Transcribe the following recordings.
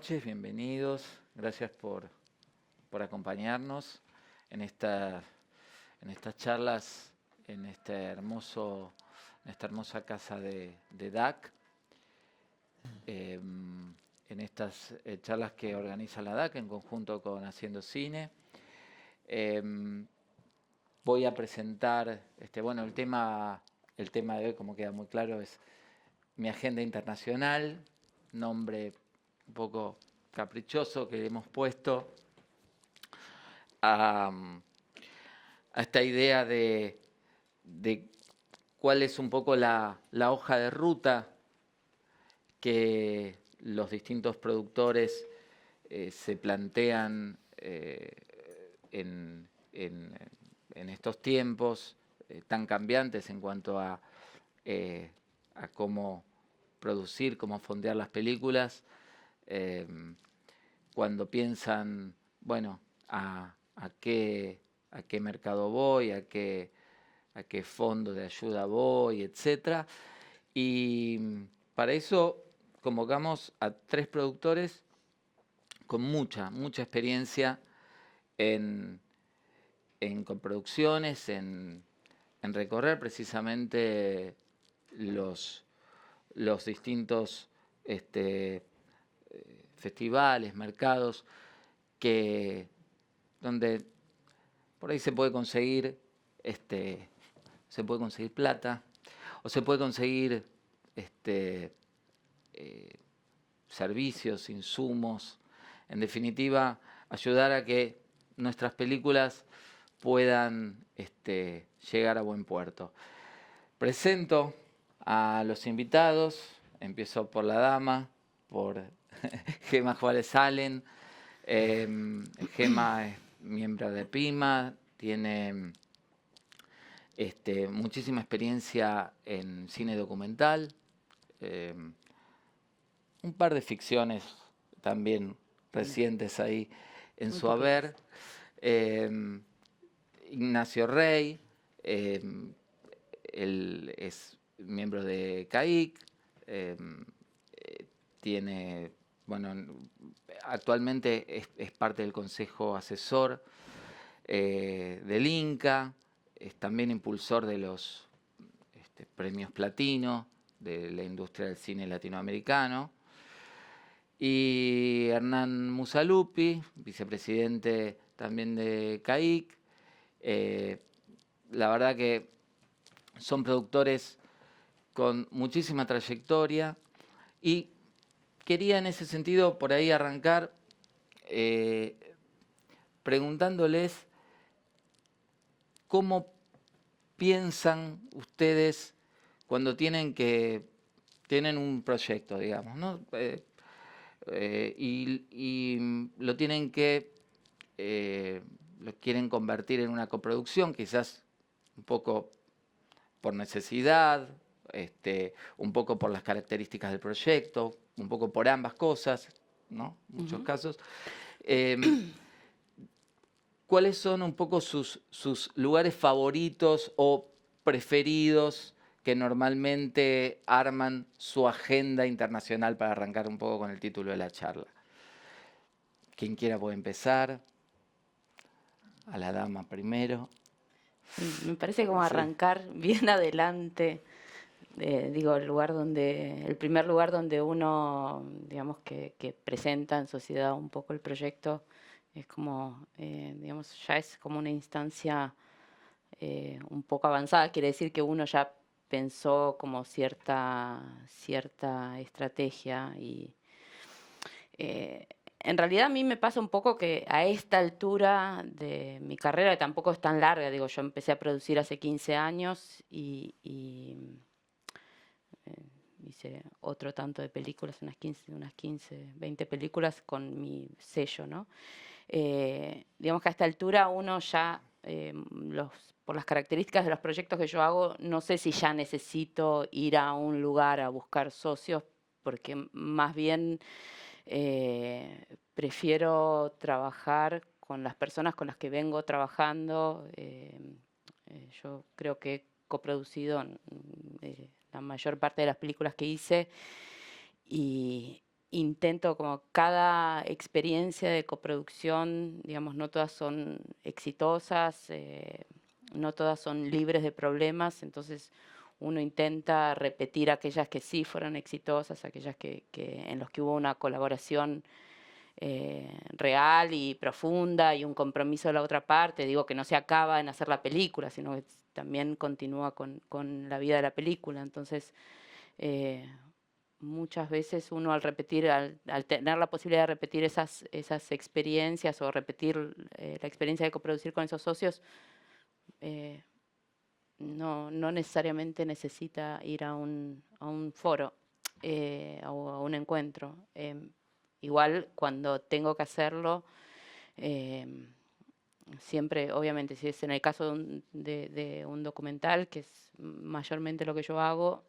noches, bienvenidos. Gracias por acompañarnos en estas charlas, en esta hermosa casa de DAC, en estas charlas que organiza la DAC en conjunto con Haciendo Cine. Voy a presentar, el tema de hoy, como queda muy claro, es mi agenda internacional, nombre un poco caprichoso que hemos puesto a esta idea de cuál es un poco la hoja de ruta que los distintos productores se plantean en estos tiempos tan cambiantes en cuanto a cómo producir, cómo fondear las películas, cuando piensan, a qué mercado voy, a qué fondo de ayuda voy, etc. Y para eso convocamos a 3 productores con mucha experiencia en coproducciones, en recorrer precisamente los distintos festivales, mercados, donde por ahí se puede conseguir plata o se puede conseguir servicios, insumos, en definitiva, ayudar a que nuestras películas puedan llegar a buen puerto. Presento a los invitados, empiezo por la dama, por Gema Juárez Allen. Gema es miembro de PIMA, tiene muchísima experiencia en cine documental, un par de ficciones también recientes ahí en su haber. Ignacio Rey, él es miembro de CAIC, tiene, actualmente es parte del consejo asesor del INCA, es también impulsor de los premios platino de la industria del cine latinoamericano. Y Hernán Musalupi, vicepresidente también de CAIC. La verdad que son productores con muchísima trayectoria y quería en ese sentido por ahí arrancar preguntándoles cómo piensan ustedes cuando tienen un proyecto, digamos, ¿no? Y lo tienen lo quieren convertir en una coproducción, quizás un poco por necesidad, un poco por las características del proyecto, un poco por ambas cosas, ¿no? En muchos casos. ¿Cuáles son un poco sus lugares favoritos o preferidos que normalmente arman su agenda internacional, para arrancar un poco con el título de la charla? Quien quiera puede empezar. A la dama primero. Me parece como arrancar bien adelante, el primer lugar donde uno, digamos, que presenta en sociedad un poco el proyecto, es como, ya es como una instancia un poco avanzada. Quiere decir que uno ya pensó como cierta estrategia y en realidad a mí me pasa un poco que a esta altura de mi carrera, que tampoco es tan larga, yo empecé a producir hace 15 años y hice otro tanto de películas, unas 15, 20 películas con mi sello, ¿no? Digamos que a esta altura uno ya, por las características de los proyectos que yo hago, no sé si ya necesito ir a un lugar a buscar socios, porque más bien prefiero trabajar con las personas con las que vengo trabajando. Yo creo que he coproducido la mayor parte de las películas que hice y intento como cada experiencia de coproducción, digamos, no todas son exitosas, no todas son libres de problemas, entonces uno intenta repetir aquellas que sí fueron exitosas, aquellas en los que hubo una colaboración real y profunda y un compromiso de la otra parte. Digo que no se acaba en hacer la película, sino que también continúa con la vida de la película. Entonces, muchas veces uno al repetir, al tener la posibilidad de repetir esas experiencias o repetir la experiencia de coproducir con esos socios, no necesariamente necesita ir a un foro o a un encuentro. Igual cuando tengo que hacerlo, siempre, obviamente, si es en el caso de un documental, que es mayormente lo que yo hago,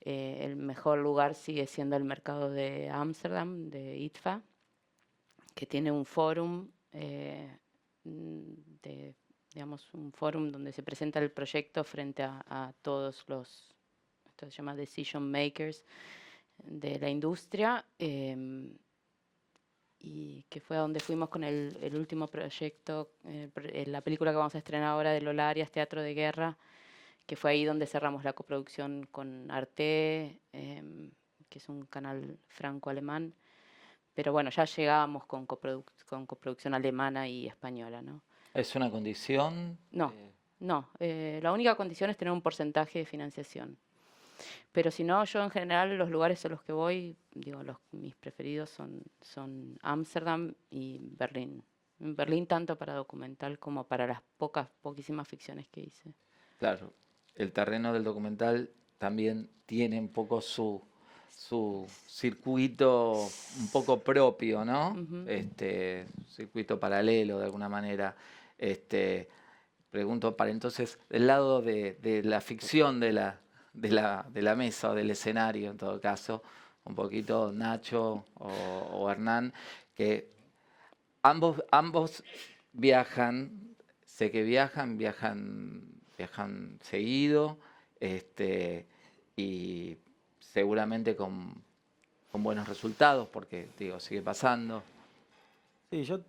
el mejor lugar sigue siendo el mercado de Ámsterdam, de ITFA, que tiene un fórum, digamos, un fórum donde se presenta el proyecto frente a todos los, esto se llama decision makers de la industria, y que fue a donde fuimos con el último proyecto, la película que vamos a estrenar ahora de Lola Arias, Teatro de Guerra, que fue ahí donde cerramos la coproducción con Arte, que es un canal franco-alemán. Pero bueno, ya llegábamos con coproducción alemana y española, ¿no? ¿Es una condición? No, no. La única condición es tener un porcentaje de financiación. Pero si no, yo en general los lugares a los que voy, digo, mis preferidos son Ámsterdam y Berlín. En Berlín tanto para documental como para las poquísimas ficciones que hice. Claro, el terreno del documental también tiene un poco su circuito un poco propio, ¿no? Ujú. Circuito paralelo de alguna manera. Pregunto para entonces, del lado de la ficción de la mesa o del escenario, en todo caso, un poquito Nacho o Hernán, que ambos viajan, sé que viajan seguido, y seguramente con buenos resultados, porque digo, sigue pasando. Sí, yo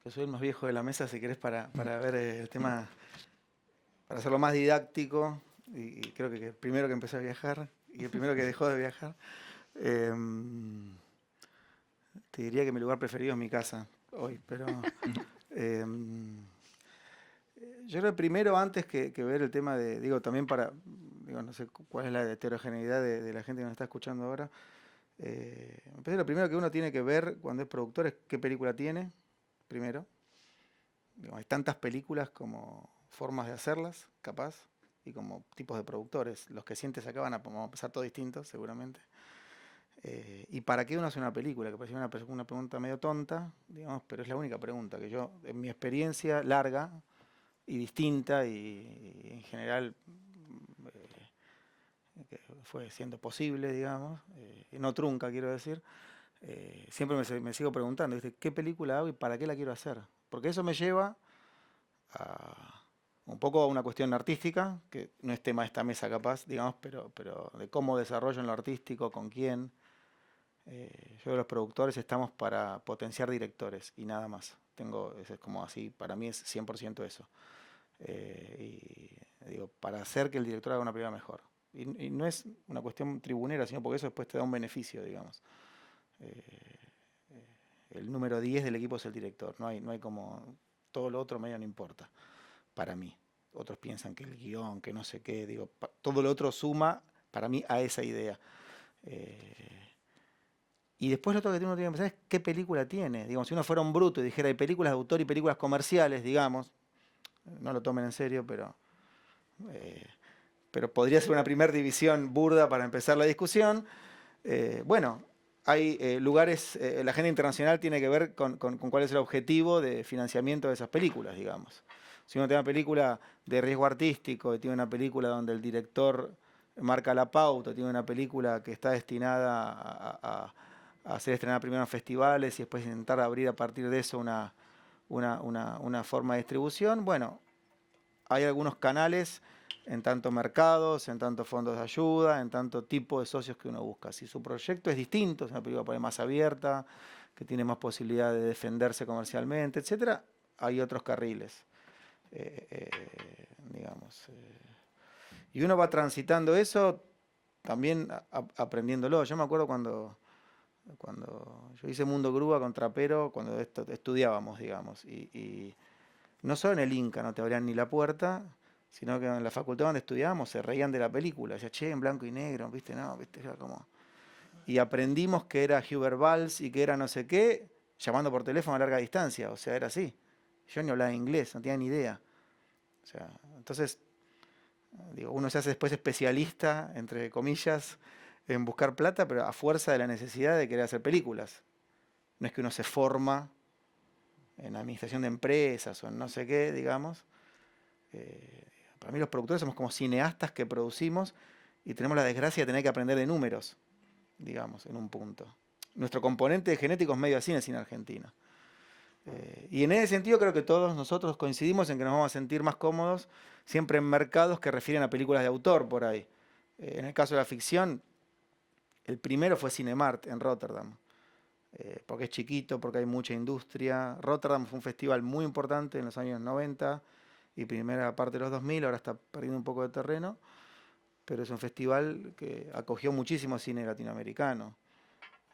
que soy el más viejo de la mesa, si querés, para ver el tema, para hacerlo más didáctico, y creo que el primero que empezó a viajar y el primero que dejó de viajar, te diría que mi lugar preferido es mi casa hoy, pero yo creo que primero, antes que ver el tema de, digo, también para, digo, no sé cuál es la heterogeneidad de la gente que nos está escuchando ahora, me parece lo primero que uno tiene que ver cuando es productor es qué película tiene, primero. Digo, hay tantas películas como formas de hacerlas, capaz, y como tipos de productores. Los que sientes acá vamos a empezar todos distintos, seguramente. ¿Y para qué uno hace una película? Que parece una pregunta medio tonta, digamos, pero es la única pregunta que yo, en mi experiencia larga y distinta, y en general que fue siendo posible, digamos, no trunca, quiero decir, siempre me sigo preguntando, ¿viste? ¿Qué película hago y para qué la quiero hacer? Porque eso me lleva a un poco a una cuestión artística, que no es tema de esta mesa capaz, digamos, pero de cómo desarrollo en lo artístico, con quién. Yo creo que los productores estamos para potenciar directores y nada más. Es como así, para mí es 100% eso. Y digo, para hacer que el director haga una película mejor. Y no es una cuestión tribunera, sino porque eso después te da un beneficio, digamos. El número 10 del equipo es el director. No hay como... Todo lo otro medio no importa, para mí. Otros piensan que el guión, que no sé qué. Digo, todo lo otro suma, para mí, a esa idea. Y después lo otro que uno tiene que pensar es qué película tiene. Digamos, si uno fuera un bruto y dijera hay películas de autor y películas comerciales, digamos, no lo tomen en serio, pero podría ser una primera división burda para empezar la discusión. Bueno, hay lugares, la agenda internacional tiene que ver con cuál es el objetivo de financiamiento de esas películas, digamos. Si uno tiene una película de riesgo artístico y tiene una película donde el director marca la pauta, tiene una película que está destinada a ser estrenada primero en festivales y después intentar abrir a partir de eso una forma de distribución, bueno, hay algunos canales en tanto mercados, en tanto fondos de ayuda, en tanto tipo de socios que uno busca. Si su proyecto es distinto, es una película por ahí más abierta, que tiene más posibilidad de defenderse comercialmente, etcétera, hay otros carriles, digamos. Y uno va transitando eso también aprendiéndolo. Yo me acuerdo cuando yo hice Mundo Grúa con Trapero, cuando estudiábamos, digamos, y no solo en el Inca no te abrían ni la puerta, sino que en la facultad donde estudiábamos se reían de la película. Decía, che, en blanco y negro, ¿viste? No, ¿viste? Era como... Y aprendimos que era Hubert Valls y que era no sé qué, llamando por teléfono a larga distancia. O sea, era así. Yo ni hablaba inglés, no tenía ni idea. O sea, entonces, digo, uno se hace después especialista, entre comillas, en buscar plata, pero a fuerza de la necesidad de querer hacer películas. No es que uno se forma en administración de empresas o en no sé qué, digamos. Para mí los productores somos como cineastas que producimos y tenemos la desgracia de tener que aprender de números, digamos, en un punto. Nuestro componente genético es medio así en el cine argentino. Y en ese sentido creo que todos nosotros coincidimos en que nos vamos a sentir más cómodos siempre en mercados que refieren a películas de autor por ahí. En el caso de la ficción, el primero fue Cinemart en Rotterdam, porque es chiquito, porque hay mucha industria. Rotterdam fue un festival muy importante en los años 90 y primera parte de los 2000, ahora está perdiendo un poco de terreno, pero es un festival que acogió muchísimo cine latinoamericano.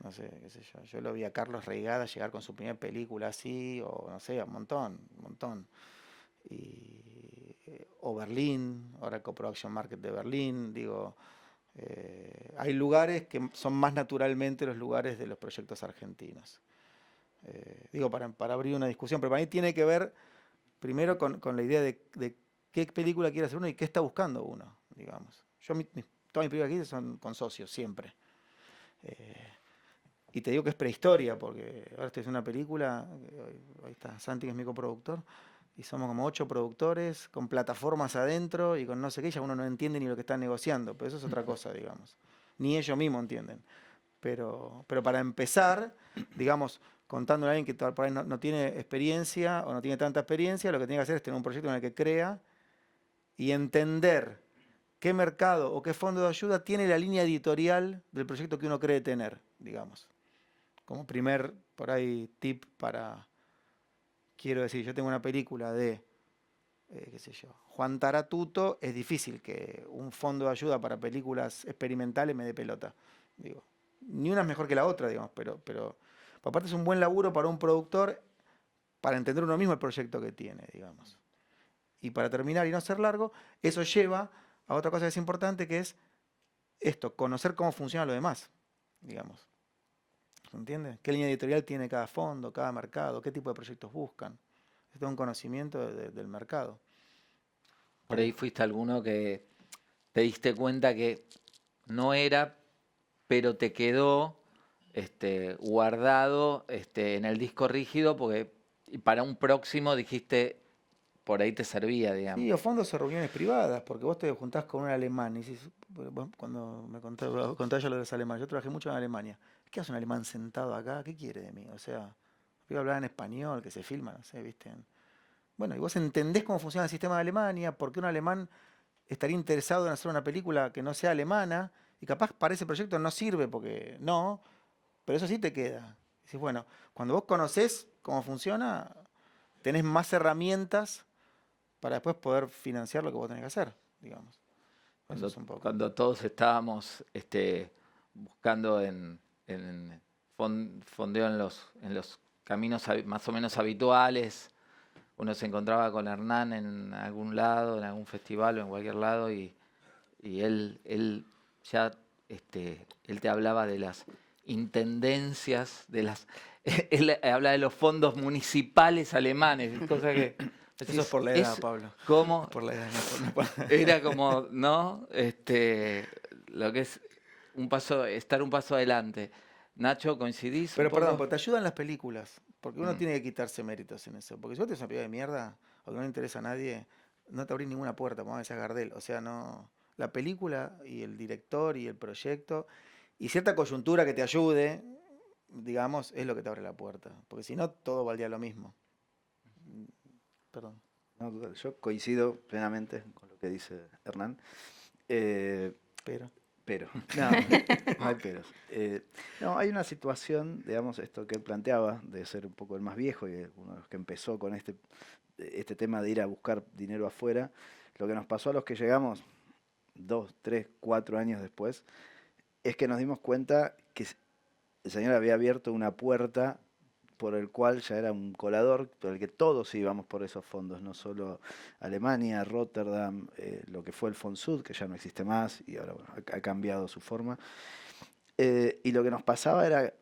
No sé, qué sé yo. Yo lo vi a Carlos Reigada llegar con su primera película así, o no sé, un montón, un montón. O Berlín, Oracle Production Market de Berlín, digo, hay lugares que son más naturalmente los lugares de los proyectos argentinos. Digo, para abrir una discusión, pero para mí tiene que ver primero con la idea de qué película quiere hacer uno y qué está buscando uno, digamos. Yo, todas mis películas aquí son con socios, siempre. Y te digo que es prehistoria, porque ahora estoy haciendo una película, ahí está Santi, que es mi coproductor, y somos como 8 productores, con plataformas adentro y con no sé qué, ya uno no entiende ni lo que están negociando, pero eso es otra cosa, digamos. Ni ellos mismos entienden. Pero para empezar, digamos, contándole a alguien que por ahí no tiene experiencia o no tiene tanta experiencia, lo que tiene que hacer es tener un proyecto en el que crea y entender qué mercado o qué fondo de ayuda tiene la línea editorial del proyecto que uno cree tener, digamos. Como primer, por ahí, tip para, quiero decir, yo tengo una película de, qué sé yo, Juan Taratuto, es difícil que un fondo de ayuda para películas experimentales me dé pelota. Digo, ni una es mejor que la otra, digamos, pero aparte es un buen laburo para un productor para entender uno mismo el proyecto que tiene, digamos. Y para terminar y no ser largo, eso lleva a otra cosa que es importante, que es esto, conocer cómo funciona lo demás, digamos. ¿Se entiende? ¿Qué línea editorial tiene cada fondo, cada mercado? ¿Qué tipo de proyectos buscan? Esto es un conocimiento del mercado. Por ahí fuiste alguno que te diste cuenta que no era, pero te quedó guardado en el disco rígido porque y para un próximo dijiste, por ahí te servía, digamos. Sí, o fondos o reuniones privadas, porque vos te juntás con un alemán y decís, cuando me contaba yo lo de los alemanes, yo trabajé mucho en Alemania. ¿Qué hace un alemán sentado acá? ¿Qué quiere de mí? O sea, yo hablaba en español, que se filma, no sé, ¿viste? Bueno, y vos entendés cómo funciona el sistema de Alemania, por qué un alemán estaría interesado en hacer una película que no sea alemana, y capaz para ese proyecto no sirve, porque no, pero eso sí te queda. Dices, bueno, cuando vos conocés cómo funciona, tenés más herramientas para después poder financiar lo que vos tenés que hacer, digamos. Eso es un poco. Cuando todos estábamos buscando fondeo en los caminos más o menos habituales, uno se encontraba con Hernán en algún lado, en algún festival o en cualquier lado, y él ya él te hablaba de las intendencias, él habla de los fondos municipales alemanes, cosa que Eso es por la edad, Pablo. ¿Cómo? Por la edad, Era como, ¿no? Lo que es estar un paso adelante. Nacho, ¿coincidís? Pero un poco? perdón, porque te ayudan las películas, porque uno Mm. tiene que quitarse méritos en eso. Porque si vos tenés una película de mierda, o que no le interesa a nadie, no te abrís ninguna puerta, como decía Gardel. O sea, no. La película y el director y el proyecto y cierta coyuntura que te ayude, digamos, es lo que te abre la puerta. Porque si no, todo valdría lo mismo. Perdón. No, total, yo coincido plenamente con lo que dice Hernán. Eh, Pero, pero, no, no hay peros. No, hay una situación, digamos, esto que él planteaba, de ser un poco el más viejo y uno de los que empezó con este tema de ir a buscar dinero afuera. Lo que nos pasó a los que llegamos 2, 3, 4 años después, es que nos dimos cuenta que el señor había abierto una puerta por el cual ya era un colador, por el que todos íbamos por esos fondos, no solo Alemania, Rotterdam, lo que fue el Fonsud, que ya no existe más y ahora bueno, ha cambiado su forma. Y lo que nos pasaba era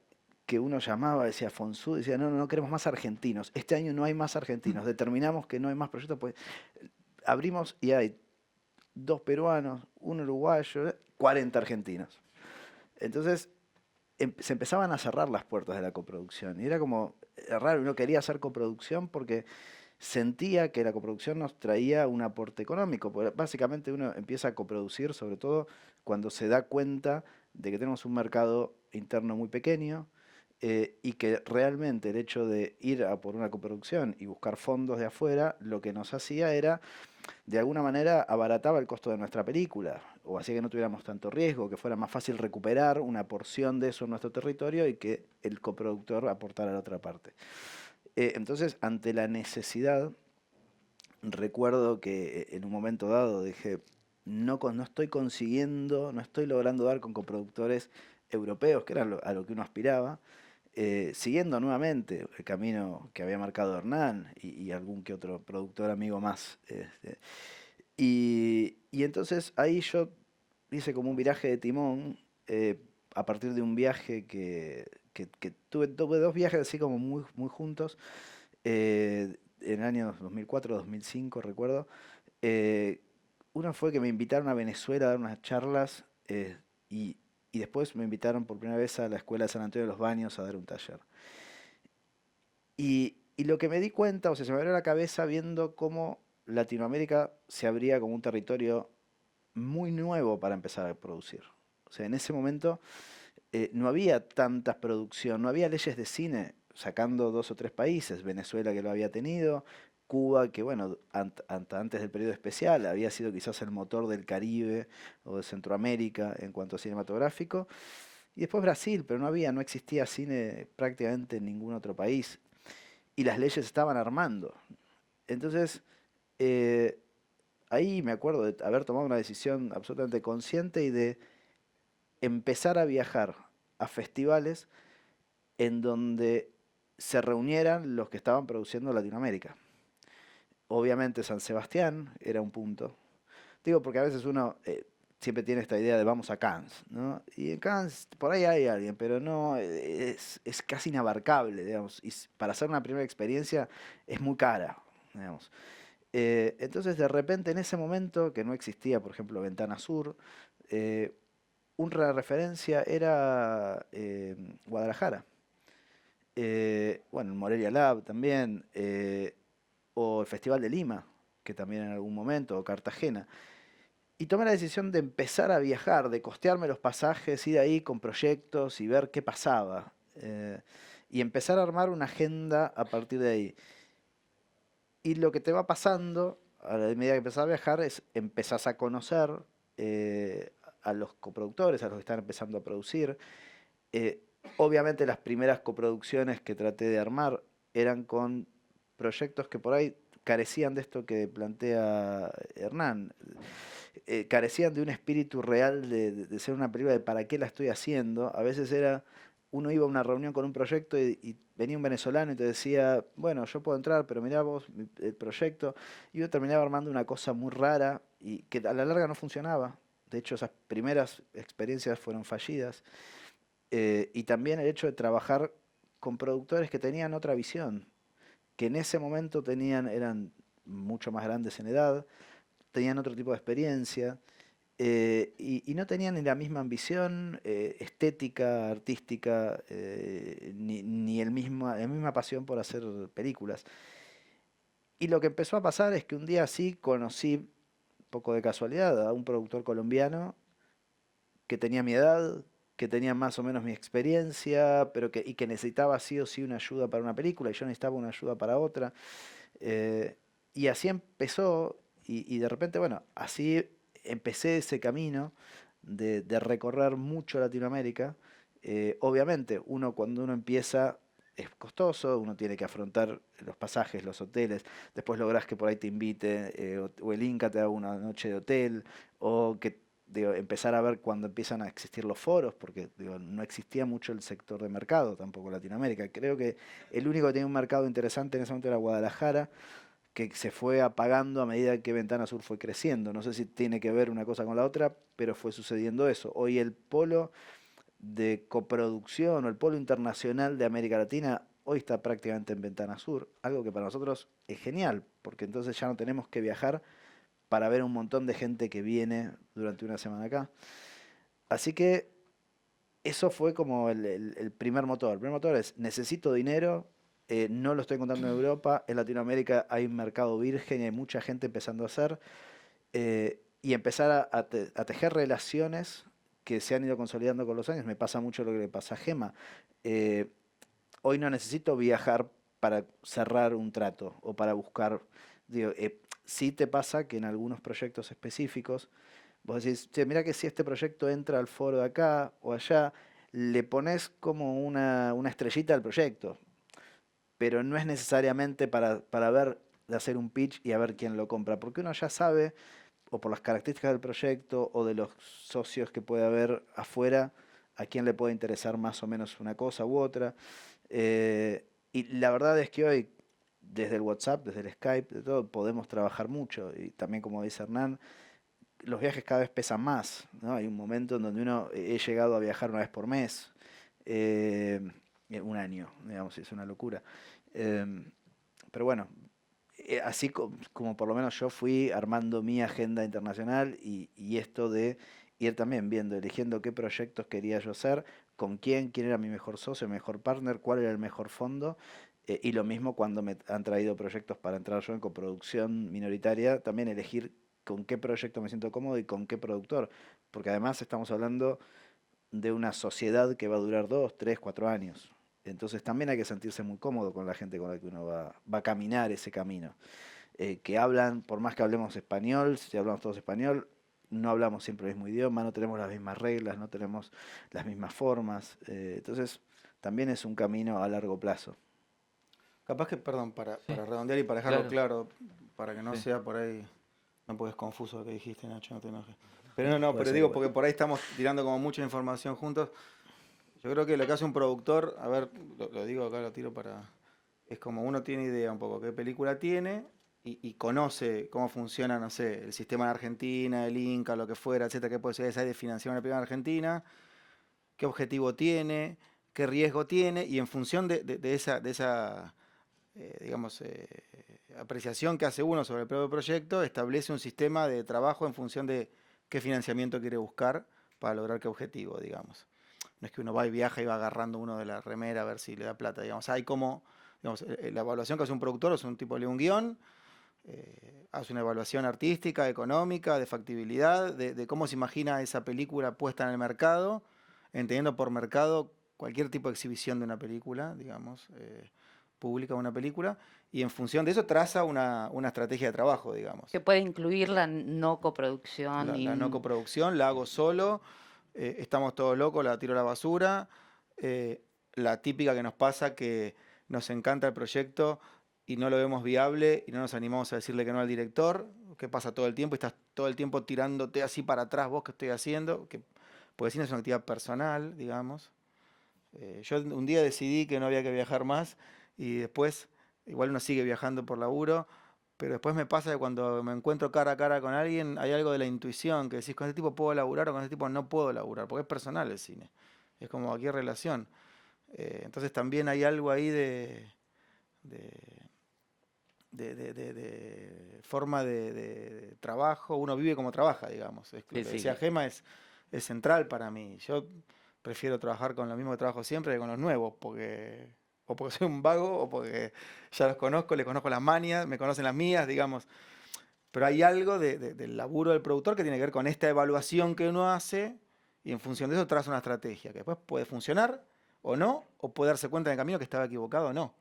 que uno llamaba, decía Fonsud, decía, no, no, no queremos más argentinos, este año no hay más argentinos, determinamos que no hay más proyectos, pues abrimos y hay 2 peruanos, 1 uruguayo, 40 argentinos. Entonces se empezaban a cerrar las puertas de la coproducción. Y era como raro, uno quería hacer coproducción porque sentía que la coproducción nos traía un aporte económico. Porque básicamente uno empieza a coproducir, sobre todo cuando se da cuenta de que tenemos un mercado interno muy pequeño y que realmente el hecho de ir a por una coproducción y buscar fondos de afuera, lo que nos hacía era de alguna manera abarataba el costo de nuestra película, o hacía que no tuviéramos tanto riesgo, que fuera más fácil recuperar una porción de eso en nuestro territorio y que el coproductor aportara la otra parte. Entonces, ante la necesidad, recuerdo que en un momento dado dije, no estoy consiguiendo, no estoy logrando dar con coproductores europeos, que era a lo que uno aspiraba, siguiendo nuevamente el camino que había marcado Hernán y algún que otro productor amigo más. Y entonces ahí yo hice como un viraje de timón a partir de un viaje que tuve 2 viajes así como muy, muy juntos en el año 2004-2005 recuerdo. Eh, Uno fue que me invitaron a Venezuela a dar unas charlas y, y después me invitaron por primera vez a la Escuela de San Antonio de los Baños a dar un taller. Y lo que me di cuenta, o sea, se me abrió la cabeza viendo cómo Latinoamérica se abría como un territorio muy nuevo para empezar a producir. O sea, en ese momento no había tanta producción, no había leyes de cine, sacando 2 o 3 países, Venezuela que lo había tenido, Cuba que bueno, antes del periodo especial había sido quizás el motor del Caribe o de Centroamérica en cuanto a cinematográfico, y después Brasil, pero no existía cine prácticamente en ningún otro país, y las leyes estaban armando. Entonces, eh, ahí me acuerdo de haber tomado una decisión absolutamente consciente y de empezar a viajar a festivales en donde se reunieran los que estaban produciendo Latinoamérica. Obviamente San Sebastián era un punto. Digo, porque a veces uno siempre tiene esta idea de vamos a Cannes, ¿no? Y en Cannes por ahí hay alguien, pero no, es casi inabarcable, digamos. Y para hacer una primera experiencia es muy cara, digamos. Entonces de repente en ese momento, que no existía, por ejemplo, Ventana Sur, eh, una referencia era Guadalajara. Bueno, el Morelia Lab también, o el Festival de Lima, que también en algún momento, o Cartagena. Y tomé la decisión de empezar a viajar, de costearme los pasajes, ir ahí con proyectos y ver qué pasaba. Y empezar a armar una agenda a partir de ahí. Y lo que te va pasando a la medida que empezás a viajar es empezás a conocer eh, a los coproductores, a los que están empezando a producir. Eh, Obviamente las primeras coproducciones que traté de armar eran con proyectos que por ahí carecían de esto que plantea Hernán. Carecían de un espíritu real de ser una película de para qué la estoy haciendo. A veces era, uno iba a una reunión con un proyecto y venía un venezolano y te decía, bueno, yo puedo entrar, pero mirá vos el proyecto. Y yo terminaba armando una cosa muy rara y que a la larga no funcionaba. De hecho, esas primeras experiencias fueron fallidas. Y también el hecho de trabajar con productores que tenían otra visión, que en ese momento eran mucho más grandes en edad, tenían otro tipo de experiencia y no tenían ni la misma ambición estética, artística, ni la misma pasión por hacer películas. Y lo que empezó a pasar es que un día así conocí, un poco de casualidad, a un productor colombiano que tenía mi edad, que tenía más o menos mi experiencia, pero y que necesitaba sí o sí una ayuda para una película y yo necesitaba una ayuda para otra. eh, Y así empezó, y de repente, bueno, así empecé ese camino de recorrer mucho Latinoamérica. Obviamente, cuando uno empieza es costoso, uno tiene que afrontar los pasajes, los hoteles, después lográs que por ahí te invite, o el Inca te da una noche de hotel, o que digo, empezar a ver cuando empiezan a existir los foros, porque digo, no existía mucho el sector de mercado tampoco en Latinoamérica. Creo que el único que tenía un mercado interesante en ese momento era Guadalajara, que se fue apagando a medida que Ventana Sur fue creciendo. No sé si tiene que ver una cosa con la otra, pero fue sucediendo eso. Hoy el polo de coproducción o el polo internacional de América Latina hoy está prácticamente en Ventana Sur, algo que para nosotros es genial, porque entonces ya no tenemos que viajar para ver un montón de gente que viene durante una semana acá. Así que eso fue como el primer motor. El primer motor es, necesito dinero, no lo estoy encontrando en Europa, en Latinoamérica hay un mercado virgen y hay mucha gente empezando a hacer, y empezar a tejer relaciones que se han ido consolidando con los años. Me pasa mucho lo que le pasa a Gema. Eh, Hoy no necesito viajar para cerrar un trato o para buscar, digo, sí te pasa que en algunos proyectos específicos vos decís, che, mira que si este proyecto entra al foro de acá o allá, le pones como una estrellita al proyecto, pero no es necesariamente para ver, de hacer un pitch y a ver quién lo compra, porque uno ya sabe, o por las características del proyecto o de los socios que puede haber afuera, a quién le puede interesar más o menos una cosa u otra. Y la verdad es que hoy, desde el WhatsApp, desde el Skype, de todo, podemos trabajar mucho. Y también, como dice Hernán, los viajes cada vez pesan más, ¿no? Hay un momento en donde he llegado a viajar una vez por mes, eh, un año, digamos, es una locura. Em, pero bueno, así como por lo menos yo fui armando mi agenda internacional y esto de ir también viendo, eligiendo qué proyectos quería yo hacer, con quién era mi mejor socio, mi mejor partner, cuál era el mejor fondo. Y lo mismo cuando me han traído proyectos para entrar yo en coproducción minoritaria, también elegir con qué proyecto me siento cómodo y con qué productor. Porque además estamos hablando de una sociedad que va a durar 2, 3, 4 años. Entonces también hay que sentirse muy cómodo con la gente con la que uno va a caminar ese camino. Que hablan, por más que hablemos español, si hablamos todos español, no hablamos siempre el mismo idioma, no tenemos las mismas reglas, no tenemos las mismas formas. Entonces también es un camino a largo plazo. Capaz que, perdón, para Sí, redondear y para dejarlo claro. claro, para que no Sí. sea por ahí, no porque es confuso lo que dijiste, Nacho, no te enojes. Pero no, Puede pero ser digo, igual. porque por ahí estamos tirando como mucha información juntos. Yo creo que lo que hace un productor, a ver, lo digo acá, lo tiro para... Es como uno tiene idea un poco qué película tiene y conoce cómo funciona, no sé, el sistema en Argentina, el Inca, lo que fuera, etcétera, qué posibilidades hay de financiar una película en Argentina, qué objetivo tiene, qué riesgo tiene, y en función de esa digamos, apreciación que hace uno sobre el propio proyecto, establece un sistema de trabajo en función de qué financiamiento quiere buscar para lograr qué objetivo, digamos. No es que uno va y viaja y va agarrando uno de la remera a ver si le da plata, digamos. Hay como, digamos, la evaluación que hace un productor es un tipo lee un guión, hace una evaluación artística, económica, de factibilidad, de cómo se imagina esa película puesta en el mercado, entendiendo por mercado cualquier tipo de exhibición de una película, digamos, pública de una película, y en función de eso traza una estrategia de trabajo, digamos. Que puede incluir la no coproducción La no y coproducción la hago solo, estamos todos locos, la tiro a la basura, la típica que nos pasa que nos encanta el proyecto y no lo vemos viable y no nos animamos a decirle que no al director, que pasa todo el tiempo y estás todo el tiempo tirándote así para atrás, vos que estoy haciendo, que, porque cine es una actividad personal, digamos. Yo un día decidí que no había que viajar más y después, igual uno sigue viajando por laburo, pero después me pasa que cuando me encuentro cara a cara con alguien, hay algo de la intuición, que decís, con este tipo puedo laburar o con este tipo no puedo laburar, porque es personal el cine. Es como cualquier relación. Entonces también hay algo ahí de, de forma de trabajo, uno vive como trabaja, digamos. Lo que Sí, decía sí. Gema es central para mí. Yo prefiero trabajar con lo mismo que trabajo siempre que con los nuevos, porque o porque soy un vago o porque ya los conozco, les conozco las manias, me conocen las mías, digamos. Pero hay algo del laburo del productor que tiene que ver con esta evaluación que uno hace y en función de eso traza una estrategia que después puede funcionar o no, o puede darse cuenta en el camino que estaba equivocado o no.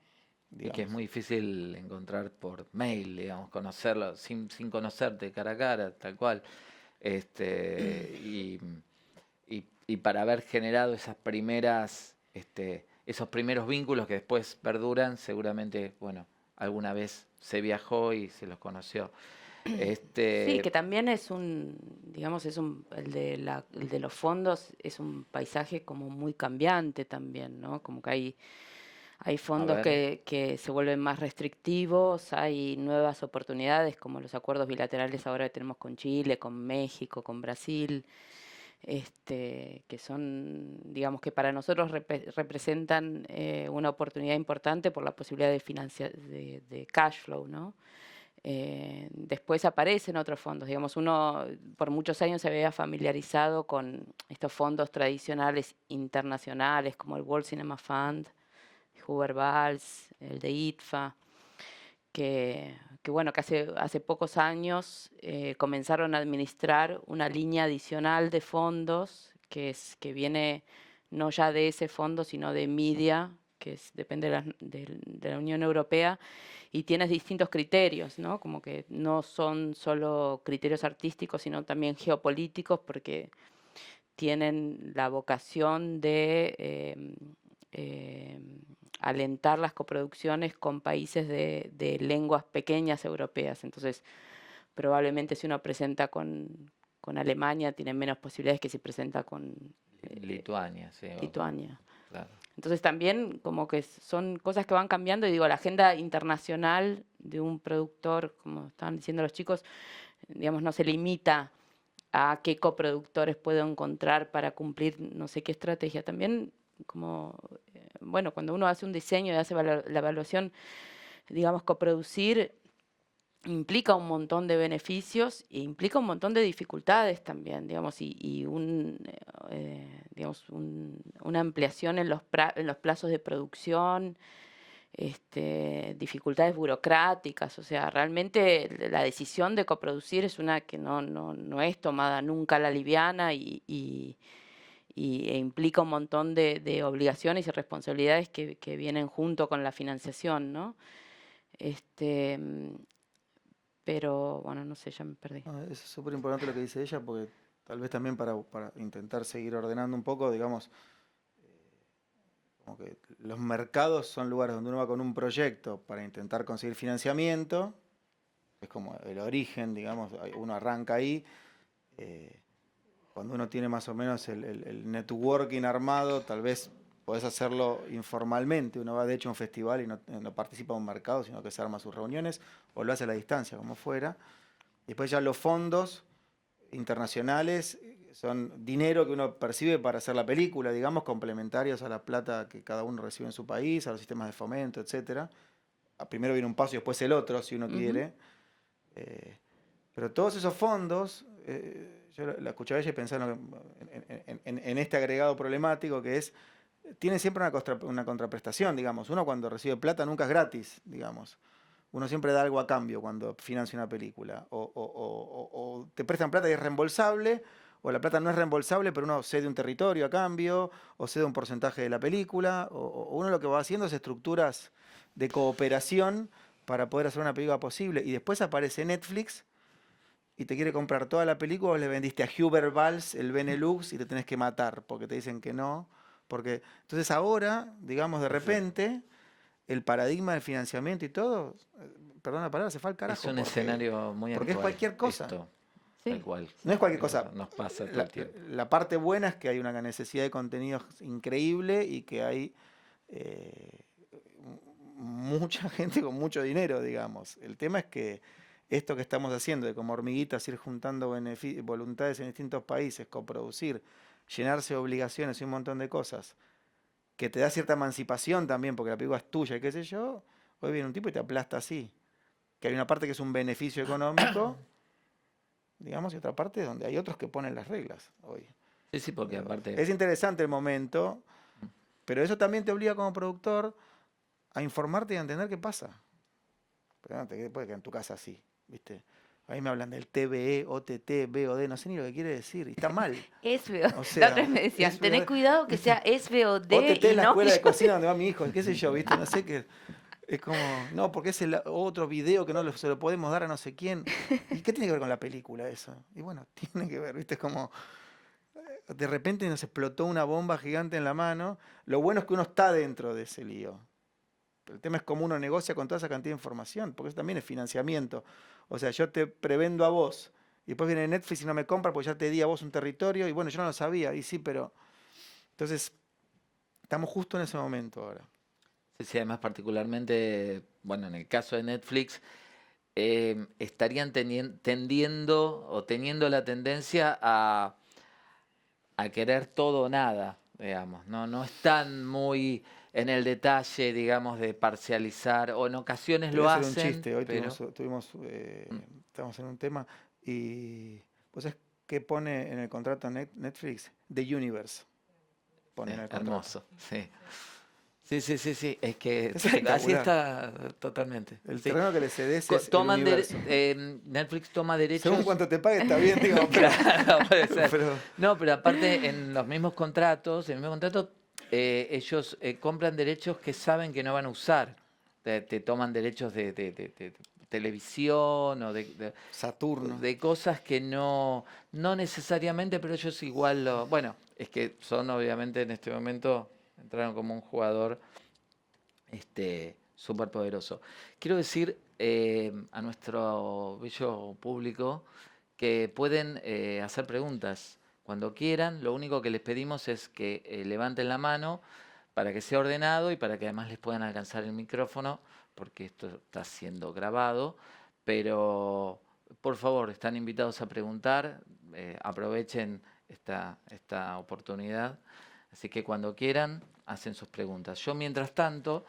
Y que es digamos. muy difícil encontrar por mail, digamos, conocerlo sin conocerte cara a cara, tal cual. Y, y para haber generado esas primeras, esos primeros vínculos que después perduran, seguramente, bueno, alguna vez se viajó y se los conoció. Sí, que también es digamos, el de los fondos es un paisaje como muy cambiante también, ¿no? Como que hay A fondos ver, que se vuelven más restrictivos, hay nuevas oportunidades como los acuerdos bilaterales ahora que tenemos con Chile, con México, con Brasil, que son, digamos que para nosotros representan una oportunidad importante por la posibilidad de de cash flow, ¿no? Después aparecen otros fondos, digamos, uno por muchos años se había familiarizado con estos fondos tradicionales internacionales como el World Cinema Fund, Hoover Valls, el de ITFA, que bueno, que hace pocos años comenzaron a administrar una línea adicional de fondos que viene no ya de ese fondo, sino de Media, depende de la Unión Europea, y tienes distintos criterios, ¿no? Como que no son solo criterios artísticos, sino también geopolíticos, porque tienen la vocación de alentar las coproducciones con países de lenguas pequeñas europeas. Entonces, probablemente si uno presenta con Alemania, tiene menos posibilidades que si presenta con Lituania, sí. Lituania. Claro. Entonces también como que son cosas que van cambiando y digo, la agenda internacional de un productor, como estaban diciendo los chicos, digamos, no se limita a qué coproductores puedo encontrar para cumplir no sé qué estrategia. También como, bueno, cuando uno hace un diseño y hace la evaluación, digamos, coproducir implica un montón de beneficios e implica un montón de dificultades también, digamos, y digamos, una ampliación en en los plazos de producción, dificultades burocráticas, o sea, realmente la decisión de coproducir es una que no es tomada nunca a la liviana e implica un montón de obligaciones y responsabilidades que vienen junto con la financiación, ¿no? Pero bueno, no sé, ya me perdí. No, es súper importante lo que dice ella, porque tal vez también para intentar seguir ordenando un poco, digamos, como que los mercados son lugares donde uno va con un proyecto para intentar conseguir financiamiento, es como el origen, digamos, uno arranca ahí. Cuando uno tiene más o menos el networking armado, tal vez podés hacerlo informalmente. Uno va de hecho a un festival y no participa en un mercado, sino que se arma sus reuniones o lo hace a la distancia, como fuera. Después ya los fondos internacionales son dinero que uno percibe para hacer la película, digamos, complementarios a la plata que cada uno recibe en su país, a los sistemas de fomento, etcétera. Primero viene un paso y después el otro, si uno quiere. Pero todos esos fondos, yo la escuchaba a ella y pensaba en este agregado problemático que es, tiene siempre una contraprestación, digamos. Uno cuando recibe plata nunca es gratis, digamos. Uno siempre da algo a cambio cuando financia una película. O te prestan plata y es reembolsable, o la plata no es reembolsable, pero uno cede un territorio a cambio, o cede un porcentaje de la película, o uno lo que va haciendo es estructuras de cooperación para poder hacer una película posible. Y después aparece Netflix y te quiere comprar toda la película, o le vendiste a Hubert Valls el Benelux y te tenés que matar porque te dicen que no. Entonces ahora, digamos, de repente, el paradigma del financiamiento y todo, perdón la palabra, se fue al carajo. Es un escenario muy porque actual. Es cualquier cosa. Esto, Sí. tal cual. No es cualquier cosa. Nos pasa todo el tiempo. La parte buena es que hay una necesidad de contenidos increíble y que hay mucha gente con mucho dinero, digamos. El tema es que esto que estamos haciendo, de como hormiguitas ir juntando voluntades en distintos países, coproducir, llenarse de obligaciones y un montón de cosas, que te da cierta emancipación también, porque la película es tuya y qué sé yo, hoy viene un tipo y te aplasta así. Que hay una parte que es un beneficio económico, digamos, y otra parte donde hay otros que ponen las reglas hoy. Sí, sí, porque aparte... Es interesante el momento, pero eso también te obliga como productor a informarte y a entender qué pasa. Pero no te puede quedar en tu casa así, ¿viste? A mí me hablan del TVE, OTT, VOD, no sé ni lo que quiere decir, y está mal. SVOD. O sea, La otra vez me decían, SVOD. tenés cuidado que sea SVOD OTT y es la no escuela de cocina donde va mi hijo, qué sé yo, ¿viste? No sé qué. Es como, no, porque es el otro video que se lo podemos dar a no sé quién. ¿Y qué tiene que ver con la película eso? Y bueno, tiene que ver, ¿viste? Es como, de repente nos explotó una bomba gigante en la mano. Lo bueno es que uno está dentro de ese lío. Pero el tema es cómo uno negocia con toda esa cantidad de información, porque eso también es financiamiento. O sea, yo te prevendo a vos, y después viene Netflix y no me compra porque ya te di a vos un territorio, y bueno, yo no lo sabía, y sí, pero... Entonces, estamos justo en ese momento ahora. Sí, sí, además particularmente, bueno, en el caso de Netflix, estarían tendiendo o teniendo la tendencia a querer todo o nada, digamos, ¿no? No están muy en el detalle, digamos, de parcializar, o en ocasiones Te voy lo a hacer un hacen, chiste. Hoy pero... Mm. estamos en un tema y pues es que pone en el contrato Netflix The Universe. Sí, Pone en el contrato. hermoso, sí. Sí, sí, sí, sí, es que Es así espectacular. está totalmente. El Sí. terreno que le cedes es el Toman universo. Netflix toma Según derechos. cuánto te pague está bien, digo, pero, Claro, puede ser. pero No, pero aparte en los mismos contratos, en el mismo contrato, ellos compran derechos que saben que no van a usar. Te toman derechos de televisión o Saturno. de cosas que no necesariamente, pero ellos igual lo... Bueno, es que son obviamente en este momento, entraron como un jugador súper poderoso. Quiero decir a nuestro bello público que pueden hacer preguntas cuando quieran. Lo único que les pedimos es que levanten la mano para que sea ordenado y para que además les puedan alcanzar el micrófono, porque esto está siendo grabado. Pero por favor, están invitados a preguntar. Aprovechen esta oportunidad. Así que cuando quieran, hacen sus preguntas. Yo, mientras tanto,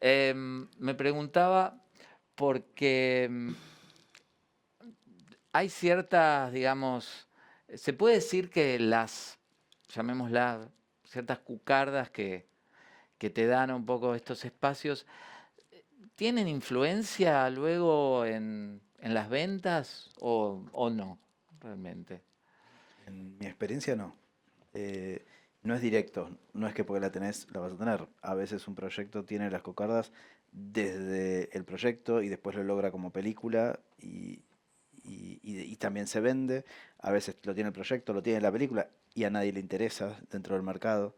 me preguntaba porque hay ciertas, digamos, se puede decir que llamémoslas, ciertas cucardas que te dan un poco estos espacios, ¿tienen influencia luego en las ventas o no, realmente? En mi experiencia no. Eh, no es directo, no es que porque la tenés la vas a tener. A veces un proyecto tiene las cocardas desde el proyecto y después lo logra como película y también se vende. A veces lo tiene el proyecto, lo tiene la película y a nadie le interesa dentro del mercado.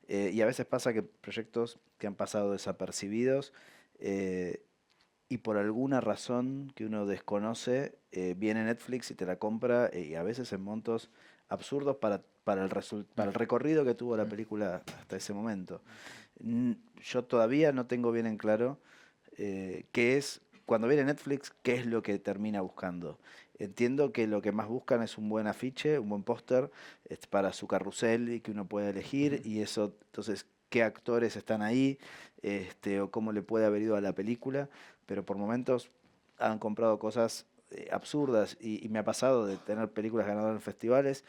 Y a veces pasa que proyectos que han pasado desapercibidos eh, y por alguna razón que uno desconoce, viene Netflix y te la compra y a veces en montos absurdos para el recorrido que tuvo la Mm. película hasta ese momento. Yo todavía no tengo bien en claro qué es, cuando viene Netflix, qué es lo que termina buscando. Entiendo que lo que más buscan es un buen afiche, un buen póster para su carrusel y que uno pueda elegir y eso, entonces, qué actores están ahí, o cómo le puede haber ido a la película, pero por momentos han comprado cosas absurdas y me ha pasado de tener películas ganadoras en festivales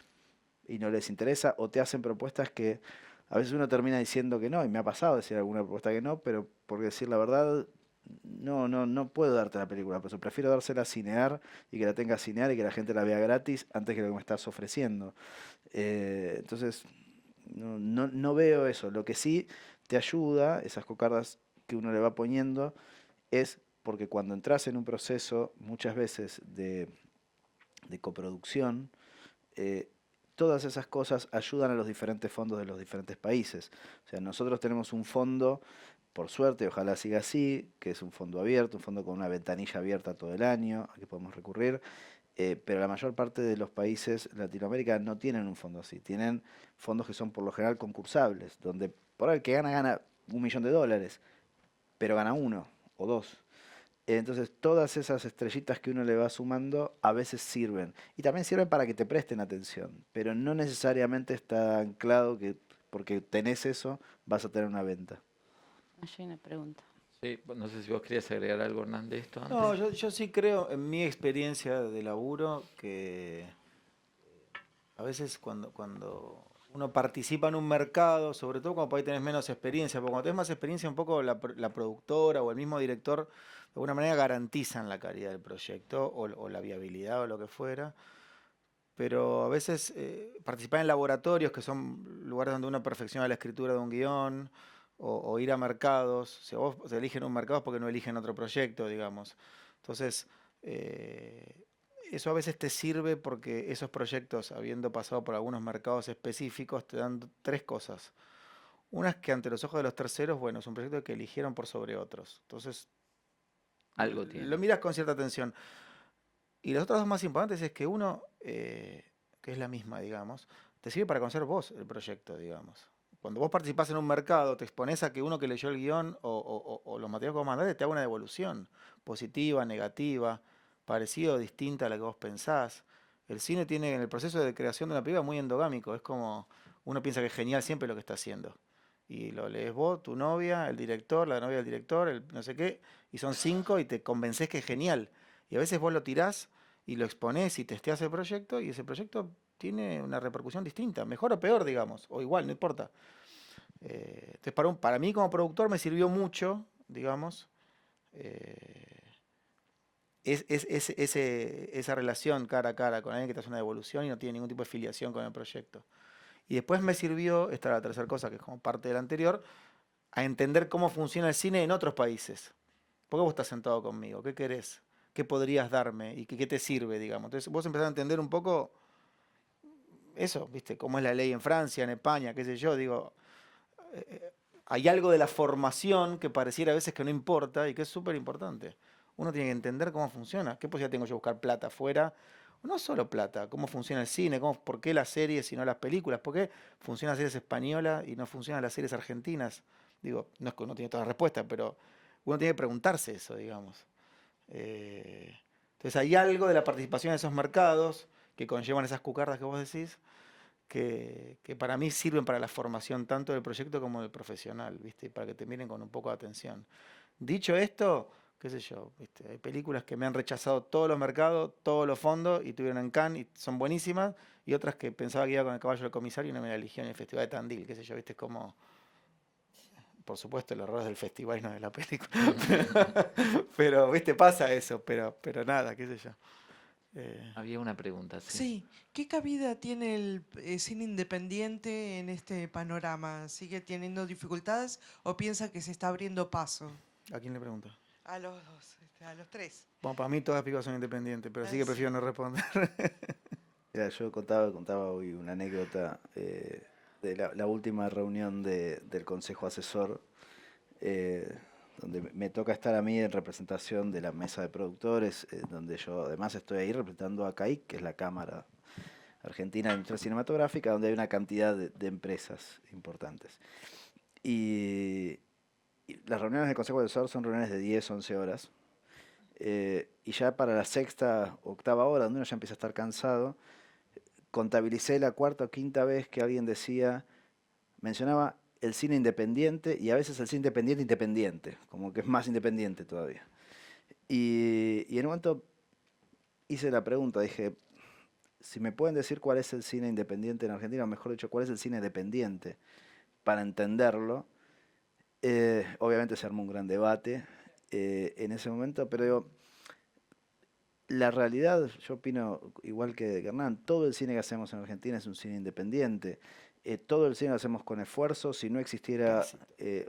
y no les interesa o te hacen propuestas que a veces uno termina diciendo que no y me ha pasado decir alguna propuesta que no, pero por decir la verdad no puedo darte la película, por eso prefiero dársela a Cinear y que la tenga a Cinear y que la gente la vea gratis antes que lo que me estás ofreciendo. Entonces no veo eso. Lo que sí te ayuda, esas cocardas que uno le va poniendo, es porque cuando entras en un proceso muchas veces de coproducción, eh, todas esas cosas ayudan a los diferentes fondos de los diferentes países. O sea, nosotros tenemos un fondo, por suerte, ojalá siga así, que es un fondo abierto, un fondo con una ventanilla abierta todo el año, al que podemos recurrir, pero la mayor parte de los países de Latinoamérica no tienen un fondo así, tienen fondos que son por lo general concursables, donde por ahí el que gana $1 millón, pero gana uno o dos. Entonces, todas esas estrellitas que uno le va sumando a veces sirven. Y también sirven para que te presten atención, pero no necesariamente está anclado que porque tenés eso vas a tener una venta. Allí hay una pregunta. Sí, no sé si vos querías agregar algo, Hernán, de esto No, antes. yo sí creo, en mi experiencia de laburo, que a veces cuando uno participa en un mercado, sobre todo cuando por ahí tenés menos experiencia, porque cuando tenés más experiencia, un poco la productora o el mismo director de alguna manera garantizan la calidad del proyecto o la viabilidad o lo que fuera. Pero a veces participar en laboratorios, que son lugares donde uno perfecciona la escritura de un guión, o ir a mercados. Si vos te eligen un mercado es porque no eligen otro proyecto, digamos. Entonces, eso a veces te sirve porque esos proyectos, habiendo pasado por algunos mercados específicos, te dan tres cosas. Una es que ante los ojos de los terceros, bueno, es un proyecto que eligieron por sobre otros. Entonces, Algo lo tiene. miras con cierta atención. Y las otras dos más importantes es que uno, que es la misma, digamos, te sirve para conocer vos el proyecto, digamos. Cuando vos participás en un mercado, te exponés a que uno que leyó el guión o los materiales que vos mandaste te haga una devolución, positiva, negativa, parecida o distinta a la que vos pensás. El cine tiene, en el proceso de creación de una película, muy endogámico. Es como, uno piensa que es genial siempre lo que está haciendo. Y lo lees vos, tu novia, el director, la novia del director, el no sé qué, y son cinco y te convencés que es genial. Y a veces vos lo tirás y lo exponés y testeás el proyecto y ese proyecto tiene una repercusión distinta, mejor o peor, digamos, o igual, no importa. Entonces, para mí como productor me sirvió mucho, digamos, eh, esa relación cara a cara con alguien que te hace una devolución y no tiene ningún tipo de filiación con el proyecto. Y después me sirvió, esta es la tercera cosa que es como parte de la anterior, a entender cómo funciona el cine en otros países. ¿Por qué vos estás sentado conmigo? ¿Qué querés? ¿Qué podrías darme? ¿Y qué te sirve, digamos? Entonces vos empezás a entender un poco eso, ¿viste? Cómo es la ley en Francia, en España, qué sé yo, digo, hay algo de la formación que pareciera a veces que no importa y que es súper importante. Uno tiene que entender cómo funciona. ¿Qué posibilidad tengo yo de buscar plata afuera? No solo plata, cómo funciona el cine, por qué las series y no las películas, por qué funcionan las series españolas y no funcionan las series argentinas. Digo, no es que uno tiene todas las respuestas, pero uno tiene que preguntarse eso, digamos. Entonces hay algo de la participación en esos mercados que conllevan esas cucardas que vos decís, que para mí sirven para la formación tanto del proyecto como del profesional, ¿viste? Para que te miren con un poco de atención. Dicho esto, qué sé yo, ¿viste? Hay películas que me han rechazado todos los mercados, todos los fondos y tuvieron en Cannes y son buenísimas, y otras que pensaba que iba con el caballo del comisario y no me la eligió en el Festival de Tandil, qué sé yo, ¿viste? Como, por supuesto, el error es del festival y no de la película. Pero, ¿viste? Pasa eso, pero nada, qué sé yo. Había una pregunta, sí. Sí, ¿qué cabida tiene el cine independiente en este panorama? ¿Sigue teniendo dificultades o piensa que se está abriendo paso? ¿A quién le pregunto? A los dos, a los tres. Bueno, para mí todas las películas son independientes, pero sí que Sí. prefiero no responder. Mira, yo contaba hoy una anécdota de la última reunión del Consejo Asesor, donde me toca estar a mí en representación de la mesa de productores, donde yo además estoy ahí representando a CAIC, que es la Cámara Argentina de Industria Cinematográfica, donde hay una cantidad de empresas importantes. Y las reuniones del Consejo Asesor son reuniones de 10, 11 horas. Y ya para la sexta, octava hora, donde uno ya empieza a estar cansado, contabilicé la cuarta o quinta vez que alguien mencionaba el cine independiente y a veces el cine independiente, como que es más independiente todavía. Y en un momento hice la pregunta, dije, si me pueden decir cuál es el cine independiente en Argentina, o mejor dicho, cuál es el cine dependiente, para entenderlo, obviamente se armó un gran debate en ese momento, pero digo, la realidad, yo opino igual que Hernán, todo el cine que hacemos en Argentina es un cine independiente. Todo el cine lo hacemos con esfuerzo. Si no existiera, Casi.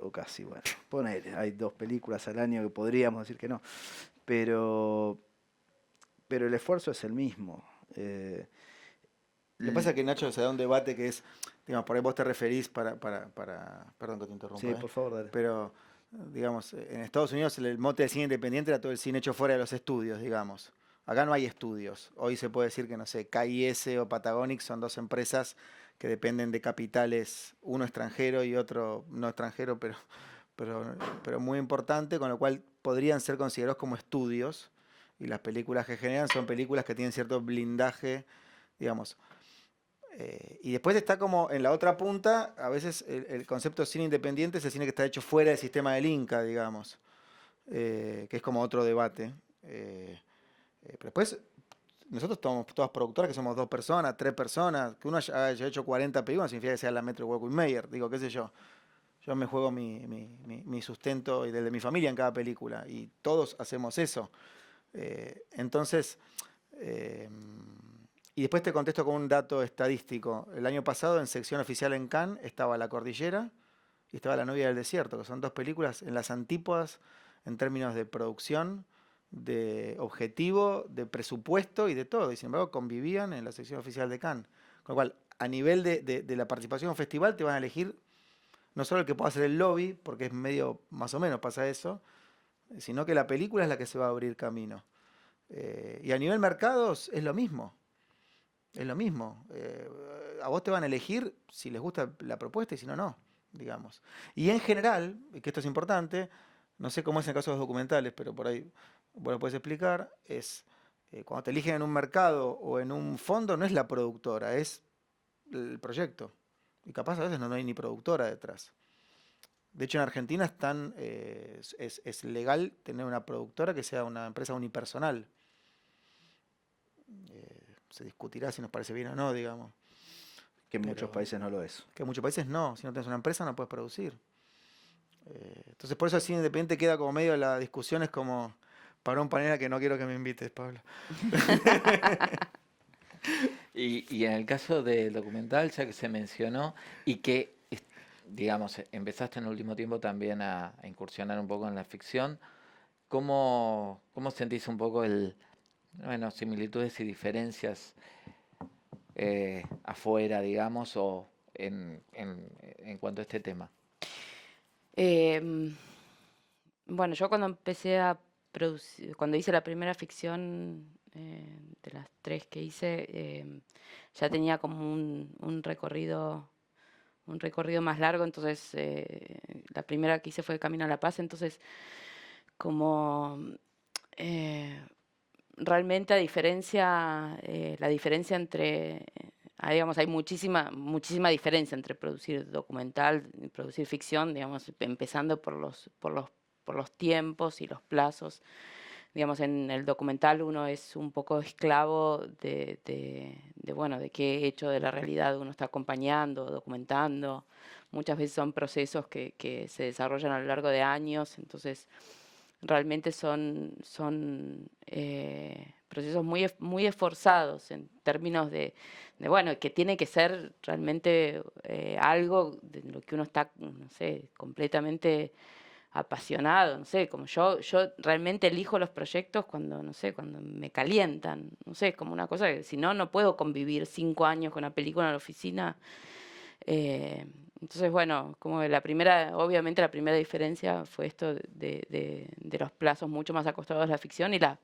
o casi, bueno, ponele, hay 2 películas al año que podríamos decir que no, pero, pero el esfuerzo es el mismo. Lo que pasa es que Nacho se da un debate que es, digamos, por ahí vos te referís perdón que te interrumpa, Sí, por favor, dale. pero, digamos, en Estados Unidos el mote del cine independiente era todo el cine hecho fuera de los estudios, digamos. Acá no hay estudios. Hoy se puede decir que, no sé, KIS o Patagonic son dos empresas que dependen de capitales, uno extranjero y otro no extranjero, pero muy importante, con lo cual podrían ser considerados como estudios. Y las películas que generan son películas que tienen cierto blindaje, digamos. Y después está como en la otra punta, a veces el concepto de cine independiente es el cine que está hecho fuera del sistema del Inca, digamos, que es como otro debate. Pero después, nosotros somos todas productoras que somos 2 personas, 3 personas, que uno haya hecho 40 películas, significa que sea la Metro Goldwyn Mayer, digo, qué sé yo. Yo me juego mi sustento y del de mi familia en cada película, y todos hacemos eso. Entonces, eh, y después te contesto con un dato estadístico. El año pasado en sección oficial en Cannes estaba La Cordillera y estaba La novia del desierto, que son dos películas en las antípodas en términos de producción, de objetivo, de presupuesto y de todo. Y sin embargo convivían en la sección oficial de Cannes. Con lo cual, a nivel de la participación en un festival, te van a elegir no solo el que pueda hacer el lobby, porque es medio, más o menos pasa eso, sino que la película es la que se va a abrir camino. Y a nivel mercados es lo mismo. Es lo mismo. A vos te van a elegir si les gusta la propuesta y si no, no, digamos. Y en general, y que esto es importante, no sé cómo es en el caso de los documentales, pero por ahí vos lo puedes explicar, es cuando te eligen en un mercado o en un fondo, no es la productora, es el proyecto. Y capaz a veces no hay ni productora detrás. De hecho, en Argentina es legal tener una productora que sea una empresa unipersonal. Se discutirá si nos parece bien o no, digamos. Que en muchos Pero países no lo es. que en muchos países no. Si no tienes una empresa no puedes producir. Entonces por eso el cine independiente queda como medio de la discusión, es como para un panel a que no quiero que me invites, Pablo. Y en el caso del documental, ya que se mencionó, y que, digamos, empezaste en el último tiempo también a incursionar un poco en la ficción, ¿cómo sentís un poco similitudes y diferencias afuera, digamos, o en cuanto a este tema? Em, Bueno, yo cuando empecé a producir, cuando hice la primera ficción de las 3 que hice, ya tenía como un recorrido más largo, entonces la primera que hice fue Camino a la Paz, entonces como eh, realmente la diferencia entre, digamos, hay muchísima diferencia entre producir documental y producir ficción, digamos, empezando por los tiempos y los plazos. Digamos, en el documental uno es un poco esclavo bueno, de qué hecho de la realidad uno está acompañando, documentando. Muchas veces son procesos que se desarrollan a lo largo de años, entonces realmente son procesos muy esforzados en términos bueno, que tiene que ser realmente algo de lo que uno está, no sé, completamente apasionado, no sé, como yo realmente elijo los proyectos cuando, no sé, cuando me calientan, no sé, como una cosa que si no, no puedo convivir 5 años con una película en la oficina. Eh, entonces, bueno, como obviamente la primera diferencia fue esto de los plazos mucho más acotados de la ficción y las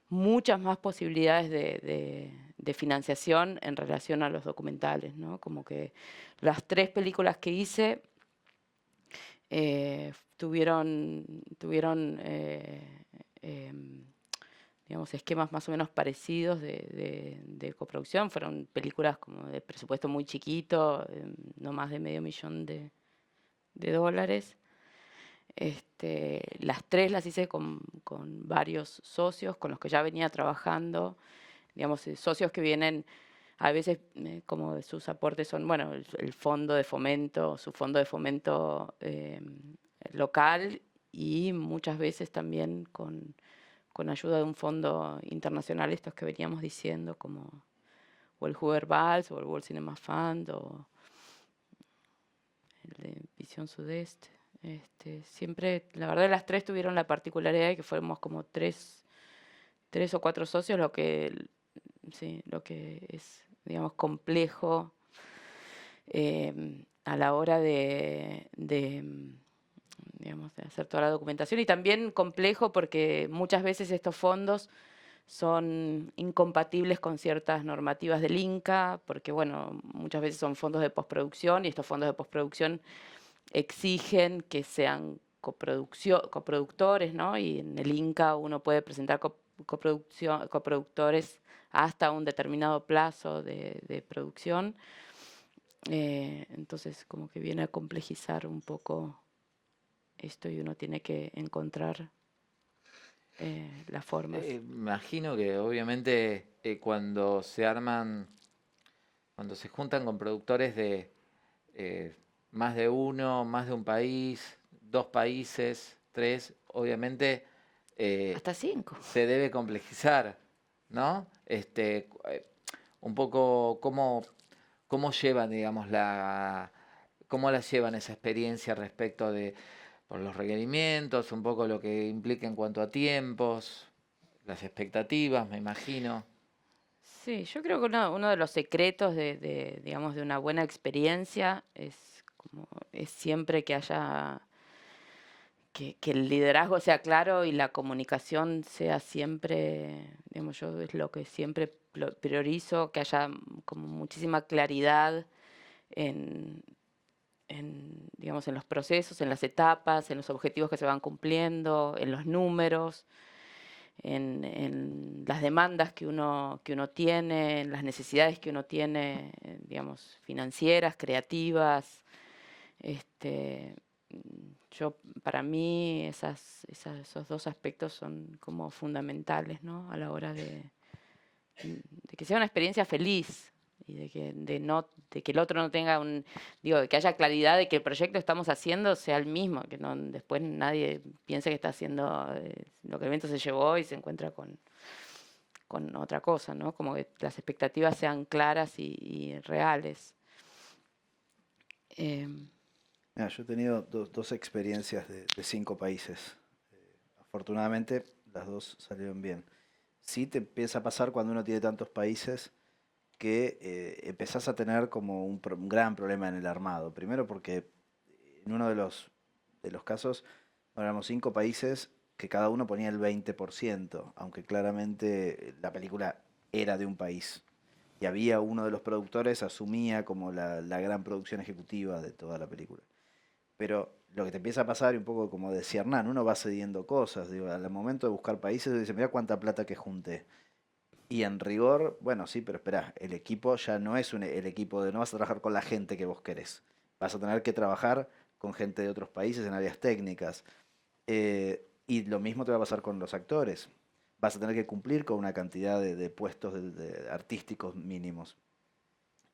muchas más posibilidades de financiación en relación a los documentales, ¿no? Como que las 3 películas que hice tuvieron digamos, esquemas más o menos parecidos de coproducción. Fueron películas como de presupuesto muy chiquito, no más de $500,000. Las 3 las hice con varios socios con los que ya venía trabajando, digamos, socios que vienen, a veces como sus aportes son, bueno, el fondo de fomento, su fondo de fomento local y muchas veces también con ayuda de un fondo internacional, estos que veníamos diciendo, como o el Hoover Vals o el World Cinema Fund o el de Visión Sudeste. Siempre, la verdad, las 3 tuvieron la particularidad de que fuéramos como 3 o 4 socios, lo que es, digamos, complejo a la hora digamos, de hacer toda la documentación, y también complejo porque muchas veces estos fondos son incompatibles con ciertas normativas del INCA, porque bueno, muchas veces son fondos de postproducción y estos fondos de postproducción exigen que sean coproductores, ¿no? Y en el INCA uno puede presentar coproductores hasta un determinado plazo de producción. Entonces como que viene a complejizar un poco esto y uno tiene que encontrar las formas. Imagino que obviamente cuando se juntan con productores de más de uno, más de un país, 2 países, 3, obviamente Hasta 5. se debe complejizar, ¿no? Un poco cómo llevan, digamos, ¿Cómo la llevan esa experiencia respecto de por los requerimientos, un poco lo que implica en cuanto a tiempos, las expectativas, me imagino? Sí, yo creo que uno de los secretos digamos, de una buena experiencia es siempre que haya, que el liderazgo sea claro y la comunicación sea siempre, digamos, yo es lo que siempre priorizo, que haya como muchísima claridad en, digamos, en los procesos, en las etapas, en los objetivos que se van cumpliendo, en los números, en las demandas que uno tiene, en las necesidades que uno tiene, digamos, financieras, creativas. Este, para mí esos dos aspectos son como fundamentales, ¿no? A la hora de que sea una experiencia feliz y de que el otro no tenga de que haya claridad de que el proyecto que estamos haciendo sea el mismo, que no después nadie piense que está haciendo lo que el viento se llevó y se encuentra con otra cosa, ¿no? Como que las expectativas sean claras y reales. Mira, yo he tenido dos experiencias de 5 países. Afortunadamente, las dos salieron bien. Sí te empieza a pasar cuando uno tiene tantos países que empezás a tener como un gran problema en el armado. Primero porque en uno de los casos éramos 5 países que cada uno ponía el 20%, aunque claramente la película era de un país. Y había uno de los productores, asumía como la gran producción ejecutiva de toda la película. Pero lo que te empieza a pasar, y un poco como decía Hernán, uno va cediendo cosas. Digo, al momento de buscar países, dice, mira cuánta plata que junté. Y en rigor, bueno, sí, pero espera, el equipo ya no es el equipo no vas a trabajar con la gente que vos querés. Vas a tener que trabajar con gente de otros países en áreas técnicas. Y lo mismo te va a pasar con los actores. Vas a tener que cumplir con una cantidad de puestos de artísticos mínimos.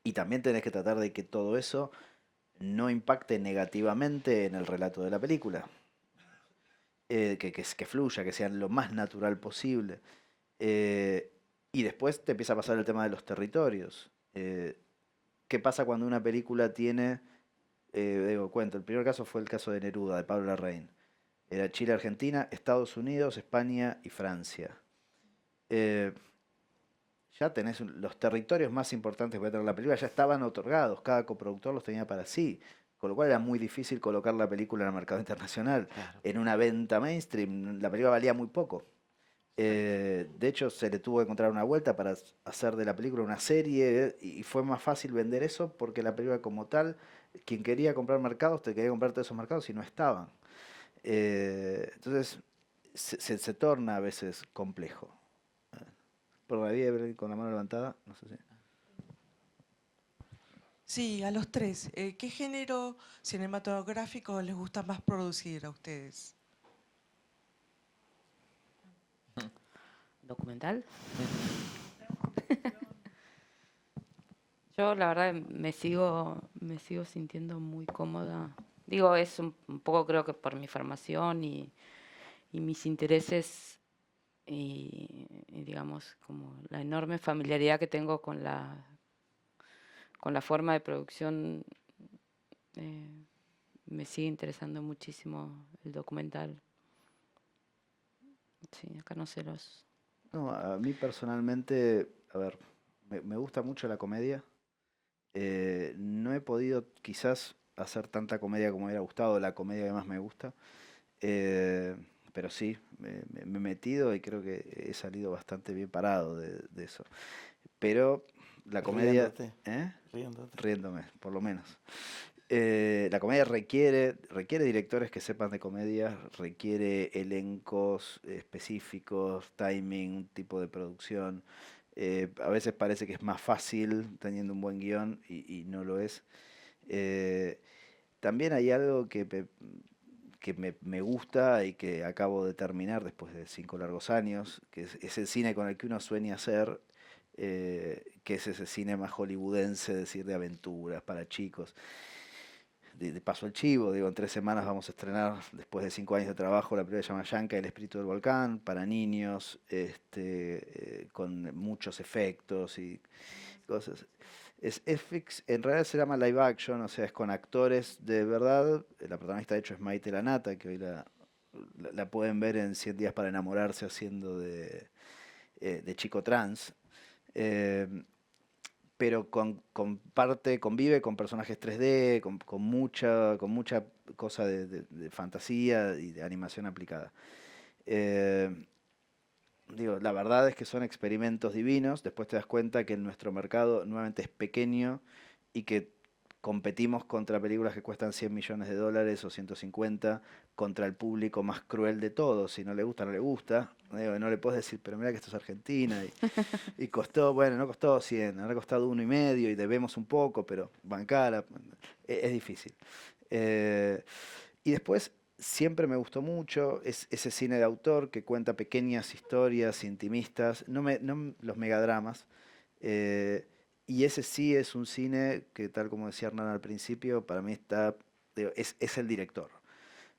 Y también tenés que tratar de que todo eso no impacte negativamente en el relato de la película. Que fluya, que sea lo más natural posible. Y después te empieza a pasar el tema de los territorios. ¿Qué pasa cuando una película tiene, cuento, el primer caso fue el caso de Neruda, de Pablo Larraín. Era Chile, Argentina, Estados Unidos, España y Francia. Ya tenés los territorios más importantes que puede tener la película, ya estaban otorgados, cada coproductor los tenía para sí, con lo cual era muy difícil colocar la película en el mercado internacional. Claro. En una venta mainstream, la película valía muy poco. De hecho, se le tuvo que encontrar una vuelta para hacer de la película una serie y fue más fácil vender eso porque la película como tal, quien quería comprar mercados, te quería comprar todos esos mercados y no estaban. Entonces, se torna a veces complejo. Por la vía con la mano levantada, no sé si. Sí, a los tres. ¿Qué género cinematográfico les gusta más producir a ustedes? ¿Documental? Yo la verdad me sigo sintiendo muy cómoda. Digo, es un poco creo que por mi formación y mis intereses y digamos como la enorme familiaridad que tengo con la forma de producción, me sigue interesando muchísimo el documental. Sí, acá no sé los... No, a mí personalmente, a ver, me gusta mucho la comedia. No he podido quizás hacer tanta comedia como me hubiera gustado, la comedia que más me gusta. Eh, pero sí, me he metido y creo que he salido bastante bien parado de eso. Pero la comedia... Riéndote, ¿Eh? riéndote. Riéndome, por lo menos. La comedia requiere directores que sepan de comedia, requiere elencos específicos, timing, un tipo de producción. A veces parece que es más fácil teniendo un buen guión y no lo es. Eh, También hay algo que me gusta y que acabo de terminar después de 5 largos años, que es el cine con el que uno sueña hacer, que es ese cine más hollywoodense, es decir, de aventuras para chicos. de paso el chivo, digo, en 3 semanas vamos a estrenar, después de 5 años de trabajo, la película se llama Yanka, El espíritu del volcán, para niños, con muchos efectos y cosas. Es FX, en realidad se llama live action, o sea, es con actores de verdad. La protagonista de hecho es Maite Lanata, que hoy la pueden ver en 100 días para enamorarse haciendo de chico trans. Eh, pero convive con personajes 3D, con mucha cosa de fantasía y de animación aplicada. Eh, Digo, la verdad es que son experimentos divinos. Después te das cuenta que nuestro mercado nuevamente es pequeño y que competimos contra películas que cuestan 100 millones de dólares o 150 contra el público más cruel de todos. Si no le gusta, no le gusta. Digo, no le puedes decir, pero mira que esto es Argentina y costó, bueno, no costó 100, habrá costado 1,5 y debemos un poco, pero bancara, es difícil. Y después siempre me gustó mucho ese cine de autor que cuenta pequeñas historias intimistas, no los megadramas. Y ese sí es un cine que, tal como decía Hernán al principio, para mí es el director.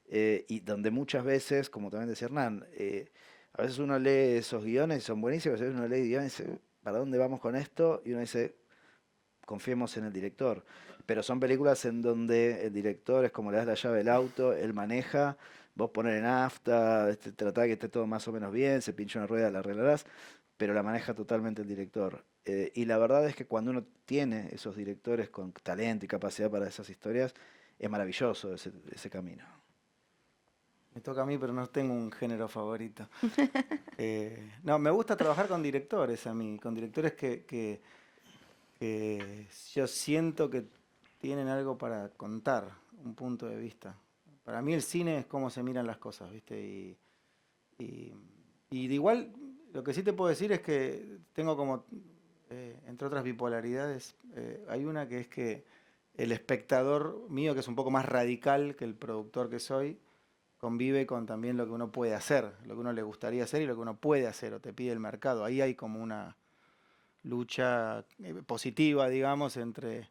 Y donde muchas veces, como también decía Hernán, a veces uno lee esos guiones y son buenísimos, a veces uno lee guiones y dice, ¿para dónde vamos con esto? Y uno dice, confiemos en el director. Pero son películas en donde el director es como le das la llave del auto, él maneja, vos poner en nafta, tratá que esté todo más o menos bien, se pincha una rueda, la arreglarás, pero la maneja totalmente el director. Y la verdad es que cuando uno tiene esos directores con talento y capacidad para esas historias, es maravilloso ese camino. Me toca a mí, pero no tengo un género favorito. No, me gusta trabajar con directores a mí, con directores que yo siento que tienen algo para contar, un punto de vista. Para mí el cine es cómo se miran las cosas, ¿viste? Y de igual, lo que sí te puedo decir es que tengo como, entre otras bipolaridades, hay una que es que el espectador mío, que es un poco más radical que el productor que soy, convive con también lo que uno puede hacer, lo que uno le gustaría hacer y lo que uno puede hacer o te pide el mercado. Ahí hay como una lucha positiva, digamos, entre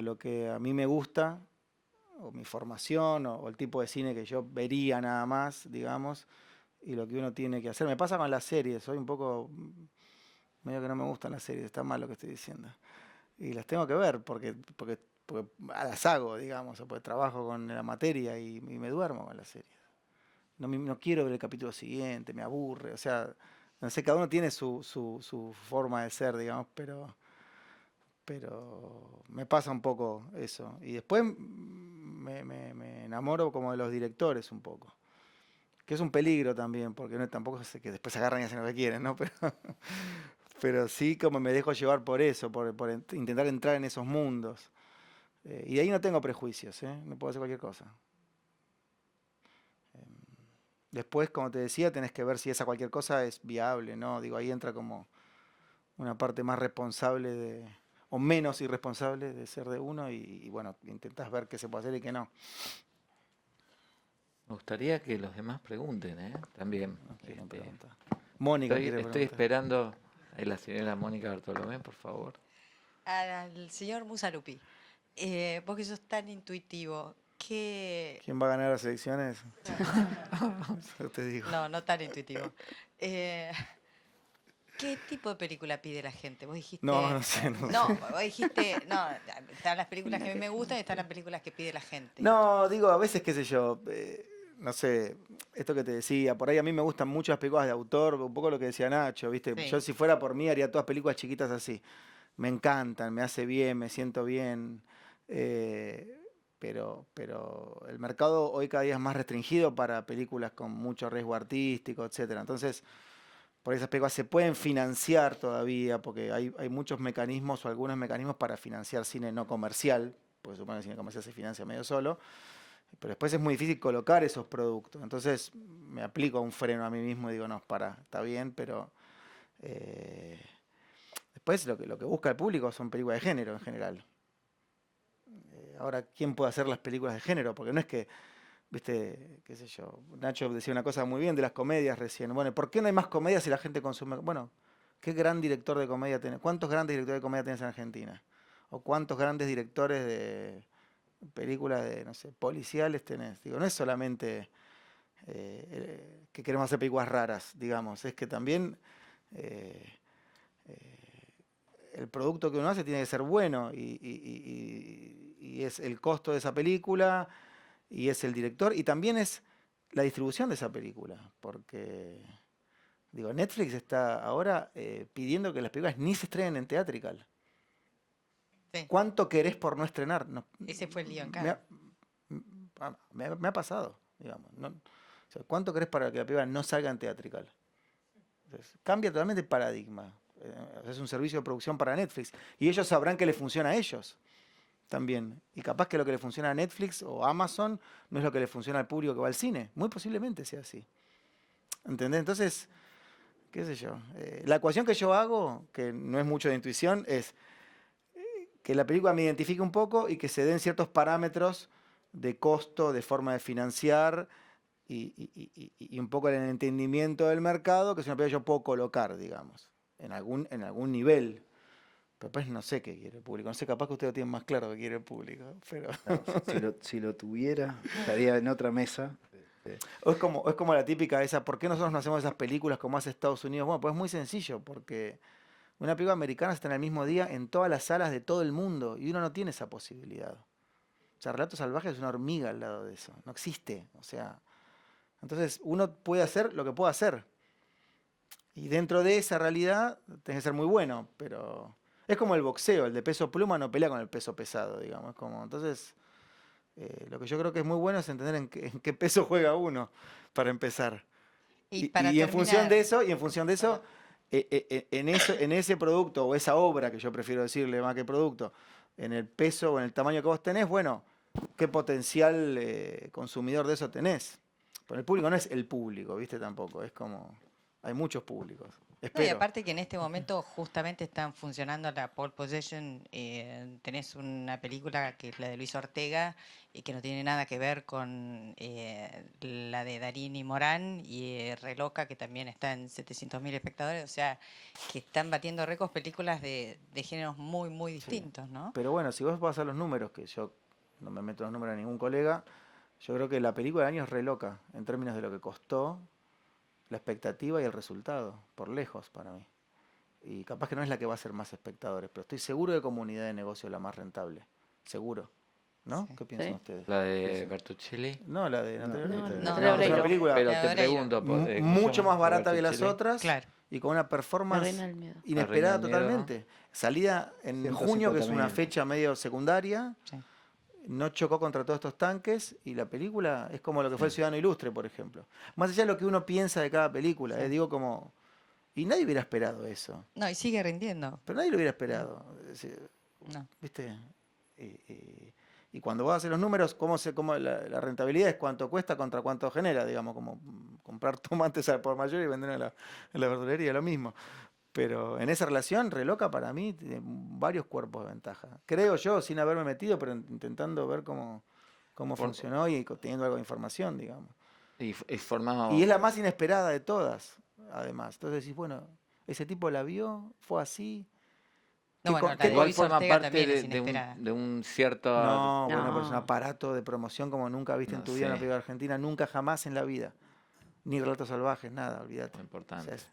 lo que a mí me gusta, o mi formación, o el tipo de cine que yo vería nada más, digamos, y lo que uno tiene que hacer. Me pasa con las series, soy un poco, medio que no me gustan las series, está mal lo que estoy diciendo. Y las tengo que ver porque las hago, digamos, o porque trabajo con la materia y me duermo con las series. No quiero ver el capítulo siguiente, me aburre, o sea, no sé, cada uno tiene su forma de ser, digamos, pero me pasa un poco eso. Y después me enamoro como de los directores un poco. Que es un peligro también, porque no, tampoco es que después se agarran y hacen lo que quieren, ¿no? Pero sí como me dejo llevar por eso, por intentar entrar en esos mundos. Y de ahí no tengo prejuicios, ¿eh? Me puedo hacer cualquier cosa. Después, como te decía, tenés que ver si esa cualquier cosa es viable, ¿no? Digo, ahí entra como una parte más responsable o menos irresponsable de ser de uno y bueno, intentás ver qué se puede hacer y qué no. Me gustaría que los demás pregunten, también. No quieren preguntar. Mónica quiere Estoy preguntar. esperando a la señora Mónica Bartolomé, por favor. Al señor Musalupi, vos que sos tan intuitivo, ¿qué...? ¿Quién va a ganar las elecciones? Eso te digo. No tan intuitivo. ¿Qué tipo de película pide la gente? Vos dijiste... No sé. No, vos dijiste... No, están las películas que a mí me gustan y están las películas que pide la gente. No, digo, a veces, qué sé yo, no sé, esto que te decía, por ahí a mí me gustan muchas películas de autor, un poco lo que decía Nacho, ¿viste? Sí. Yo si fuera por mí haría todas películas chiquitas así. Me encantan, me hace bien, me siento bien. Pero el mercado hoy cada día es más restringido para películas con mucho riesgo artístico, etcétera. Entonces, por esas películas se pueden financiar todavía, porque hay muchos mecanismos o algunos mecanismos para financiar cine no comercial, porque supone que el cine comercial se financia medio solo, pero después es muy difícil colocar esos productos. Entonces me aplico un freno a mí mismo y digo, no, está bien, pero después lo que busca el público son películas de género en general. Ahora, ¿quién puede hacer las películas de género? Porque no es que, viste, qué sé yo, Nacho decía una cosa muy bien de las comedias recién. Bueno, ¿por qué no hay más comedias si la gente consume? Bueno, ¿qué gran director de comedia tenés? ¿Cuántos grandes directores de comedia tenés en Argentina? ¿O cuántos grandes directores películas de, no sé, policiales tenés. Digo, no es solamente que queremos hacer películas raras, digamos, es que también eh, el producto que uno hace tiene que ser bueno y es el costo de esa película y es el director y también es la distribución de esa película, porque digo, Netflix está ahora pidiendo que las películas ni se estrenen en Theatrical. Sí, ¿Cuánto querés por no estrenar? ese fue el lío en me ha, me ha pasado, digamos. O sea, ¿cuánto querés para que la película no salga en Theatrical? Entonces, cambia totalmente el paradigma. Es un servicio de producción para Netflix y ellos sabrán que les funciona a ellos también. Y capaz que lo que le funciona a Netflix o Amazon no es lo que le funciona al público que va al cine. Muy posiblemente sea así. ¿Entendés? Entonces, qué sé yo. La ecuación que yo hago, que no es mucho de intuición, es que la película me identifique un poco y que se den ciertos parámetros de costo, de forma de financiar y un poco el entendimiento del mercado, que es una película que yo puedo colocar, digamos, en algún nivel. Pero pues no sé qué quiere el público. No sé, capaz que usted lo tiene más claro qué quiere el público. Pero No, si lo tuviera, estaría en otra mesa. es como la típica esa, ¿por qué nosotros no hacemos esas películas como hace Estados Unidos? Bueno, pues es muy sencillo, porque una película americana está en el mismo día en todas las salas de todo el mundo y uno no tiene esa posibilidad. O sea, Relatos Salvajes es una hormiga al lado de eso. No existe. O sea, entonces uno puede hacer lo que pueda hacer. Y dentro de esa realidad tenés que ser muy bueno, pero es como el boxeo, el de peso pluma no pelea con el peso pesado, digamos. Entonces, lo que yo creo que es muy bueno es entender en qué peso juega uno, para empezar. Y para Y en función de terminar, eso, en ese producto o esa obra, que yo prefiero decirle más que producto, en el peso o en el tamaño que vos tenés, bueno, ¿qué potencial consumidor de eso tenés? Pero el público no es el público, ¿viste? Tampoco, es como, hay muchos públicos. no, y Espero. aparte que en este momento justamente están funcionando la pole position, tenés una película que es la de Luis Ortega y que no tiene nada que ver con la de Darín y Morán y Re Loca, que también está en 700.000 espectadores, o sea, que están batiendo récords películas de géneros muy, muy Sí. distintos, ¿no? Pero bueno, si vos pasás los números, que yo no me meto los números de ningún colega, yo creo que la película del año es Re Loca, en términos de lo que costó, la expectativa y el resultado, por lejos para mí. Y capaz que no es la que va a ser más espectadores, pero estoy seguro de comunidad de negocio la más rentable. Seguro. ¿No? Sí. ¿Qué piensan Sí. ustedes? La de Bertuccelli. No, la de No, Natalia no, Oreiro. no, No, Natalia Es una Oreiro. película Pero La te Oreiro. pregunto, ¿cómo se mucho llama? más barata que las Bertuccelli. otras Claro. y con una La performance Reina del Miedo. inesperada La Reina del Miedo. totalmente. Salida en junio, que es una 150.000. fecha medio secundaria, Sí. no chocó contra todos estos tanques y la película es como lo que fue El Ciudadano Ilustre, por ejemplo. Más allá de lo que uno piensa de cada película, Sí. digo como... Y nadie hubiera esperado eso. No, y sigue rindiendo. Pero nadie lo hubiera esperado. Es decir, No. ¿viste? Y cuando vos haces los números, cómo la rentabilidad es cuánto cuesta contra cuánto genera, digamos, como comprar tomates al por mayor y vender en la verdulería, lo mismo. Pero en esa relación, Re Loca para mí tiene varios cuerpos de ventaja. Creo yo, sin haberme metido, pero intentando ver cómo funcionó y teniendo algo de información, digamos. Y formado. Y es la más inesperada de todas, además. Entonces decís, bueno, ese tipo la vio, fue así. No, bueno, la qué de Igual Luis forma Ortega parte también es de inesperada. de un cierto. No, bueno, pero es un No. aparato de promoción como nunca viste en No tu vida en una sé. película argentina, nunca jamás en la vida. Ni Relatos Salvajes, nada, olvídate. Muy importante. O sea,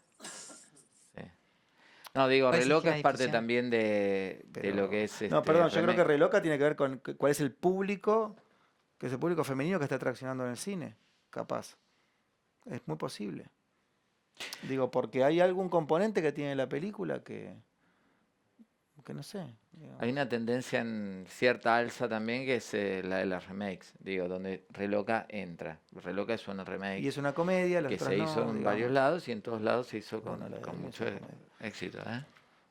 Sí. No, digo, ¿Puede Re Loca exigir es la parte difusión? también de pero- lo que es. No, perdón, yo creo remake. que Re Loca tiene que ver con cuál es el público, que es el público femenino que está atraccionando en el cine, capaz. Es muy posible. Digo, porque hay algún componente que tiene la película que no sé. Digamos. Hay una tendencia en cierta alza también que es la de las remakes, digo, donde Re Loca entra. Re Loca es una remake Y es una comedia, las que otras se no, hizo en digamos. varios lados y en todos lados se hizo Bueno, la de con Darín es mucho una comedia. éxito. ¿Eh?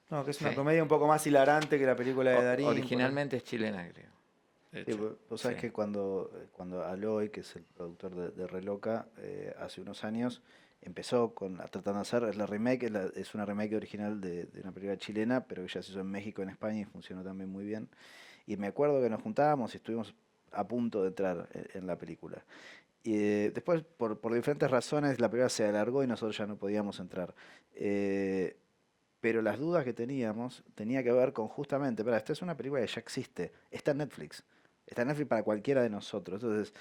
No, que es una Sí. comedia un poco más hilarante que la película de Darín. por ahí. Originalmente es chilena, creo. De Sí, hecho. vos sabés Sí. que cuando Aloy, que es el productor de Re Loca, hace unos años empezó tratando de hacer la remake, es una remake original de una película chilena, pero que ya se hizo en México, en España y funcionó también muy bien. Y me acuerdo que nos juntábamos y estuvimos a punto de entrar en la película. Y después, por diferentes razones, la película se alargó y nosotros ya no podíamos entrar. Pero las dudas que teníamos tenía que ver con justamente, esta es una película que ya existe, está en Netflix. Está en Netflix para cualquiera de nosotros. Entonces,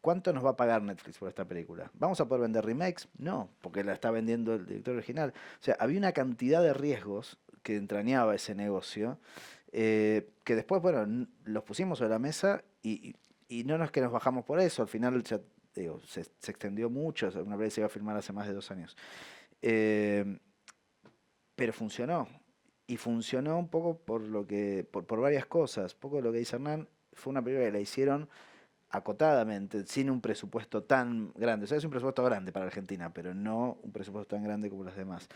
¿cuánto nos va a pagar Netflix por esta película? ¿Vamos a poder vender remakes? No, porque la está vendiendo el director original. O sea, había una cantidad de riesgos que entrañaba ese negocio, que después, bueno, los pusimos sobre la mesa y no es que nos bajamos por eso. Al final, ya, digo, se extendió mucho. Una vez se iba a filmar hace más de 2 años. Eh, pero funcionó. Y funcionó un poco por varias cosas. Un poco lo que dice Hernán, fue una película que la hicieron acotadamente, sin un presupuesto tan grande. O sea, es un presupuesto grande para Argentina, pero no un presupuesto tan grande como los demás.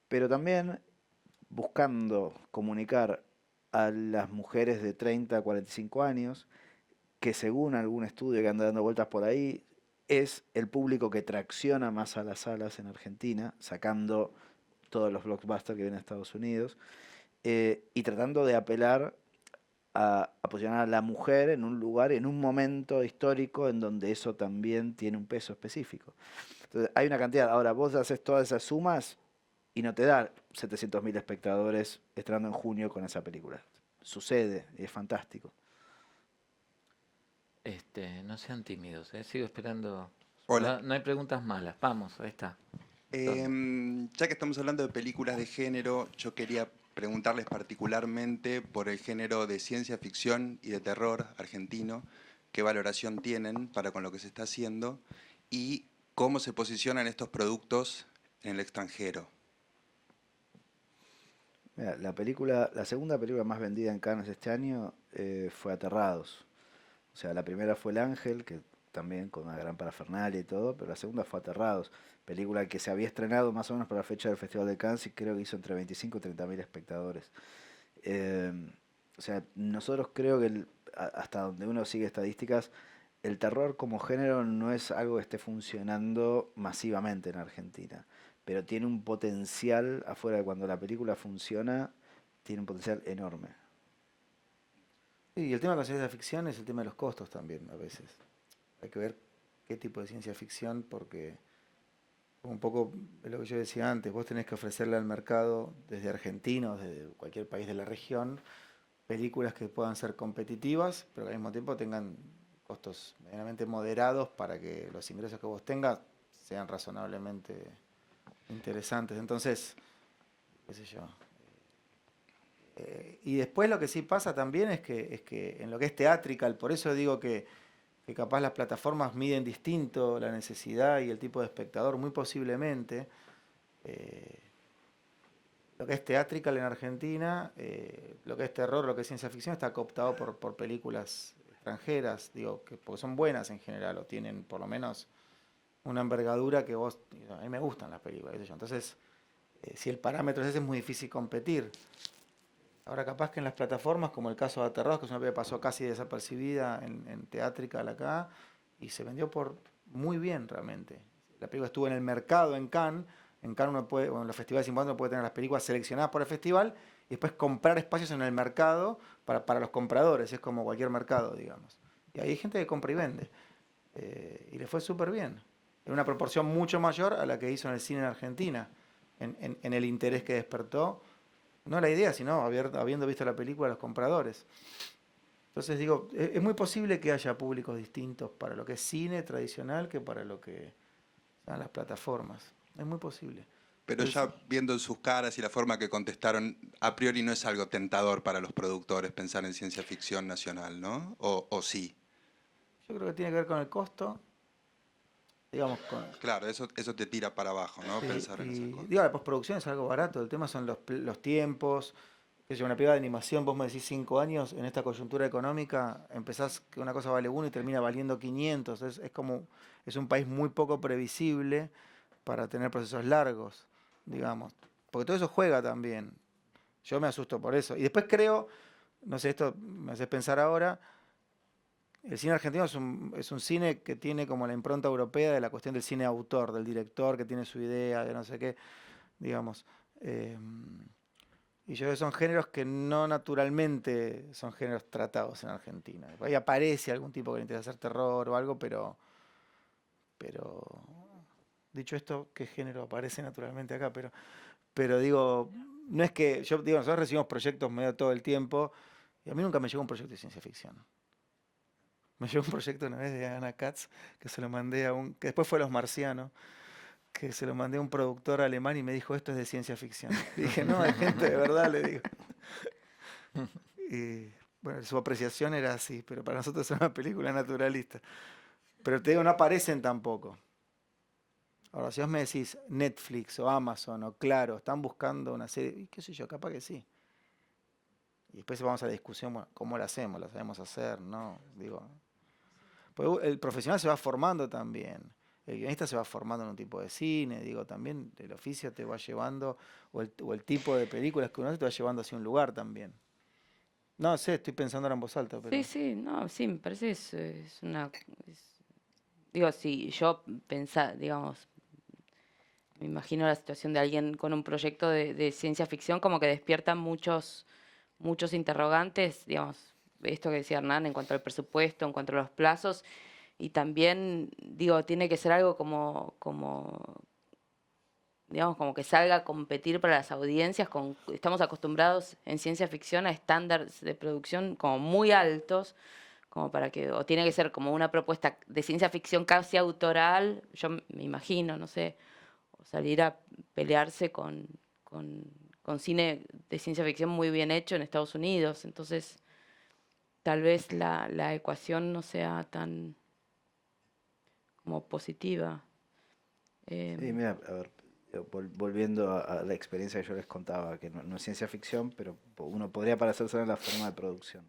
Pero también buscando comunicar a las mujeres de 30 a 45 años, que según algún estudio que anda dando vueltas por ahí, es el público que tracciona más a las salas en Argentina, sacando todos los blockbusters que vienen a Estados Unidos, y tratando de apelar a posicionar a la mujer en un lugar, en un momento histórico en donde eso también tiene un peso específico. Entonces, hay una cantidad. Ahora, vos haces todas esas sumas y no te da 700.000 espectadores estrenando en junio con esa película. Sucede y es fantástico. No sean tímidos, ¿eh? Sigo esperando. Hola. No hay preguntas malas. Vamos, ahí está. Ya que estamos hablando de películas de género, yo quería preguntarles particularmente por el género de ciencia ficción y de terror argentino, qué valoración tienen para con lo que se está haciendo y cómo se posicionan estos productos en el extranjero. Mira, la segunda película más vendida en Cannes este año fue Aterrados. O sea, la primera fue El Ángel, que también con una gran parafernalia y todo, pero la segunda fue Aterrados, película que se había estrenado más o menos para la fecha del Festival de Cannes y creo que hizo entre 25 y 30.000 espectadores. O sea, nosotros creo que hasta donde uno sigue estadísticas, el terror como género no es algo que esté funcionando masivamente en Argentina, pero tiene un potencial afuera de cuando la película funciona, tiene un potencial enorme. Y el tema con ciencia ficción es el tema de los costos también, a veces. Hay que ver qué tipo de ciencia ficción, porque un poco es lo que yo decía antes, vos tenés que ofrecerle al mercado, desde Argentina o desde cualquier país de la región, películas que puedan ser competitivas, pero que al mismo tiempo tengan costos medianamente moderados para que los ingresos que vos tengas sean razonablemente interesantes. Entonces, qué sé yo. Y después lo que sí pasa también es que en lo que es theatrical, por eso digo que capaz las plataformas miden distinto la necesidad y el tipo de espectador, muy posiblemente. Lo que es theatrical en Argentina, lo que es terror, lo que es ciencia ficción, está cooptado por películas extranjeras, digo, porque son buenas en general, o tienen por lo menos una envergadura que vos... A mí me gustan las películas, qué sé yo. Entonces, si el parámetro es ese, es muy difícil competir. Ahora capaz que en las plataformas, como el caso de Aterrados, que es una película que pasó casi desapercibida en Theatrical acá, y se vendió por muy bien realmente. La película estuvo en el mercado en Cannes uno puede, bueno, en los festivales importantes uno puede tener las películas seleccionadas por el festival y después comprar espacios en el mercado para los compradores, es como cualquier mercado, digamos. Y hay gente que compra y vende. Y le fue súper bien. En una proporción mucho mayor a la que hizo en el cine en Argentina, en el interés que despertó. No la idea, sino habiendo visto la película, los compradores. Entonces digo, es muy posible que haya públicos distintos para lo que es cine tradicional que para lo que son las plataformas. Es muy posible. Pero ya viendo sus caras y la forma que contestaron, a priori no es algo tentador para los productores pensar en ciencia ficción nacional, ¿no? ¿O sí? Yo creo que tiene que ver con el costo. Digamos, Claro, eso te tira para abajo, ¿no? sí, Pensar en esas cosas. digo, la postproducción es algo barato, el tema son los tiempos. Que una película de animación, vos me decís 5 años, en esta coyuntura económica, empezás que una cosa vale 1 y termina valiendo 500. Es un país muy poco previsible para tener procesos largos, digamos. Porque todo eso juega también. Yo me asusto por eso. Y después creo, no sé, esto me hace pensar ahora, el cine argentino es un cine que tiene como la impronta europea de la cuestión del cine autor, del director que tiene su idea, de no sé qué, digamos. Y yo creo que son géneros que no naturalmente son géneros tratados en Argentina. Ahí aparece algún tipo que le interesa hacer terror o algo, pero dicho esto, ¿qué género aparece naturalmente acá? Pero digo, no es que, yo digo, nosotros recibimos proyectos medio todo el tiempo y a mí nunca me llegó un proyecto de ciencia ficción. Me llegó un proyecto una vez de Anna Katz, que se lo mandé que después fue Los Marcianos, que se lo mandé a un productor alemán y me dijo, esto es de ciencia ficción. Y dije, no, hay gente de verdad, le digo. Y bueno, su apreciación era así, pero para nosotros es una película naturalista. Pero te digo, no aparecen tampoco. Ahora, si vos me decís Netflix o Amazon o Claro, están buscando una serie, y qué sé yo, capaz que sí. Y después vamos a la discusión, bueno, ¿cómo la hacemos? ¿La sabemos hacer? No, digo. Pues el profesional se va formando también. El guionista se va formando en un tipo de cine, digo, también el oficio te va llevando, o el tipo de películas que uno hace te va llevando hacia un lugar también. No sé, estoy pensando ahora en voz alta, pero... Sí, sí, no, sí, me parece es una... digo, si yo pensaba, digamos, me imagino la situación de alguien con un proyecto de ciencia ficción como que despierta muchos interrogantes, digamos, esto que decía Hernán en cuanto al presupuesto, en cuanto a los plazos, y también, digo, tiene que ser algo digamos, como que salga a competir para las audiencias. Estamos acostumbrados en ciencia ficción a estándares de producción como muy altos, como para que, o tiene que ser como una propuesta de ciencia ficción casi autoral, yo me imagino, no sé, o salir a pelearse con cine de ciencia ficción muy bien hecho en Estados Unidos. Entonces, tal vez la ecuación no sea tan como positiva. Sí, mira, a ver, volviendo a la experiencia que yo les contaba, que no es ciencia ficción, pero uno podría parecerse en la forma de producción.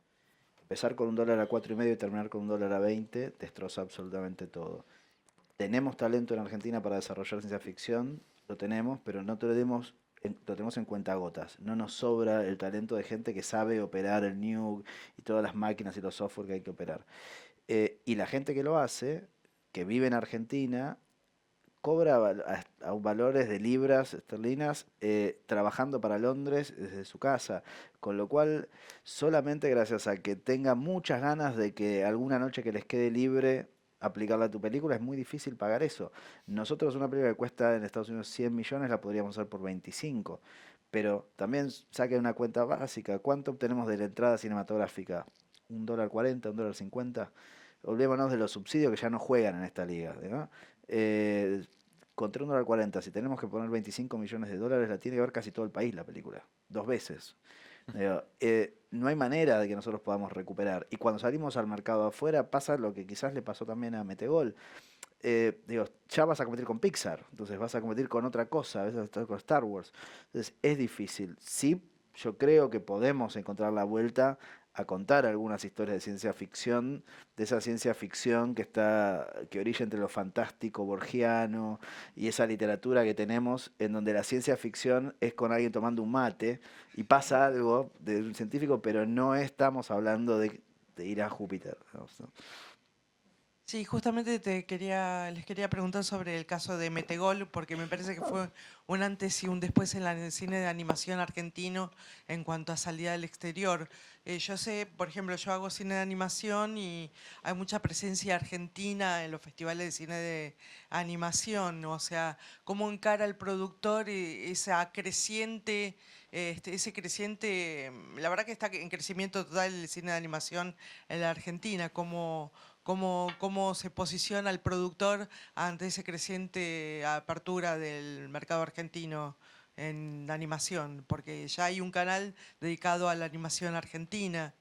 Empezar con $1 a 4,5 y terminar con $1 a 20 destroza absolutamente todo. Tenemos talento en Argentina para desarrollar ciencia ficción, lo tenemos, pero no tenemos, lo tenemos en cuentagotas. No nos sobra el talento de gente que sabe operar el Nuke y todas las máquinas y los software que hay que operar. Y la gente que lo hace, que vive en Argentina, cobra a valores de libras esterlinas trabajando para Londres desde su casa, con lo cual solamente gracias a que tenga muchas ganas de que alguna noche que les quede libre aplicarla a tu película, es muy difícil pagar eso. Nosotros una película que cuesta en Estados Unidos 100 millones la podríamos hacer por 25, pero también saquen una cuenta básica. ¿Cuánto obtenemos de la entrada cinematográfica? $1.40, $1.50. Olvidémonos de los subsidios que ya no juegan en esta liga, ¿no? Contra $1.40, si tenemos que poner 25 millones de dólares, la tiene que ver casi todo el país la película, 2 veces. Digo, no hay manera de que nosotros podamos recuperar. Y cuando salimos al mercado afuera pasa lo que quizás le pasó también a Metegol. Digo, ya vas a competir con Pixar, entonces vas a competir con otra cosa, a veces con Star Wars. Entonces es difícil. Sí, yo creo que podemos encontrar la vuelta a contar algunas historias de ciencia ficción, de esa ciencia ficción que orilla entre lo fantástico borgiano y esa literatura que tenemos, en donde la ciencia ficción es con alguien tomando un mate y pasa algo de un científico, pero no estamos hablando de ir a Júpiter, ¿no? Sí, justamente les quería preguntar sobre el caso de Metegol, porque me parece que fue un antes y un después en el cine de animación argentino en cuanto a salida al exterior. Yo sé, por ejemplo, yo hago cine de animación y hay mucha presencia argentina en los festivales de cine de animación, o sea, cómo encara el productor esa creciente, ese creciente, la verdad que está en crecimiento total el cine de animación en la Argentina, cómo se posiciona el productor ante esa creciente apertura del mercado argentino en la animación, porque ya hay un canal dedicado a la animación argentina.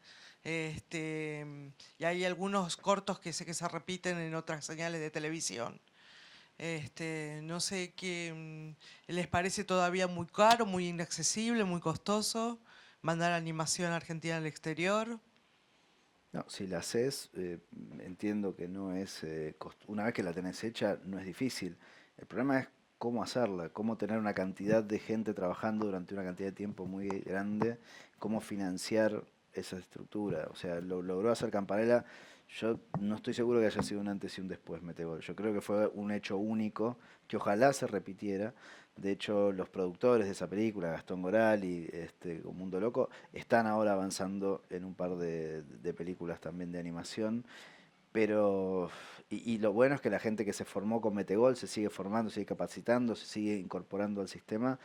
Y hay algunos cortos que sé que se repiten en otras señales de televisión. No sé qué les parece todavía muy caro, muy inaccesible, muy costoso mandar animación argentina al exterior. No, si la haces, entiendo que no es, una vez que la tenés hecha, no es difícil. El problema es cómo hacerla, cómo tener una cantidad de gente trabajando durante una cantidad de tiempo muy grande, cómo financiar esa estructura. O sea, lo logró hacer Campanella. Yo no estoy seguro que haya sido un antes y un después Metegol. Yo creo que fue un hecho único que ojalá se repitiera. De hecho, los productores de esa película, Gastón Goral y Mundo Loco, están ahora avanzando en un par de películas también de animación. Pero, y lo bueno es que la gente que se formó con Metegol se sigue formando, se sigue capacitando, se sigue incorporando al sistema,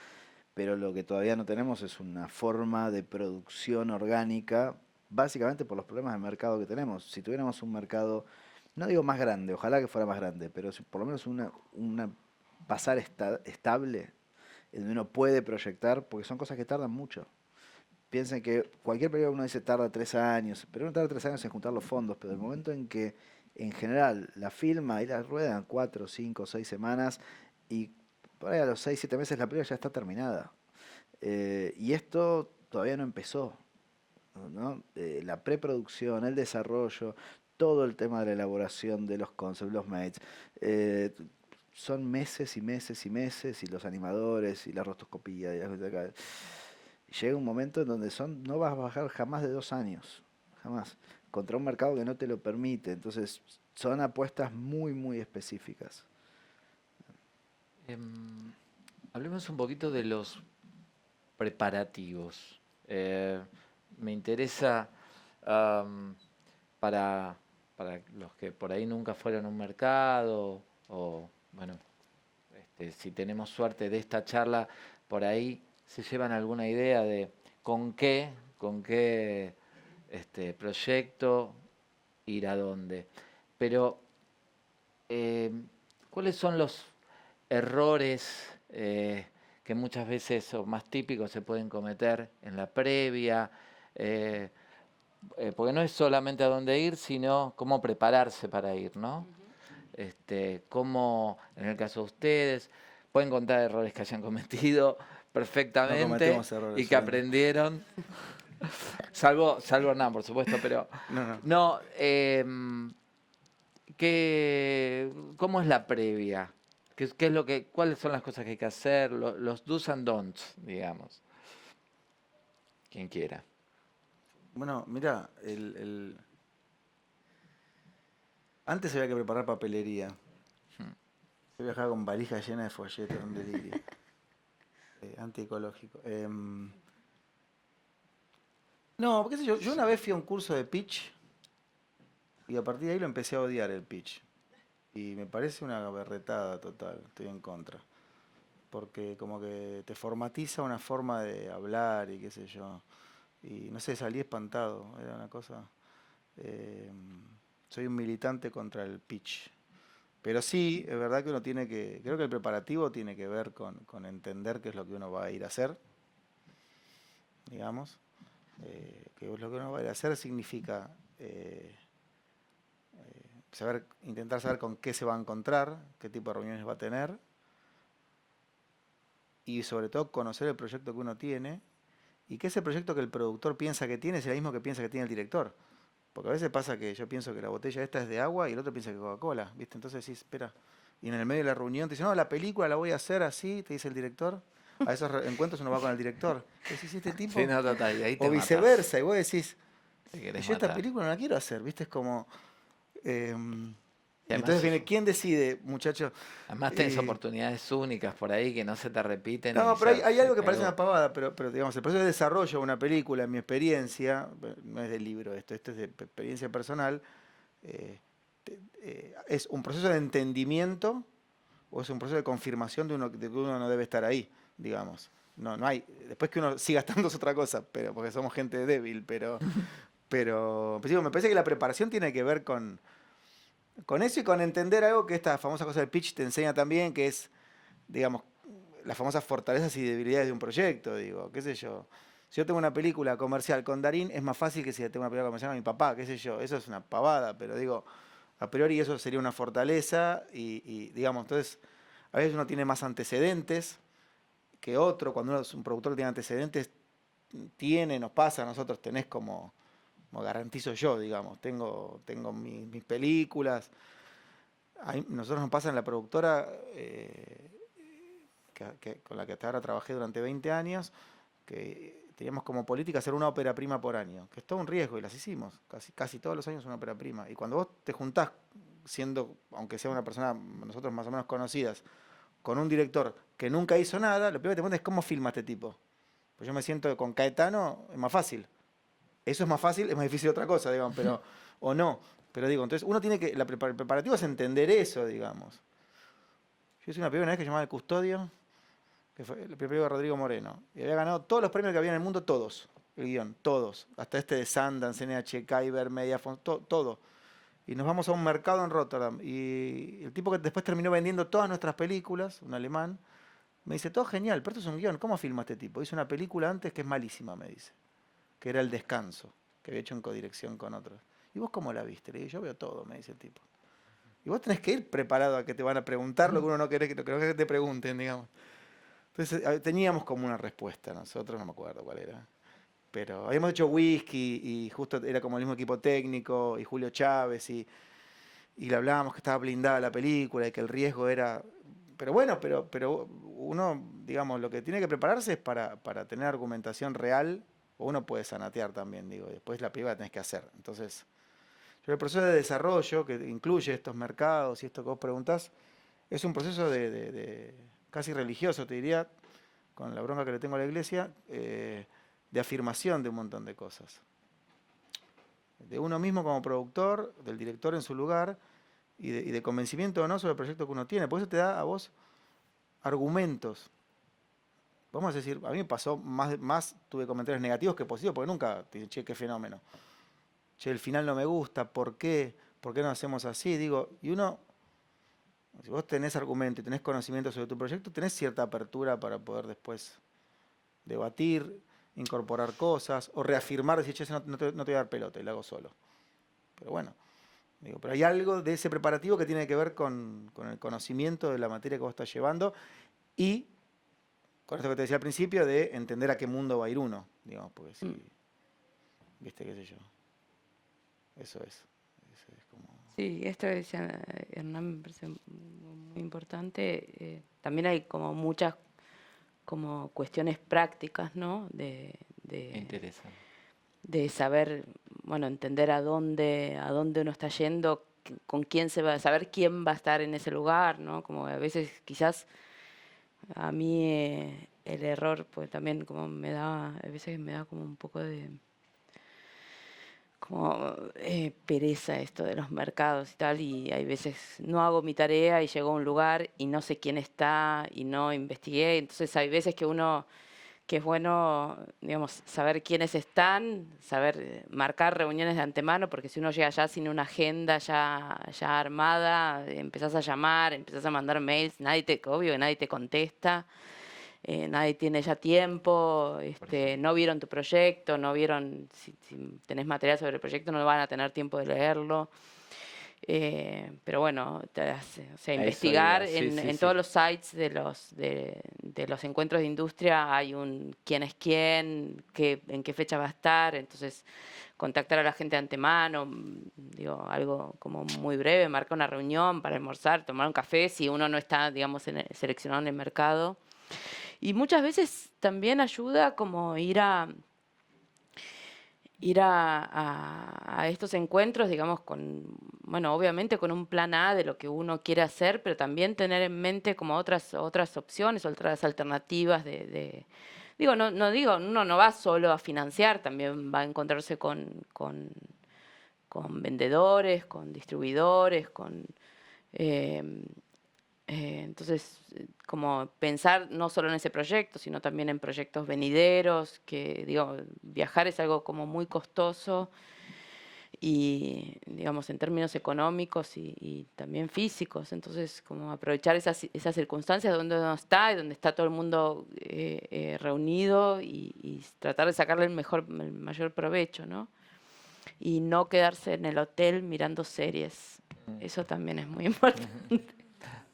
pero lo que todavía no tenemos es una forma de producción orgánica básicamente por los problemas de mercado que tenemos. Si tuviéramos un mercado, no digo más grande, ojalá que fuera más grande, pero por lo menos una pasar estable, en donde uno puede proyectar, porque son cosas que tardan mucho. Piensen que cualquier película uno dice tarda 3 años, pero uno tarda 3 años en juntar los fondos, pero el momento en que en general la filma y la ruedan 4, 5, 6 semanas y por ahí a los 6, 7 meses la película ya está terminada. Y esto todavía no empezó, ¿no? La preproducción, el desarrollo, todo el tema de la elaboración de los concepts, los mates, son meses y meses y meses, y los animadores y la rotoscopía. Llega un momento en donde no vas a bajar jamás de 2 años, jamás, contra un mercado que no te lo permite. Entonces son apuestas muy, muy específicas. Hablemos un poquito de los preparativos. Me interesa para los que por ahí nunca fueron a un mercado o, bueno, si tenemos suerte de esta charla, por ahí se llevan alguna idea de con qué proyecto ir a dónde. Pero, ¿cuáles son los errores que muchas veces o más típicos se pueden cometer en la previa? Porque no es solamente a dónde ir, sino cómo prepararse para ir, ¿no? Cómo, en el caso de ustedes, pueden contar errores que hayan cometido perfectamente cometemos errores, y que sí. aprendieron. salvo Hernán, por supuesto, pero no, ¿cómo es la previa? ¿Qué es cuáles son las cosas que hay que hacer? Los do's and don'ts, digamos. Quien quiera. Bueno, mira, antes había que preparar papelería. Yo viajaba con valijas llenas de folletos, un delirio. Antiecológico. No, qué sé yo una vez fui a un curso de pitch y a partir de ahí lo empecé a odiar el pitch. Y me parece una berretada total, estoy en contra. Porque como que te formatiza una forma de hablar y qué sé yo. Y no sé, salí espantado, era una cosa... soy un militante contra el pitch. Pero sí, es verdad que uno tiene que... Creo que el preparativo tiene que ver con entender qué es lo que uno va a ir a hacer, digamos. Que lo que uno va a ir a hacer significa intentar saber con qué se va a encontrar, qué tipo de reuniones va a tener, y sobre todo conocer el proyecto que uno tiene, y que ese proyecto que el productor piensa que tiene es el mismo que piensa que tiene el director. Porque a veces pasa que yo pienso que la botella esta es de agua y el otro piensa que es Coca-Cola, ¿viste? Entonces decís, espera, y en el medio de la reunión te dicen, no, la película la voy a hacer así, te dice el director. A esos encuentros uno va con el director. Y decís, este tipo... Sí, no, total, y ahí te o matás. viceversa, y vos decís, Te querés yo esta matar. película no la quiero hacer, ¿viste? Es como... Y además, entonces viene, ¿quién decide, muchacho? además tenés oportunidades únicas por ahí que no se te repiten. No, y pero ya hay se algo que parece pegó. una pavada, pero digamos, el proceso de desarrollo de una película, en mi experiencia, no es del libro esto es de experiencia personal, es un proceso de entendimiento o es un proceso de confirmación de que uno no debe estar ahí, digamos. No hay, después que uno siga estando es otra cosa, pero porque somos gente débil, pero pues digo, me parece que la preparación tiene que ver con eso y con entender algo que esta famosa cosa del pitch te enseña también, que es, digamos, las famosas fortalezas y debilidades de un proyecto, digo, qué sé yo. Si yo tengo una película comercial con Darín, es más fácil que si tengo una película comercial con mi papá, qué sé yo. Eso es una pavada, pero digo, a priori eso sería una fortaleza y digamos, entonces, a veces uno tiene más antecedentes que otro. Cuando uno es un productor que tiene antecedentes, nos pasa, a nosotros tenés como garantizo yo, digamos, tengo mis películas. Nosotros nos pasa en la productora con la que hasta ahora trabajé durante 20 años, que teníamos como política hacer una ópera prima por año, que es todo un riesgo y las hicimos, casi todos los años una ópera prima. Y cuando vos te juntás, aunque sea una persona, nosotros más o menos conocidas, con un director que nunca hizo nada, lo primero que te preguntas es cómo filma este tipo. Pues yo me siento que con Caetano es más fácil. Eso es más fácil, es más difícil otra cosa, digamos, pero, o no. Pero digo, entonces uno tiene que, el preparativo es entender eso, digamos. Yo hice una película una vez que se llamaba El Custodio, que fue el primer película de Rodrigo Moreno, y había ganado todos los premios que había en el mundo, todos. el guión, todos, hasta este de Sundance, NHK, Ibermedia, todo. Y nos vamos a un mercado en Rotterdam. Y el tipo que después terminó vendiendo todas nuestras películas, un alemán, me dice, todo genial, pero esto es un guión, ¿cómo filma este tipo? Hizo una película antes que es malísima, me dice, que era El Descanso, que había hecho en codirección con otros. ¿Y vos cómo la viste? Le digo, yo veo todo, me dice el tipo. Y vos tenés que ir preparado a que te van a preguntar lo que uno no quiere que te pregunten, digamos. Entonces teníamos como una respuesta nosotros, no me acuerdo cuál era. Pero habíamos hecho Whisky y justo era como el mismo equipo técnico y Julio Chávez y le hablábamos que estaba blindada la película y que el riesgo era... Pero bueno, pero uno, digamos, lo que tiene que prepararse es para tener argumentación real, o uno puede zanatear también, digo, y después la película la tenés que hacer. Entonces, yo el proceso de desarrollo, que incluye estos mercados y esto que vos preguntás, es un proceso de casi religioso, te diría, con la bronca que le tengo a la iglesia, de afirmación de un montón de cosas. De uno mismo como productor, del director en su lugar, y de convencimiento o no sobre el proyecto que uno tiene. Por eso te da a vos argumentos. Vamos a decir, a mí me pasó más tuve comentarios negativos que positivos, porque nunca te dije, che, qué fenómeno. Che, el final no me gusta, ¿por qué? ¿Por qué no hacemos así? Digo, y uno, si vos tenés argumento y tenés conocimiento sobre tu proyecto, tenés cierta apertura para poder después debatir, incorporar cosas, o reafirmar, decir, che, no te voy a dar pelota y lo hago solo. Pero bueno, digo, pero hay algo de ese preparativo que tiene que ver con el conocimiento de la materia que vos estás llevando y con esto que te decía al principio de entender a qué mundo va a ir uno, digamos, porque si, viste, qué sé yo, eso es como... Sí, esto que decía Hernán me parece muy importante. También hay como muchas como cuestiones prácticas, ¿no? Interesante. De saber, bueno, entender a dónde uno está yendo, con quién se va, a saber quién va a estar en ese lugar, ¿no? Como a veces quizás a mí el error, pues también como a veces me da como un poco de como pereza esto de los mercados y tal, y hay veces no hago mi tarea y llego a un lugar y no sé quién está y no investigué, entonces hay veces que es bueno, digamos, saber quiénes están, saber marcar reuniones de antemano, porque si uno llega ya sin una agenda ya armada, empezás a llamar, empezás a mandar mails, obvio que nadie te contesta. Nadie tiene ya tiempo, no vieron tu proyecto, no vieron, si tenés material sobre el proyecto no van a tener tiempo de leerlo. Pero bueno, o sea, investigar en todos los sites de los encuentros de industria hay un quién es quién, en qué fecha va a estar, entonces contactar a la gente de antemano, digo, algo como muy breve, marcar una reunión para almorzar, tomar un café si uno no está, digamos, seleccionado en el mercado. Y muchas veces también ayuda como ir a estos encuentros, digamos, bueno, obviamente con un plan A de lo que uno quiere hacer, pero también tener en mente como otras opciones, otras alternativas digo, uno no va solo a financiar, también va a encontrarse con vendedores, con distribuidores, entonces, como pensar no solo en ese proyecto, sino también en proyectos venideros, que digo, viajar es algo como muy costoso y, digamos, en términos económicos y también físicos. Entonces, como aprovechar esas circunstancias donde uno está y donde está todo el mundo reunido y tratar de sacarle el mayor provecho, ¿no? Y no quedarse en el hotel mirando series. Eso también es muy importante.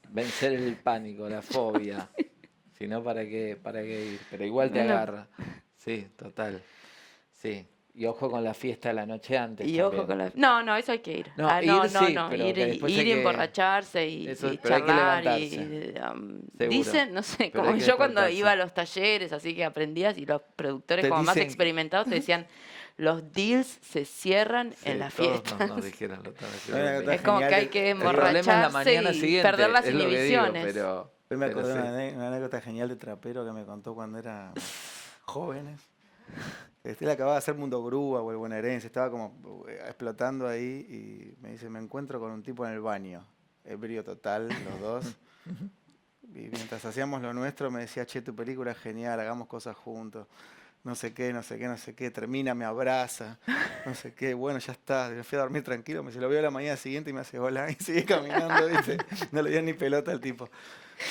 Vencer el pánico, la fobia. Si no, ¿para qué ir? Pero igual te agarra. Sí, total. Sí. Y ojo con la fiesta de la noche antes. Y también. ojo con la... No, eso hay que ir. No, ir sí, no. pero Ir, que después hay ir y que- emborracharse y Eso, y pero hay que charlar. levantarse. Seguro. Dicen, no sé, Pero como hay que yo cuando despertarse. iba a los talleres, así que aprendías, y los productores Te como más dicen- experimentados te decían, los deals se cierran Sí, en la todos fiesta. nos dijeron lo estaba Está Es como que genial hay que El problema es la emborracharse mañana y siguiente. perder las es lo que digo, inhibiciones. pero Hoy me pero acordé sí. de una anécdota genial de trapero que me contó cuando era jóvenes. Él acababa de hacer Mundo Grúa o el Bonaerense, estaba como explotando ahí y me dice, me encuentro con un tipo en el baño, ebrio total, los dos. Y mientras hacíamos lo nuestro me decía, che, tu película es genial, hagamos cosas juntos. no sé qué, no sé qué, no sé qué, termina, me abraza, no sé qué, bueno, ya está, me fui a dormir tranquilo, se lo veo a la mañana siguiente y me hace hola y sigue caminando, ¿viste? No le dio ni pelota al tipo.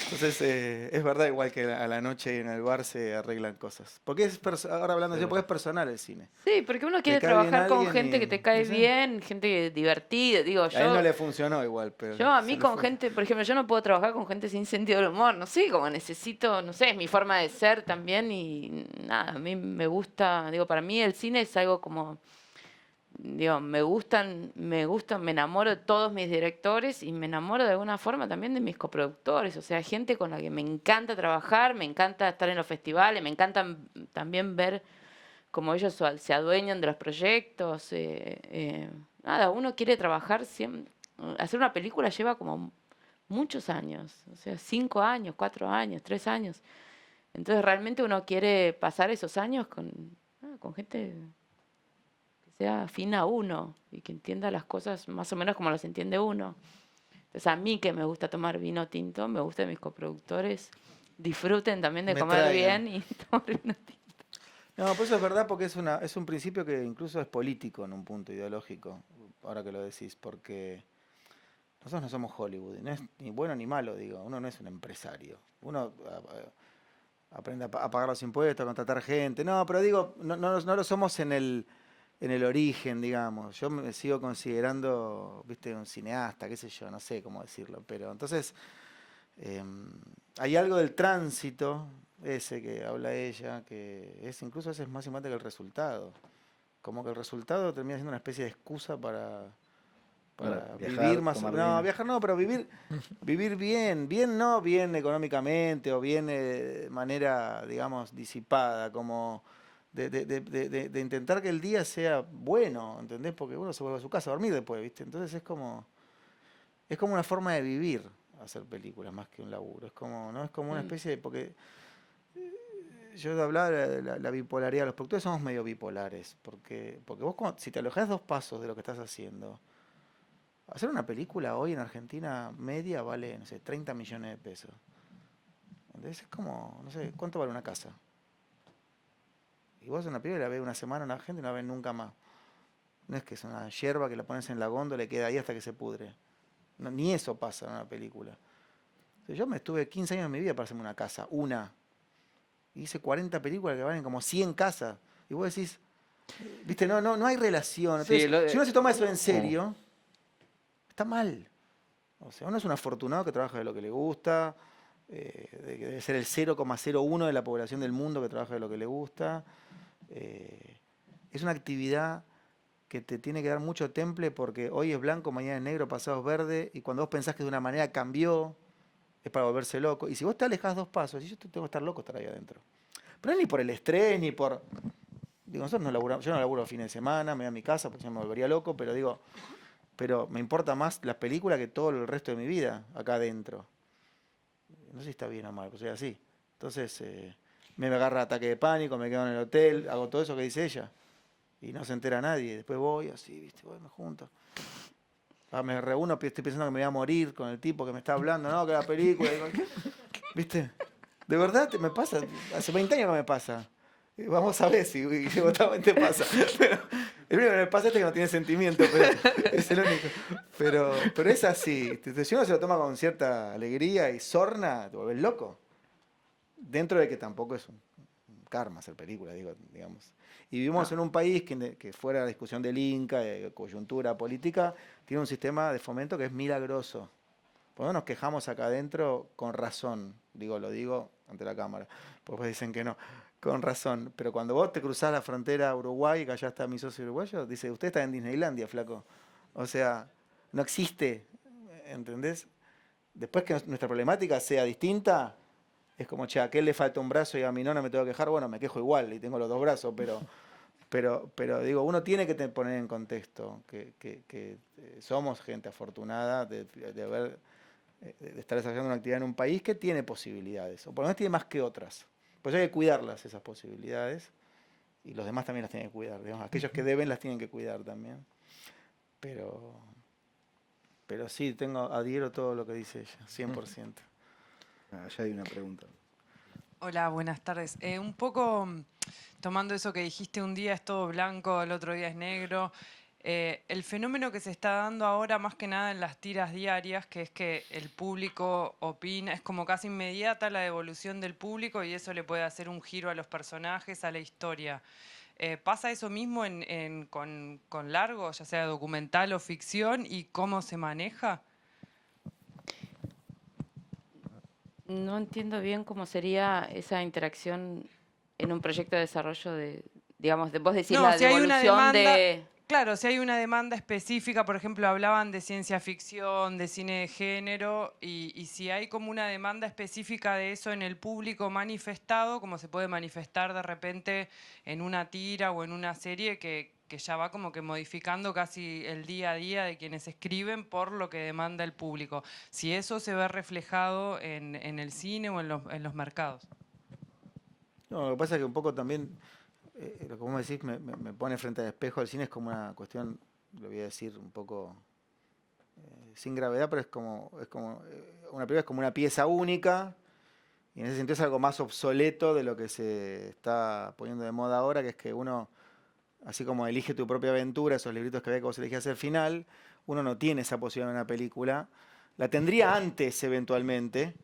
Entonces, es verdad, igual que a la noche en el bar se arreglan cosas. Porque ahora hablando yo, porque es personal el cine. Sí, porque uno Te quiere cae bien trabajar con alguien gente y, que te cae no sé, bien, gente divertida. Digo, a él no yo, le funcionó igual, pero yo a se mí le con fue. gente, por ejemplo, yo no puedo trabajar con gente sin sentido del humor. No sé, como necesito, no sé, es mi forma de ser también y nada, a mí me gusta, digo, para mí el cine es algo como, digo, me gustan, me enamoro de todos mis directores y me enamoro de alguna forma también de mis coproductores, o sea, gente con la que me encanta trabajar, me encanta estar en los festivales, me encanta también ver cómo ellos se adueñan de los proyectos. Nada, uno quiere trabajar siempre, hacer una película lleva como muchos años, o sea, 5 años, 4 años, 3 años. Entonces realmente uno quiere pasar esos años con gente que sea afín a uno y que entienda las cosas más o menos como las entiende uno. Entonces a mí que me gusta tomar vino tinto, me gusta que mis coproductores disfruten también de Me comer traigan. bien y tomar vino tinto. No, pues eso es verdad porque es un principio que incluso es político en un punto ideológico, ahora que lo decís, porque nosotros no somos Hollywood, y no es ni bueno ni malo, digo, uno no es un empresario. Uno aprende a pagar los impuestos, a contratar gente. No, pero digo, no lo somos en el origen, digamos. Yo me sigo considerando, viste, un cineasta, qué sé yo, no sé cómo decirlo. Pero entonces, hay algo del tránsito, ese que habla ella, que es incluso a veces más importante que el resultado. Como que el resultado termina siendo una especie de excusa para viajar, vivir más. tomar No, vino. viajar no, pero vivir bien. Bien no bien económicamente o bien de manera, digamos, disipada, como de intentar que el día sea bueno, ¿entendés? Porque uno se vuelve a su casa a dormir después, ¿viste? Entonces es como una forma de vivir hacer películas más que un laburo. Es como, ¿no? Es como una Sí. especie de. Porque yo hablaba de la bipolaridad, los productores somos medio bipolares, porque vos si te alojas 2 pasos de lo que estás haciendo, hacer una película hoy en Argentina media vale, no sé, 30 millones de pesos. Entonces es como, no sé, ¿cuánto vale una casa? Y vos en una película la ves una semana a una gente y no la ves nunca más. No es que es una hierba que la pones en la góndola y queda ahí hasta que se pudre. No, ni eso pasa en una película. O sea, yo me estuve 15 años de mi vida para hacerme una casa, una. Y hice 40 películas que valen como 100 casas. Y vos decís, viste, no hay relación. Sí, Entonces, si uno se toma eso en serio, está mal. O sea, uno es un afortunado que trabaja de lo que le gusta, debe ser el 0,01 de la población del mundo que trabaja de lo que le gusta. Es una actividad que te tiene que dar mucho temple porque hoy es blanco, mañana es negro, pasado es verde, y cuando vos pensás que de una manera cambió, es para volverse loco. Y si vos te alejás 2 pasos, y yo tengo que estar loco estar ahí adentro. Pero no es ni por el estrés, ni por. Digo, nosotros no laburamos, yo no laburo fines de semana, me voy a mi casa porque si no me volvería loco, pero digo, pero me importa más las películas que todo el resto de mi vida acá adentro. No sé si está bien o mal, pues soy así. Entonces, me agarra ataque de pánico, me quedo en el hotel, hago todo eso que dice ella. Y no se entera nadie. Después voy así, viste, voy, me junto. Me reúno, estoy pensando que me voy a morir con el tipo que me está hablando, ¿no? Que la película. Digo, ¿viste? De verdad me pasa, hace 20 años que me pasa. Vamos a ver si te pasa. Pero, el único que me pasa es que no tiene sentimiento, pero es el único. Pero es así. Si uno se lo toma con cierta alegría y sorna, te vuelves loco. Dentro de que tampoco es un karma hacer películas, digamos. Y vivimos en un país que fuera de la discusión del Inca, de coyuntura política, tiene un sistema de fomento que es milagroso. Por eso nos quejamos acá adentro con razón, lo digo ante la cámara, porque dicen que no, con razón. Pero cuando vos te cruzás la frontera a Uruguay, que allá está mi socio uruguayo, dice, usted está en Disneylandia, flaco. O sea, no existe, ¿entendés? Después que nuestra problemática sea distinta, es como, che, a aquel le falta un brazo y a mí no me tengo que quejar, bueno, me quejo igual y tengo los 2 brazos, pero digo, uno tiene que poner en contexto que somos gente afortunada de estar desarrollando una actividad en un país que tiene posibilidades, o por lo menos tiene más que otras. Por eso hay que cuidarlas, esas posibilidades, y los demás también las tienen que cuidar. Digamos, aquellos que deben las tienen que cuidar también. Pero sí, adhiero todo lo que dice ella, 100%. Allá hay una pregunta. Hola, buenas tardes. Un poco tomando eso que dijiste, un día es todo blanco, el otro día es negro. El fenómeno que se está dando ahora más que nada en las tiras diarias, que es que el público opina, es como casi inmediata la devolución del público y eso le puede hacer un giro a los personajes, a la historia. ¿Pasa eso mismo con largo, ya sea documental o ficción, y cómo se maneja? No entiendo bien cómo sería esa interacción en un proyecto de desarrollo de, digamos, vos decís No, la si hay una devolución demanda, de... claro, si hay una demanda específica, por ejemplo, hablaban de ciencia ficción, de cine de género, y si hay como una demanda específica de eso en el público manifestado, como se puede manifestar de repente en una tira o en una serie que ya va como que modificando casi el día a día de quienes escriben por lo que demanda el público. Si eso se ve reflejado en el cine o en los mercados. No, lo que pasa es que un poco también, lo que vos me decís me pone frente al espejo. El cine es como una cuestión, lo voy a decir un poco sin gravedad, pero una película es como una pieza única, y en ese sentido es algo más obsoleto de lo que se está poniendo de moda ahora, que es que uno, así como elige tu propia aventura, esos libritos que había que vos elegías el final, uno no tiene esa posibilidad en una película. La tendría antes, eventualmente,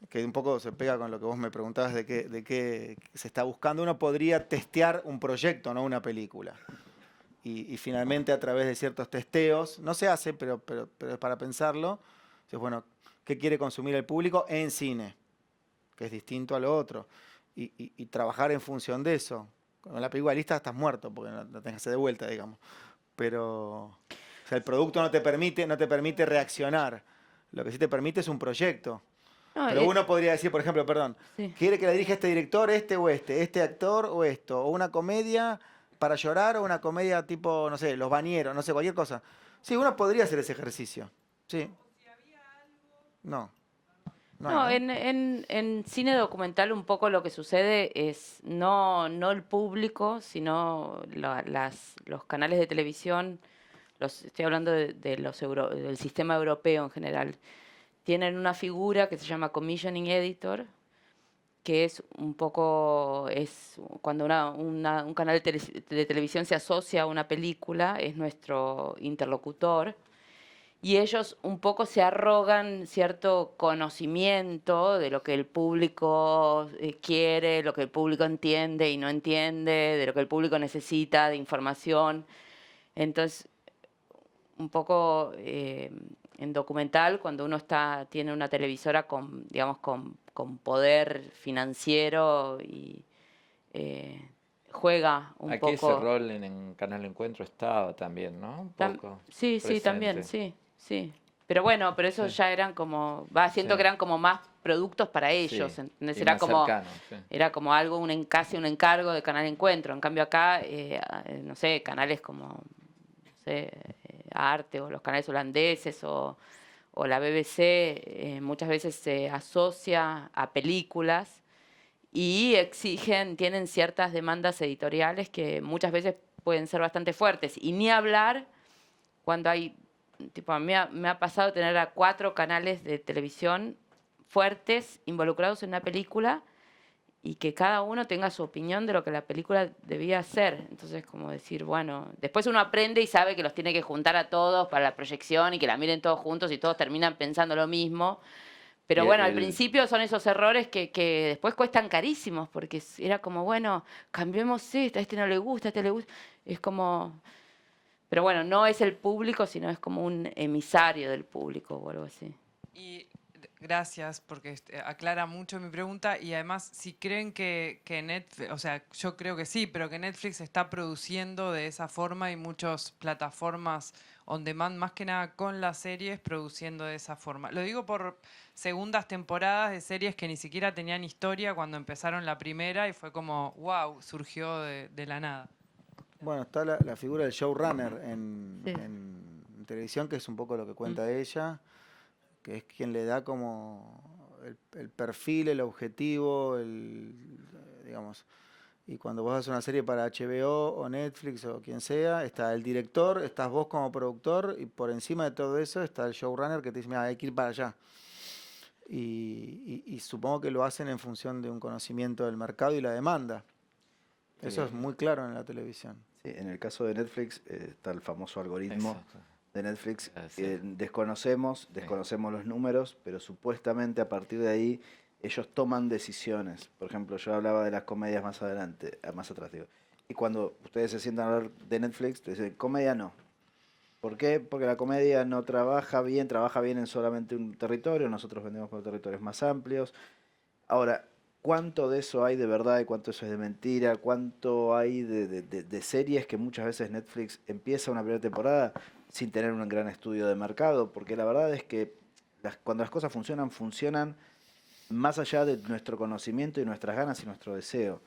que un poco se pega con lo que vos me preguntabas de qué se está buscando. Uno podría testear un proyecto, no una película. Y finalmente, a través de ciertos testeos, no se hace, pero es para pensarlo. Entonces, bueno, ¿qué quiere consumir el público en cine? Que es distinto a lo otro. Y trabajar en función de eso. Con la película lista estás muerto, porque no tenés que hacer de vuelta, digamos. Pero, o sea, el producto no te permite reaccionar. Lo que sí te permite es un proyecto. No, Pero uno podría decir, por ejemplo, perdón, sí. ¿quiere que la dirija este director, este actor o esto? O una comedia para llorar o una comedia tipo, no sé, Los Bañeros, no sé, cualquier cosa. Sí, uno podría hacer ese ejercicio. Sí. No. No hay, No, ¿no? en cine documental un poco lo que sucede es no el público, sino los canales de televisión, estoy hablando de del sistema europeo en general, tienen una figura que se llama commissioning editor, que es un poco, es cuando un canal de televisión se asocia a una película, es nuestro interlocutor, y ellos un poco se arrogan cierto conocimiento de lo que el público quiere, lo que el público entiende y no entiende, de lo que el público necesita de información. Entonces, un poco en documental, cuando uno tiene una televisora con, digamos, con poder financiero y juega un Aquí ese poco. rol en Canal Encuentro estaba también, ¿no? Un poco Sí, sí, también, presente. sí. Pero bueno, pero eso Sí. ya eran como, siento Sí. que eran como más productos para ellos, Sí, ¿entendés? y Era más como, cercano, sí. era como algo, casi un encargo de Canal Encuentro. En cambio acá, no sé, canales como, no sé, Arte o los canales holandeses o la BBC, muchas veces se asocia a películas y tienen ciertas demandas editoriales que muchas veces pueden ser bastante fuertes. Y ni hablar cuando hay, tipo, a mí me ha pasado tener a 4 canales de televisión fuertes involucrados en una película y que cada uno tenga su opinión de lo que la película debía ser. Entonces, como decir, bueno, después uno aprende y sabe que los tiene que juntar a todos para la proyección y que la miren todos juntos y todos terminan pensando lo mismo. Pero Y bueno, al principio son esos errores que después cuestan carísimos, porque era como, bueno, cambiemos esto, a este no le gusta, a este le gusta. Es como... Pero bueno, no es el público, sino es como un emisario del público o algo así. Y gracias, porque aclara mucho mi pregunta. Y además, si creen que Netflix, o sea, yo creo que sí, pero que Netflix está produciendo de esa forma y muchas plataformas on demand, más que nada con las series, produciendo de esa forma. Lo digo por segundas temporadas de series que ni siquiera tenían historia cuando empezaron la primera y fue como, wow, surgió de la nada. Bueno, está la figura del showrunner Sí. en televisión, que es un poco lo que cuenta ella, que es quien le da como el perfil, el objetivo, digamos. Y cuando vos haces una serie para HBO o Netflix o quien sea, está el director, estás vos como productor, y por encima de todo eso está el showrunner que te dice, mira, hay que ir para allá. Y supongo que lo hacen en función de un conocimiento del mercado y la demanda. Eso es muy claro en la televisión. Sí, en el caso de Netflix está el famoso algoritmo Exacto. de Netflix. Sí. Desconocemos los números, pero supuestamente a partir de ahí ellos toman decisiones. Por ejemplo, yo hablaba de las comedias más adelante, más atrás digo. Y cuando ustedes se sientan a hablar de Netflix, te dicen, comedia no. ¿Por qué? Porque la comedia no trabaja bien en solamente un territorio, nosotros vendemos por territorios más amplios. Ahora, ¿cuánto de eso hay de verdad y cuánto eso es de mentira? ¿Cuánto hay de series que muchas veces Netflix empieza una primera temporada sin tener un gran estudio de mercado? Porque la verdad es que cuando las cosas funcionan, funcionan más allá de nuestro conocimiento y nuestras ganas y nuestro deseo.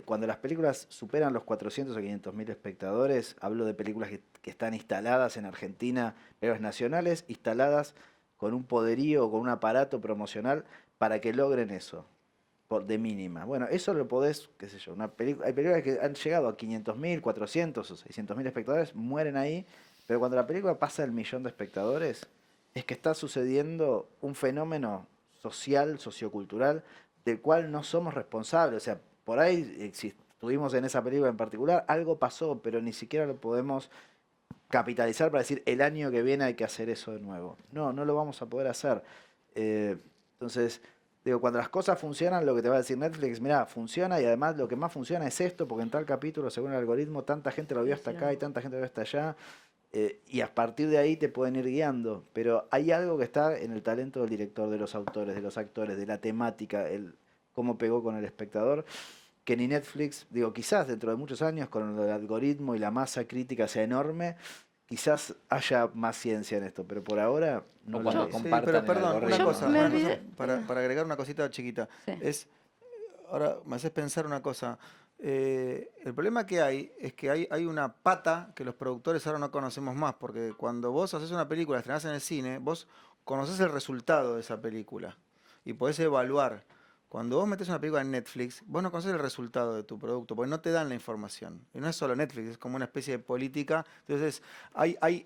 Cuando las películas superan los 400 o 500 mil espectadores, hablo de películas que están instaladas en Argentina, películas nacionales, instaladas con un poderío o con un aparato promocional para que logren eso, de mínima. Bueno, eso lo podés, qué sé yo, hay películas que han llegado a 500.000, 400 o 600.000 espectadores, mueren ahí, pero cuando la película pasa el 1.000.000 de espectadores, es que está sucediendo un fenómeno social, sociocultural, del cual no somos responsables. O sea, por ahí, si estuvimos en esa película en particular, algo pasó, pero ni siquiera lo podemos capitalizar para decir el año que viene hay que hacer eso de nuevo. No lo vamos a poder hacer. Entonces, digo, cuando las cosas funcionan, lo que te va a decir Netflix, mira, funciona y además lo que más funciona es esto, porque en tal capítulo, según el algoritmo, tanta gente lo vio hasta acá y tanta gente lo vio hasta allá. Y a partir de ahí te pueden ir guiando. Pero hay algo que está en el talento del director, de los autores, de los actores, de la temática, cómo pegó con el espectador, que ni Netflix, digo, quizás dentro de muchos años, con el algoritmo y la masa crítica sea enorme, quizás haya más ciencia en esto, pero por ahora no O lo cuando veo. compartan pero el perdón, algoritmo. una cosa, me una cosa, olvidé. para agregar una cosita chiquita. Sí. Ahora me haces pensar una cosa. El problema que hay es que hay una pata que los productores ahora no conocemos más, porque cuando vos haces una película, estrenás en el cine, vos conocés el resultado de esa película y podés evaluar. Cuando vos metés una película en Netflix, vos no conocés el resultado de tu producto, porque no te dan la información. Y no es solo Netflix, es como una especie de política. Entonces, hay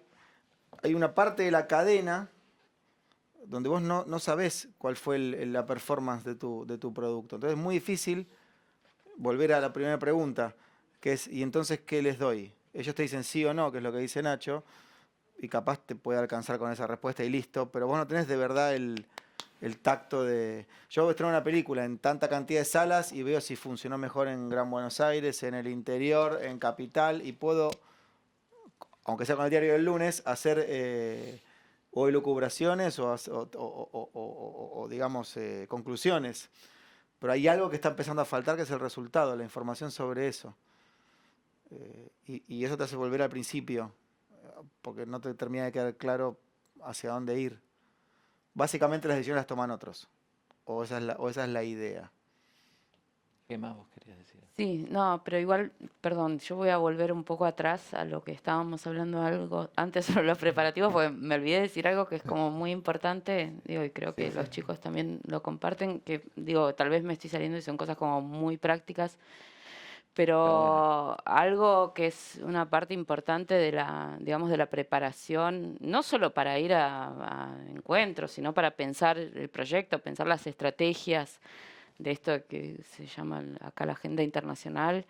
una parte de la cadena donde vos no sabés cuál fue la performance de tu producto. Entonces es muy difícil volver a la primera pregunta, que es, ¿y entonces qué les doy? Ellos te dicen sí o no, que es lo que dice Nacho, y capaz te puede alcanzar con esa respuesta y listo, pero vos no tenés de verdad el tacto de... Yo estreno una película en tanta cantidad de salas y veo si funcionó mejor en Gran Buenos Aires, en el interior, en Capital, y puedo, aunque sea con el diario del lunes, hacer o elucubraciones o digamos, conclusiones. Pero hay algo que está empezando a faltar, que es el resultado, la información sobre eso. Y eso te hace volver al principio, porque no te termina de quedar claro hacia dónde ir. Básicamente las decisiones las toman otros, o esa es la idea. ¿Qué más vos querías decir? Sí, no, pero igual, perdón, yo voy a volver un poco atrás a lo que estábamos hablando algo antes sobre los preparativos, porque me olvidé de decir algo que es como muy importante, digo, y creo que los chicos también lo comparten, que digo, tal vez me estoy saliendo y son cosas como muy prácticas, pero algo que es una parte importante de la, digamos, de la preparación, no solo para ir a encuentros, sino para pensar el proyecto, pensar las estrategias de esto que se llama acá la agenda internacional,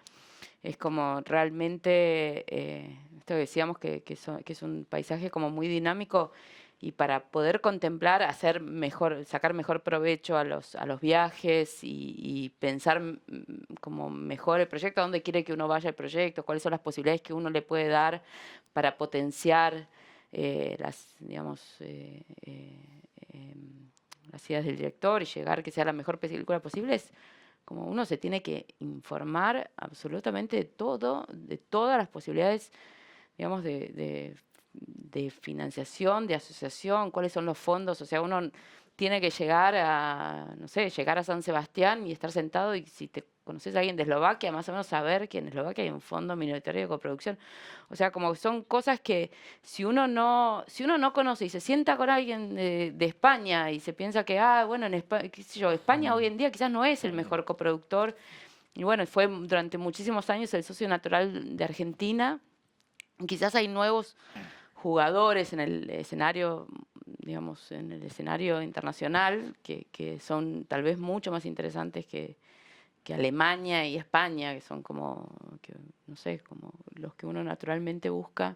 es como realmente, esto que decíamos que es un paisaje como muy dinámico, y para poder contemplar, hacer mejor, sacar mejor provecho a los viajes y pensar como mejor el proyecto, a dónde quiere que uno vaya el proyecto, cuáles son las posibilidades que uno le puede dar para potenciar las, digamos, las ideas del director y llegar que sea la mejor película posible, es como uno se tiene que informar absolutamente de todo, de todas las posibilidades, digamos, de financiación, de asociación, cuáles son los fondos. O sea, uno tiene que llegar a, no sé, llegar a San Sebastián y estar sentado, y si te conoces a alguien de Eslovaquia, más o menos saber que en Eslovaquia hay un fondo minoritario de coproducción. O sea, como son cosas que si uno no conoce y se sienta con alguien de España y se piensa que, bueno, en España, qué sé yo, España hoy en día quizás no es el mejor coproductor, y bueno, fue durante muchísimos años el socio natural de Argentina. Quizás hay nuevos jugadores en el escenario, digamos, en el escenario internacional, que son tal vez mucho más interesantes que que Alemania y España, que son como, no sé, como los que uno naturalmente busca.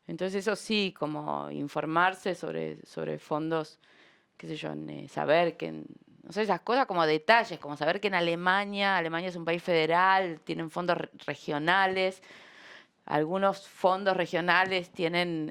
Entonces eso sí, como informarse sobre fondos, qué sé yo, saber que, no sé, esas cosas como detalles, como saber que en Alemania es un país federal, tienen fondos regionales, algunos fondos regionales tienen,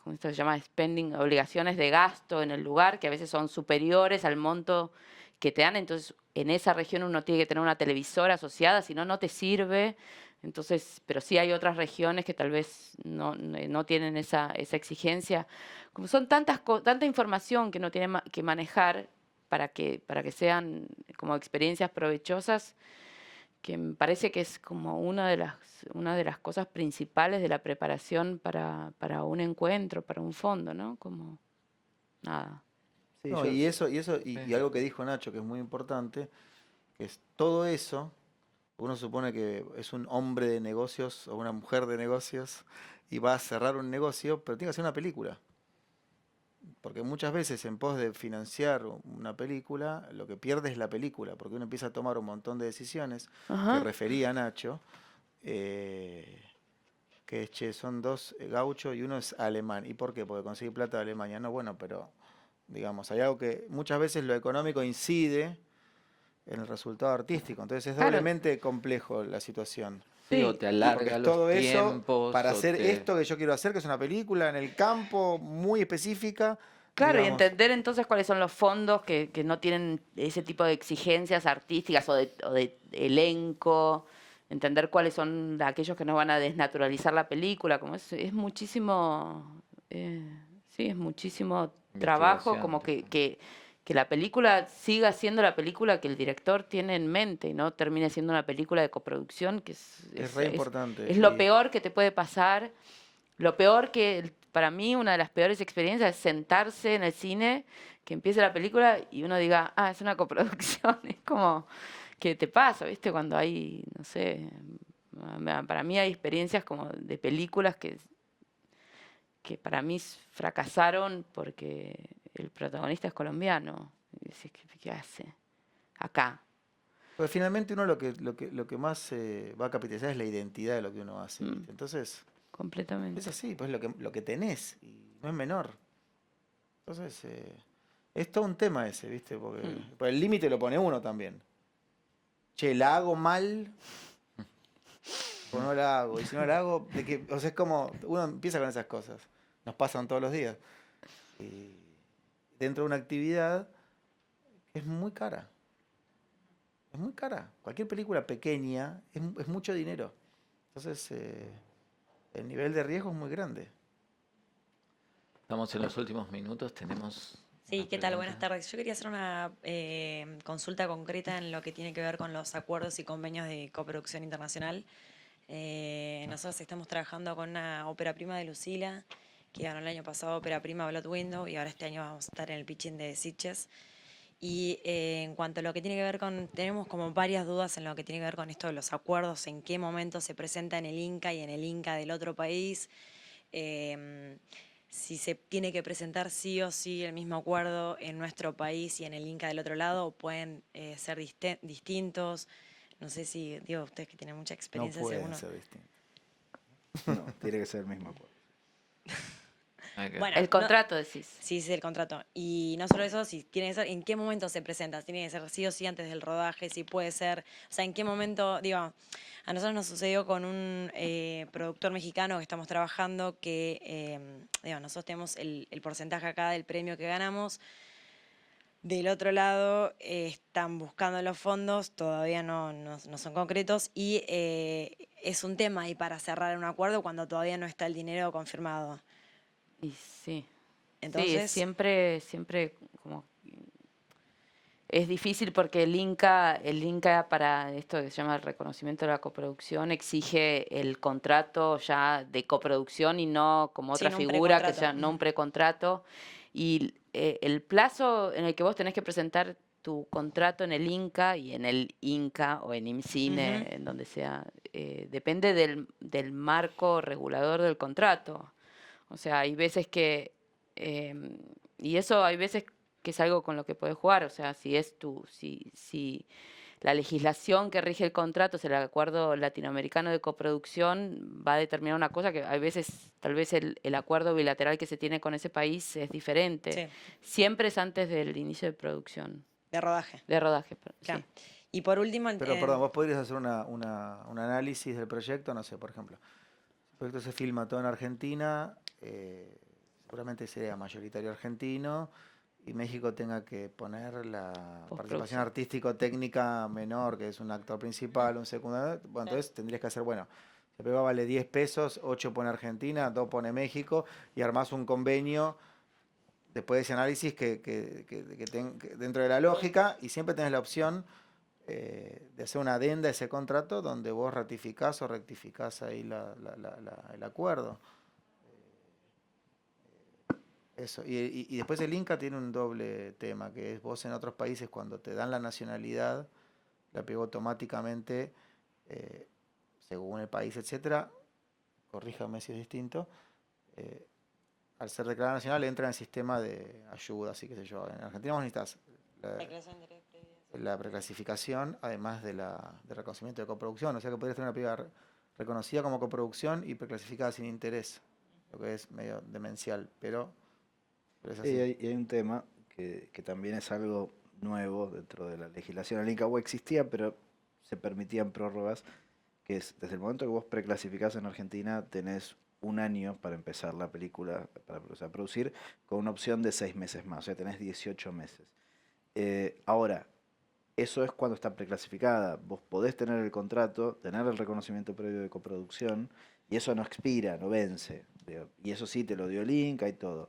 ¿cómo se llama? Spending, obligaciones de gasto en el lugar, que a veces son superiores al monto que te dan. Entonces, en esa región uno tiene que tener una televisora asociada, si no, no te sirve. Entonces, pero sí hay otras regiones que tal vez no tienen esa exigencia. Como son tanta información que uno tiene que manejar para que sean como experiencias provechosas, que me parece que es como una de las cosas principales de la preparación para un encuentro, para un fondo, ¿no? Como nada. Sí, No, yo- y algo que dijo Nacho, que es muy importante, que es todo eso, uno supone que es un hombre de negocios o una mujer de negocios y va a cerrar un negocio, pero tiene que hacer una película. Porque muchas veces en pos de financiar una película, lo que pierde es la película, porque uno empieza a tomar un montón de decisiones que Ajá. refería Nacho, eh, que es, che, son dos gauchos y uno es alemán. ¿Y por qué? Porque conseguí plata de Alemania. No, bueno, pero digamos, hay algo que muchas veces lo económico incide en el resultado artístico, entonces es Claro, doblemente complejo la situación. Sí, o sí. te Porque alarga es los todo eso tiempos, para o hacer te... esto que yo quiero hacer, que es una película en el campo muy específica, Claro, y digamos. entender entonces cuáles son los fondos que no tienen ese tipo de exigencias artísticas o de elenco, entender cuáles son aquellos que no van a desnaturalizar la película, como es muchísimo, sí, es muchísimo trabajo, como Investigación. que la película siga siendo la película que el director tiene en mente y no termine siendo una película de coproducción, que Es re importante. es lo Y peor que te puede pasar. Lo peor para mí, una de las peores experiencias es sentarse en el cine, que empiece la película y uno diga, ah, es una coproducción. Es como, ¿qué te pasa, viste? Cuando hay, no sé, para mí hay experiencias como de películas que para mí fracasaron porque el protagonista es colombiano. Y decís, ¿qué hace acá? pues finalmente uno lo que más va a capitalizar es la identidad de lo que uno hace, Mm, ¿viste? Entonces, completamente. es así, pues lo que tenés, y no es menor. Entonces, es todo un tema ese, ¿viste? Porque el límite lo pone uno también. Che, la hago mal o no la hago. Y si no la hago, o sea, es como, uno empieza con esas cosas. Nos pasan todos los días. Y dentro de una actividad que es muy cara. Es muy cara. Cualquier película pequeña es mucho dinero. Entonces, el nivel de riesgo es muy grande. Estamos en los últimos minutos, tenemos... Sí, una ¿qué tal? Buenas pregunta. tardes. Yo quería hacer una consulta concreta en lo que tiene que ver con los acuerdos y convenios de coproducción internacional. Nosotros estamos trabajando con una ópera prima de Lucila, que ganó el año pasado ópera prima Blood Window, y ahora este año vamos a estar en el pitching de Sitges. Y en cuanto a lo que tiene que ver tenemos como varias dudas en lo que tiene que ver con esto de los acuerdos, en qué momento se presenta en el Inca y en el Inca del otro país. Si se tiene que presentar sí o sí el mismo acuerdo en nuestro país y en el Inca del otro lado, o pueden ser distintos. No sé si, digo, ustedes que tienen mucha No experiencia, pueden ser distintos. No, tiene que ser el mismo acuerdo. Ok. Bueno, El no, contrato, decís. sí, sí, el contrato. Y no solo eso, si tiene que ser, ¿en qué momento se presenta? Tiene que ser sí o sí antes del rodaje, si puede ser, o sea, ¿en qué momento? Digo, a nosotros nos sucedió con un productor mexicano que estamos trabajando que, digo, nosotros tenemos el porcentaje acá del premio que ganamos. Del otro lado, están buscando los fondos, todavía no son concretos, y es un tema ahí para cerrar un acuerdo cuando todavía no está el dinero confirmado. Y sí. Sí, Entonces, siempre como es difícil porque el Inca para esto que se llama el reconocimiento de la coproducción exige el contrato ya de coproducción y no como otra sin un figura que precontrato. sea no un precontrato. Y el plazo en el que vos tenés que presentar tu contrato en el Inca y en el Inca o en IMCINE, Ujú. en donde sea, depende del marco regulador del contrato. O sea, hay veces que, y eso hay veces que es algo con lo que podés jugar. O sea, si la legislación que rige el contrato, o sea, el acuerdo latinoamericano de coproducción, va a determinar una cosa que a veces, tal vez el acuerdo bilateral que se tiene con ese país es diferente. Sí, Siempre es antes del inicio de producción, de rodaje. de rodaje. Claro. Sí. Y por último, Pero, perdón, vos podrías hacer un análisis del proyecto, no sé, por ejemplo, el proyecto se filma todo en Argentina, seguramente sería mayoritario argentino, y México tenga que poner la participación Postproducción. artístico-técnica menor, que es un actor principal, un secundario. Bueno, entonces tendrías que hacer, bueno, la película vale 10 pesos, 8 pone Argentina, 2 pone México, y armás un convenio después de ese análisis que dentro de la lógica, y siempre tenés la opción de hacer una adenda a ese contrato donde vos ratificás o rectificás ahí el acuerdo. Eso. Y después el Inca tiene un doble tema, que es vos en otros países cuando te dan la nacionalidad, la pegó automáticamente, según el país, etcétera, corríjame si es distinto, al ser declarada nacional entra en el sistema de ayuda, así que sé yo. En Argentina vos necesitas la preclasificación, además del reconocimiento de coproducción, o sea que podrías tener una película reconocida como coproducción y preclasificada sin interés, lo que es medio demencial, pero es así. Y hay un tema que también es algo nuevo dentro de la legislación. El Inca existía, pero se permitían prórrogas, que es desde el momento que vos preclasificás en Argentina, tenés un año para empezar la película, para producir, con una opción de 6 meses más, o sea, tenés 18 meses. Ahora, eso es cuando está preclasificada. Vos podés tener el contrato, tener el reconocimiento previo de coproducción, y eso no expira, no vence. Y eso sí, te lo dio el Inca y todo.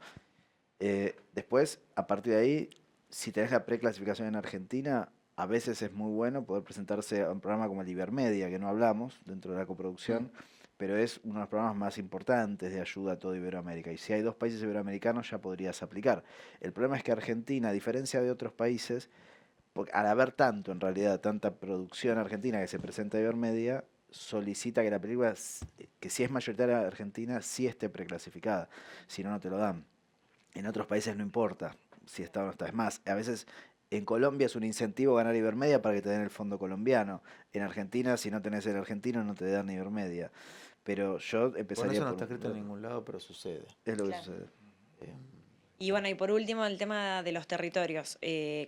Después, a partir de ahí, si tenés la preclasificación en Argentina, a veces es muy bueno poder presentarse a un programa como el Ibermedia, que no hablamos dentro de la coproducción, pero es uno de los programas más importantes de ayuda a toda Iberoamérica. Y si hay 2 países iberoamericanos ya podrías aplicar. El problema es que Argentina, a diferencia de otros países, porque al haber tanto, en realidad, tanta producción argentina que se presenta a Ibermedia, solicita que la película, que si es mayoritaria argentina, sí esté preclasificada. Si no, no te lo dan. En otros países no importa si está o no está. Es más, a veces en Colombia es un incentivo ganar Ibermedia para que te den el fondo colombiano. En Argentina, si no tenés el argentino, no te dan Ibermedia. Pero yo Bueno, empezaría eso no por está escrito en ningún lado, pero sucede. Es lo que Claro. sucede. Y bueno, y por último, el tema de los territorios.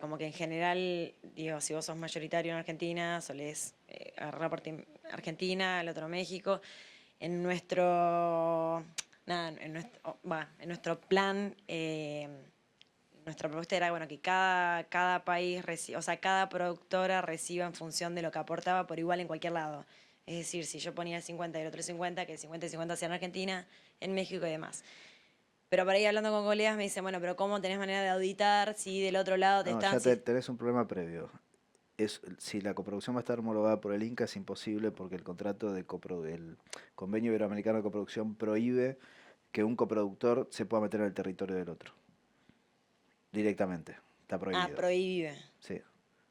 Como que en general, digo, si vos sos mayoritario en Argentina, solés agarrar parte Argentina, el otro México. En nuestro, nada, en nuestro plan, nuestra propuesta era, bueno, que cada país, o sea, cada productora reciba en función de lo que aportaba por igual en cualquier lado. Es decir, si yo ponía el 50 y el otro 50, que el 50 y 50 sea en Argentina, en México y demás. Pero por ahí hablando con colegas me dicen, bueno, pero ¿cómo tenés manera de auditar si del otro lado te No, están... ya tenés un problema previo. Si la coproducción va a estar homologada por el Inca es imposible porque el contrato de el Convenio Iberoamericano de Coproducción prohíbe que un coproductor se pueda meter en el territorio del otro. Directamente. Está prohibido. Ah, prohíbe. Sí.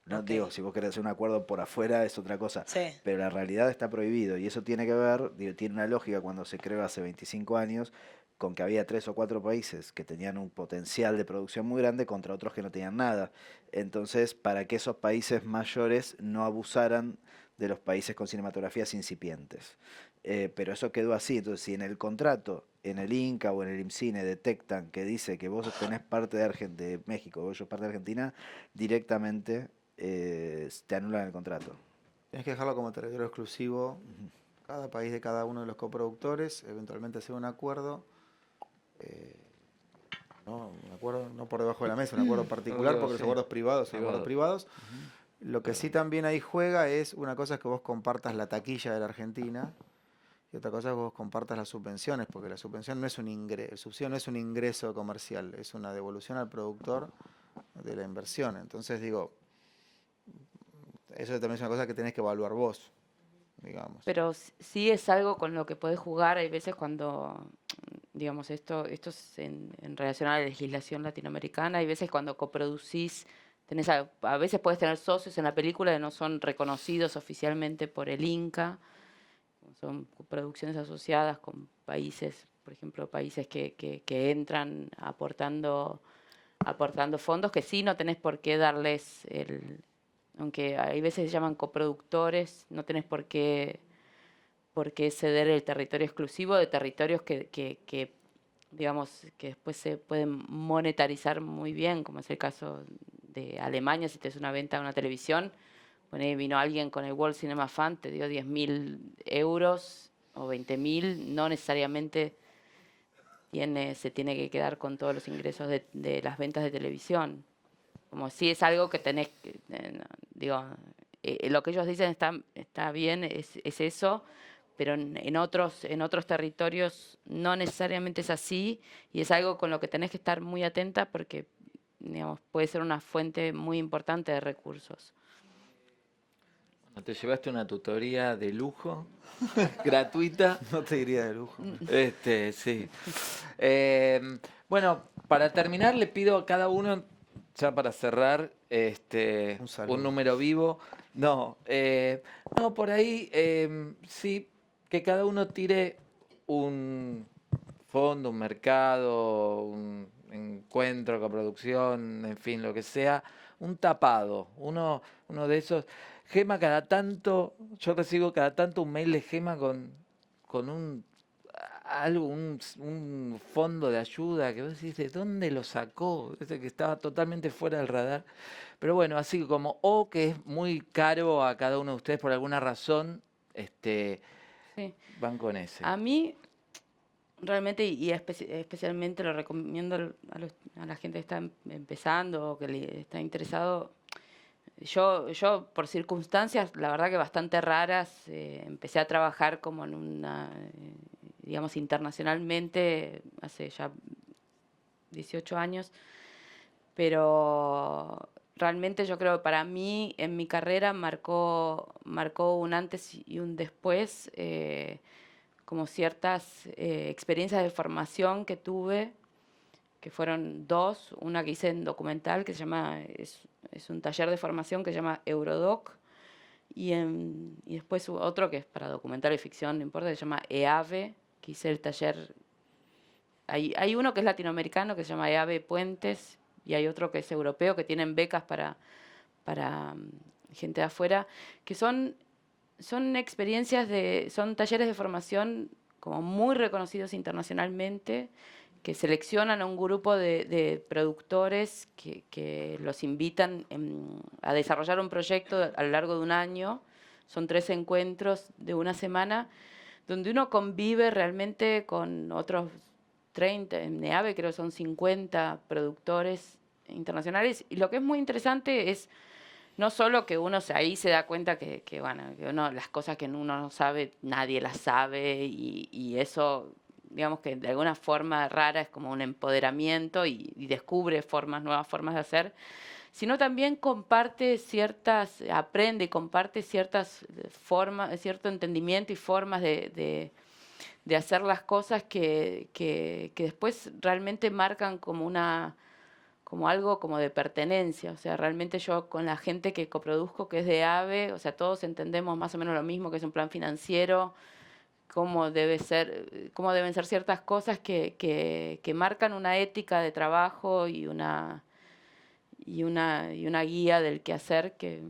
No Ok. digo, si vos querés hacer un acuerdo por afuera es otra cosa. Sí. Pero la realidad está prohibido y eso tiene que ver, tiene una lógica cuando se creó hace 25 años con que había 3 o 4 países que tenían un potencial de producción muy grande contra otros que no tenían nada. Entonces, para que esos países mayores no abusaran de los países con cinematografías incipientes. Pero eso quedó así. Entonces, si en el contrato, en el Inca o en el IMCINE detectan que dice que vos tenés parte de México, vos sos parte de Argentina, directamente te anulan el contrato. Tienes que dejarlo como territorio exclusivo, cada país de cada uno de los coproductores, eventualmente hacer un acuerdo, un acuerdo no por debajo de la mesa, un acuerdo particular, porque los acuerdos privados son acuerdos privados. Lo que sí también ahí juega es, una cosa es que vos compartas la taquilla de la Argentina, y otra cosa es que vos compartas las subvenciones, porque la subvención no es un ingreso, el subsidio no es un ingreso comercial, es una devolución al productor de la inversión. Entonces digo, eso también es una cosa que tenés que evaluar vos, digamos. Pero sí es algo con lo que podés jugar. Hay veces cuando, digamos, esto es en relación a la legislación latinoamericana, hay veces cuando coproducís, a veces puedes tener socios en la película que no son reconocidos oficialmente por el Inca, son producciones asociadas con países, por ejemplo, países que entran aportando aportando fondos, que sí no tenés por qué darles aunque hay veces se llaman coproductores, no tenés por qué ceder el territorio exclusivo de territorios que digamos, que después se pueden monetarizar muy bien, como es el caso de Alemania. Si te es una venta de una televisión, vino alguien con el World Cinema Fund, te dio 10.000 euros o 20.000, no necesariamente se tiene que quedar con todos los ingresos de las ventas de televisión. Como si es algo que tenés, lo que ellos dicen está bien, es eso, pero en otros territorios no necesariamente es así, y es algo con lo que tenés que estar muy atenta porque, digamos, puede ser una fuente muy importante de recursos. Te llevaste una tutoría de lujo, gratuita. No te diría de lujo. Sí. Bueno, para terminar le pido a cada uno, ya para cerrar, Un saludo. un número vivo. No, por ahí sí, que cada uno tire un fondo, un mercado, un encuentro, coproducción, en fin, lo que sea, un tapado, uno de esos. Gema, yo recibo cada tanto un mail de Gema con un fondo de ayuda que vos decís, ¿de dónde lo sacó? Ese que estaba totalmente fuera del radar. Pero bueno, así como, o que es muy caro a cada uno de ustedes por alguna razón, Sí. van con ese. A mí, realmente, y especialmente lo recomiendo a la gente que está empezando o que le está interesado. Yo por circunstancias, la verdad que bastante raras, empecé a trabajar como en digamos, internacionalmente hace ya 18 años, pero realmente yo creo que para mí, en mi carrera, marcó un antes y un después, como ciertas experiencias de formación que tuve, que fueron dos. Una que hice en documental, que es un taller de formación que se llama Eurodoc, y después hubo otro que es para documental y ficción, no importa, que se llama EAVE, que hice el taller. Hay uno que es latinoamericano, que se llama EAVE Puentes, y hay otro que es europeo, que tienen becas para gente de afuera, que son experiencias son talleres de formación como muy reconocidos internacionalmente, que seleccionan a un grupo de productores que los invitan a desarrollar un proyecto a lo largo de un año. Son 3 encuentros de una semana, donde uno convive realmente con otros 30, en EAVE creo que son 50 productores internacionales. Y lo que es muy interesante es no solo que uno ahí se da cuenta que las cosas que uno no sabe, nadie las sabe, y eso, digamos que de alguna forma rara, es como un empoderamiento y descubre nuevas formas de hacer, sino también aprende y comparte ciertas formas, cierto entendimiento y formas de hacer las cosas que después realmente marcan como algo como de pertenencia. O sea, realmente yo con la gente que coproduzco, que es de AVE, o sea, todos entendemos más o menos lo mismo, que es un plan financiero, cómo deben ser ciertas cosas que marcan una ética de trabajo y una guía del quehacer, que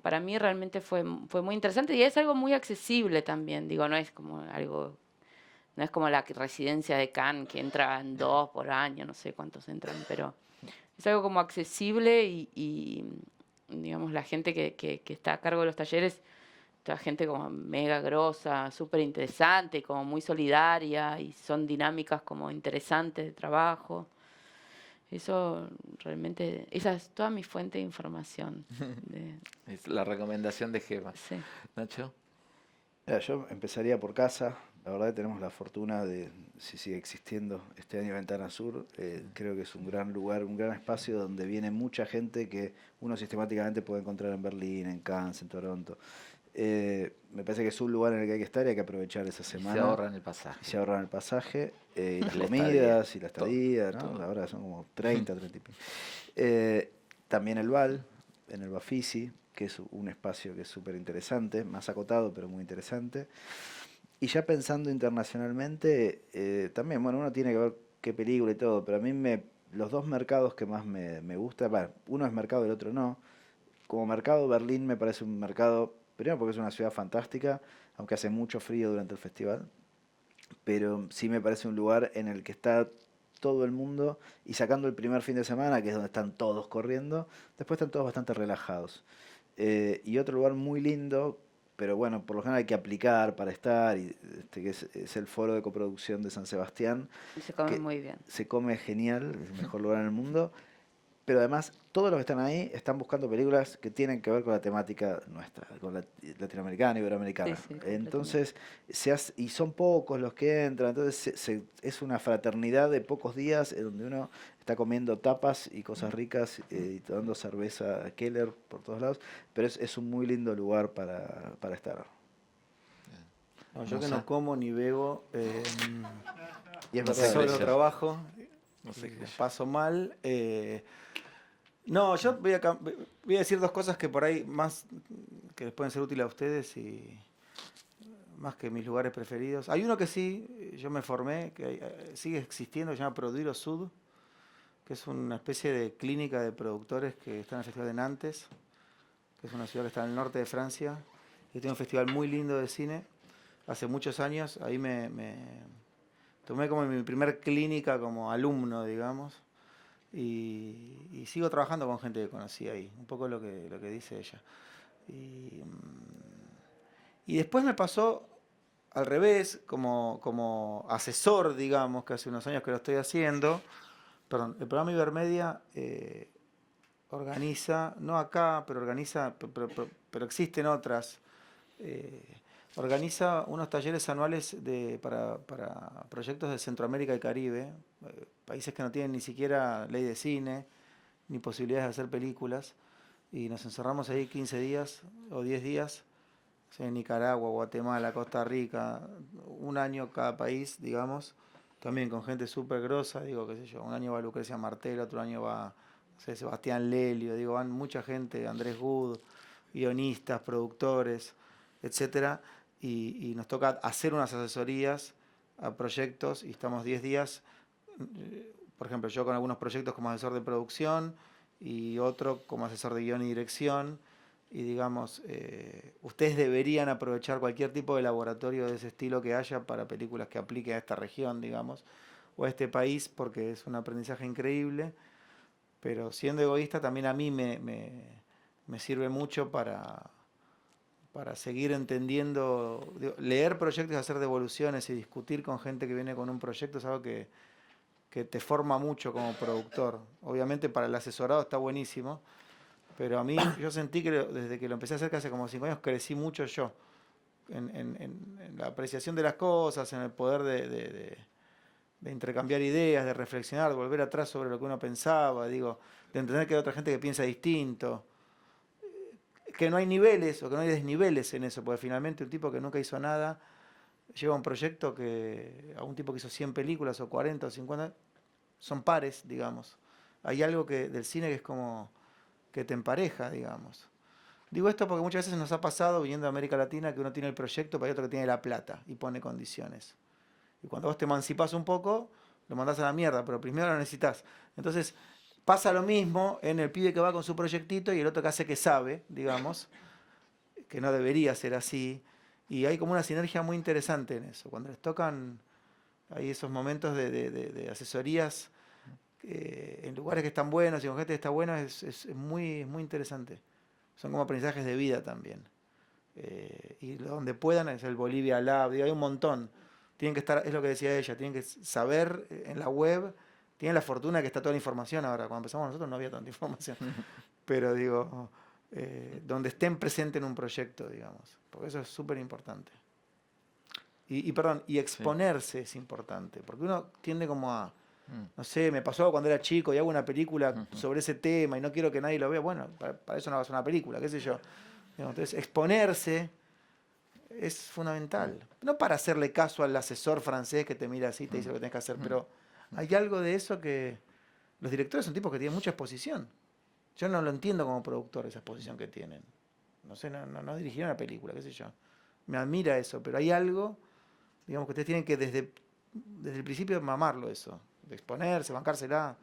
para mí realmente fue muy interesante, y es algo muy accesible también. Digo, no es como la residencia de Cannes, que entran 2 por año, no sé cuántos entran, pero es algo como accesible, y digamos, la gente que está a cargo de los talleres, toda gente como mega grosa, súper interesante, como muy solidaria, y son dinámicas como interesantes de trabajo. Eso realmente, esa es toda mi fuente de información. Es la recomendación de Gema. Sí. Nacho. Mira, yo empezaría por casa. La verdad que tenemos la fortuna de, si sigue existiendo este año Ventana Sur, creo que es un gran lugar, un gran espacio donde viene mucha gente que uno sistemáticamente puede encontrar en Berlín, en Cannes, en Toronto. Me parece que es un lugar en el que hay que estar y hay que aprovechar esa semana. Se ahorran el pasaje. Se ahorran el pasaje, y las La comidas estadía, y la estadía, ¿no? todo. Ahora son como 30 y pico. También el BAL, en el Bafisi, que es un espacio que es súper interesante, más acotado, pero muy interesante. Y ya pensando internacionalmente, también, bueno, uno tiene que ver qué película y todo, pero a mí me los dos mercados que más me gusta, bueno, uno es mercado y el otro no. Como mercado, Berlín me parece un mercado, primero porque es una ciudad fantástica, aunque hace mucho frío durante el festival, pero sí me parece un lugar en el que está todo el mundo, y sacando el primer fin de semana, que es donde están todos corriendo, después están todos bastante relajados. Y otro lugar muy lindo, pero bueno, por lo general hay que aplicar para estar, y que es el Foro de Coproducción de San Sebastián. Y se come que muy bien. Se come genial, es el mejor lugar en el mundo. Pero además, todos los que están ahí están buscando películas que tienen que ver con la temática nuestra, con la latinoamericana, iberoamericana. Sí, sí, Entonces, y son pocos los que entran, entonces es una fraternidad de pocos días en donde uno está comiendo tapas y cosas ricas y tomando cerveza Keller por todos lados, pero es un muy lindo lugar para estar. No, yo que no como ni bebo, Y es No sé, verdad, solo Grecia. trabajo, No sé y qué. la paso mal. No, yo voy a decir dos cosas que por ahí más que les pueden ser útiles a ustedes y más que mis lugares preferidos. Hay uno que sí, yo me formé, que sigue existiendo, se llama Produiro Sud, que es una especie de clínica de productores que está en el Festival de Nantes, que es una ciudad que está en el norte de Francia, y tiene un festival muy lindo de cine. Hace muchos años, ahí me tomé como mi primer clínica como alumno, digamos. Y sigo trabajando con gente que conocí ahí, un poco lo que dice ella. Y después me pasó al revés, como asesor, digamos, que hace unos años que lo estoy haciendo. Perdón, el programa Ibermedia organiza, no acá, pero organiza, pero existen otras, organiza unos talleres anuales para proyectos de Centroamérica y Caribe, países que no tienen ni siquiera ley de cine, ni posibilidades de hacer películas, y nos encerramos ahí 15 días o 10 días, en Nicaragua, Guatemala, Costa Rica, un año cada país, digamos, también con gente súper grosa, digo, qué sé yo, un año va Lucrecia Martel, otro año va, no sé, Sebastián Lelio, digo, van mucha gente, Andrés Good, guionistas, productores, etcétera, y nos toca hacer unas asesorías a proyectos y estamos 10 días, por ejemplo, yo con algunos proyectos como asesor de producción y otro como asesor de guión y dirección, y digamos, ustedes deberían aprovechar cualquier tipo de laboratorio de ese estilo que haya para películas que apliquen a esta región, digamos, o a este país, porque es un aprendizaje increíble, pero siendo egoísta también a mí me sirve mucho para seguir entendiendo, digo, leer proyectos, hacer devoluciones y discutir con gente que viene con un proyecto es algo que te forma mucho como productor. Obviamente para el asesorado está buenísimo, pero a mí yo sentí que desde que lo empecé a hacer, que hace como 5 años, crecí mucho yo en la apreciación de las cosas, en el poder de intercambiar ideas, de reflexionar, de volver atrás sobre lo que uno pensaba, digo, de entender que hay otra gente que piensa distinto, que no hay niveles o que no hay desniveles en eso, porque finalmente un tipo que nunca hizo nada lleva un proyecto que a un tipo que hizo 100 películas o 40 o 50 son pares, digamos. Hay algo del cine que es como que te empareja, digamos. Digo esto porque muchas veces nos ha pasado, viniendo de América Latina, que uno tiene el proyecto, pero hay otro que tiene la plata y pone condiciones. Y cuando vos te emancipás un poco, lo mandás a la mierda, pero primero lo necesitas. Entonces, pasa lo mismo en el pibe que va con su proyectito y el otro que hace que sabe, digamos, que no debería ser así. Y hay como una sinergia muy interesante en eso. Cuando les tocan, hay esos momentos de asesorías en lugares que están buenos y con gente que está buena, es muy interesante. Son como aprendizajes de vida también. Y donde puedan, es el Bolivia Lab, hay un montón. Tienen que estar, es lo que decía ella, tienen que saber en la web, tienen la fortuna que está toda la información ahora. Cuando empezamos nosotros no había tanta información. Pero digo, donde estén presentes en un proyecto, digamos. Porque eso es súper importante. Perdón, y exponerse es importante. Porque uno tiende como a, no sé, me pasó cuando era chico y hago una película sobre ese tema y no quiero que nadie lo vea. Bueno, para eso no vas a una película, qué sé yo. Entonces, exponerse es fundamental. No para hacerle caso al asesor francés que te mira así y te dice lo que tenés que hacer, pero hay algo de eso que los directores son tipos que tienen mucha exposición. Yo no lo entiendo como productor, esa exposición que tienen. No sé, no dirigieron una película, qué sé yo. Me admira eso, pero hay algo, digamos, que ustedes tienen que desde el principio mamarlo eso, de exponerse, bancársela.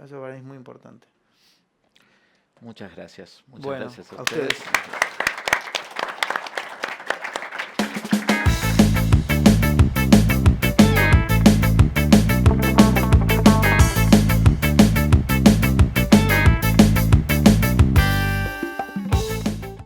Eso para mí es muy importante. Muchas gracias. Muchas Bueno, gracias a ustedes.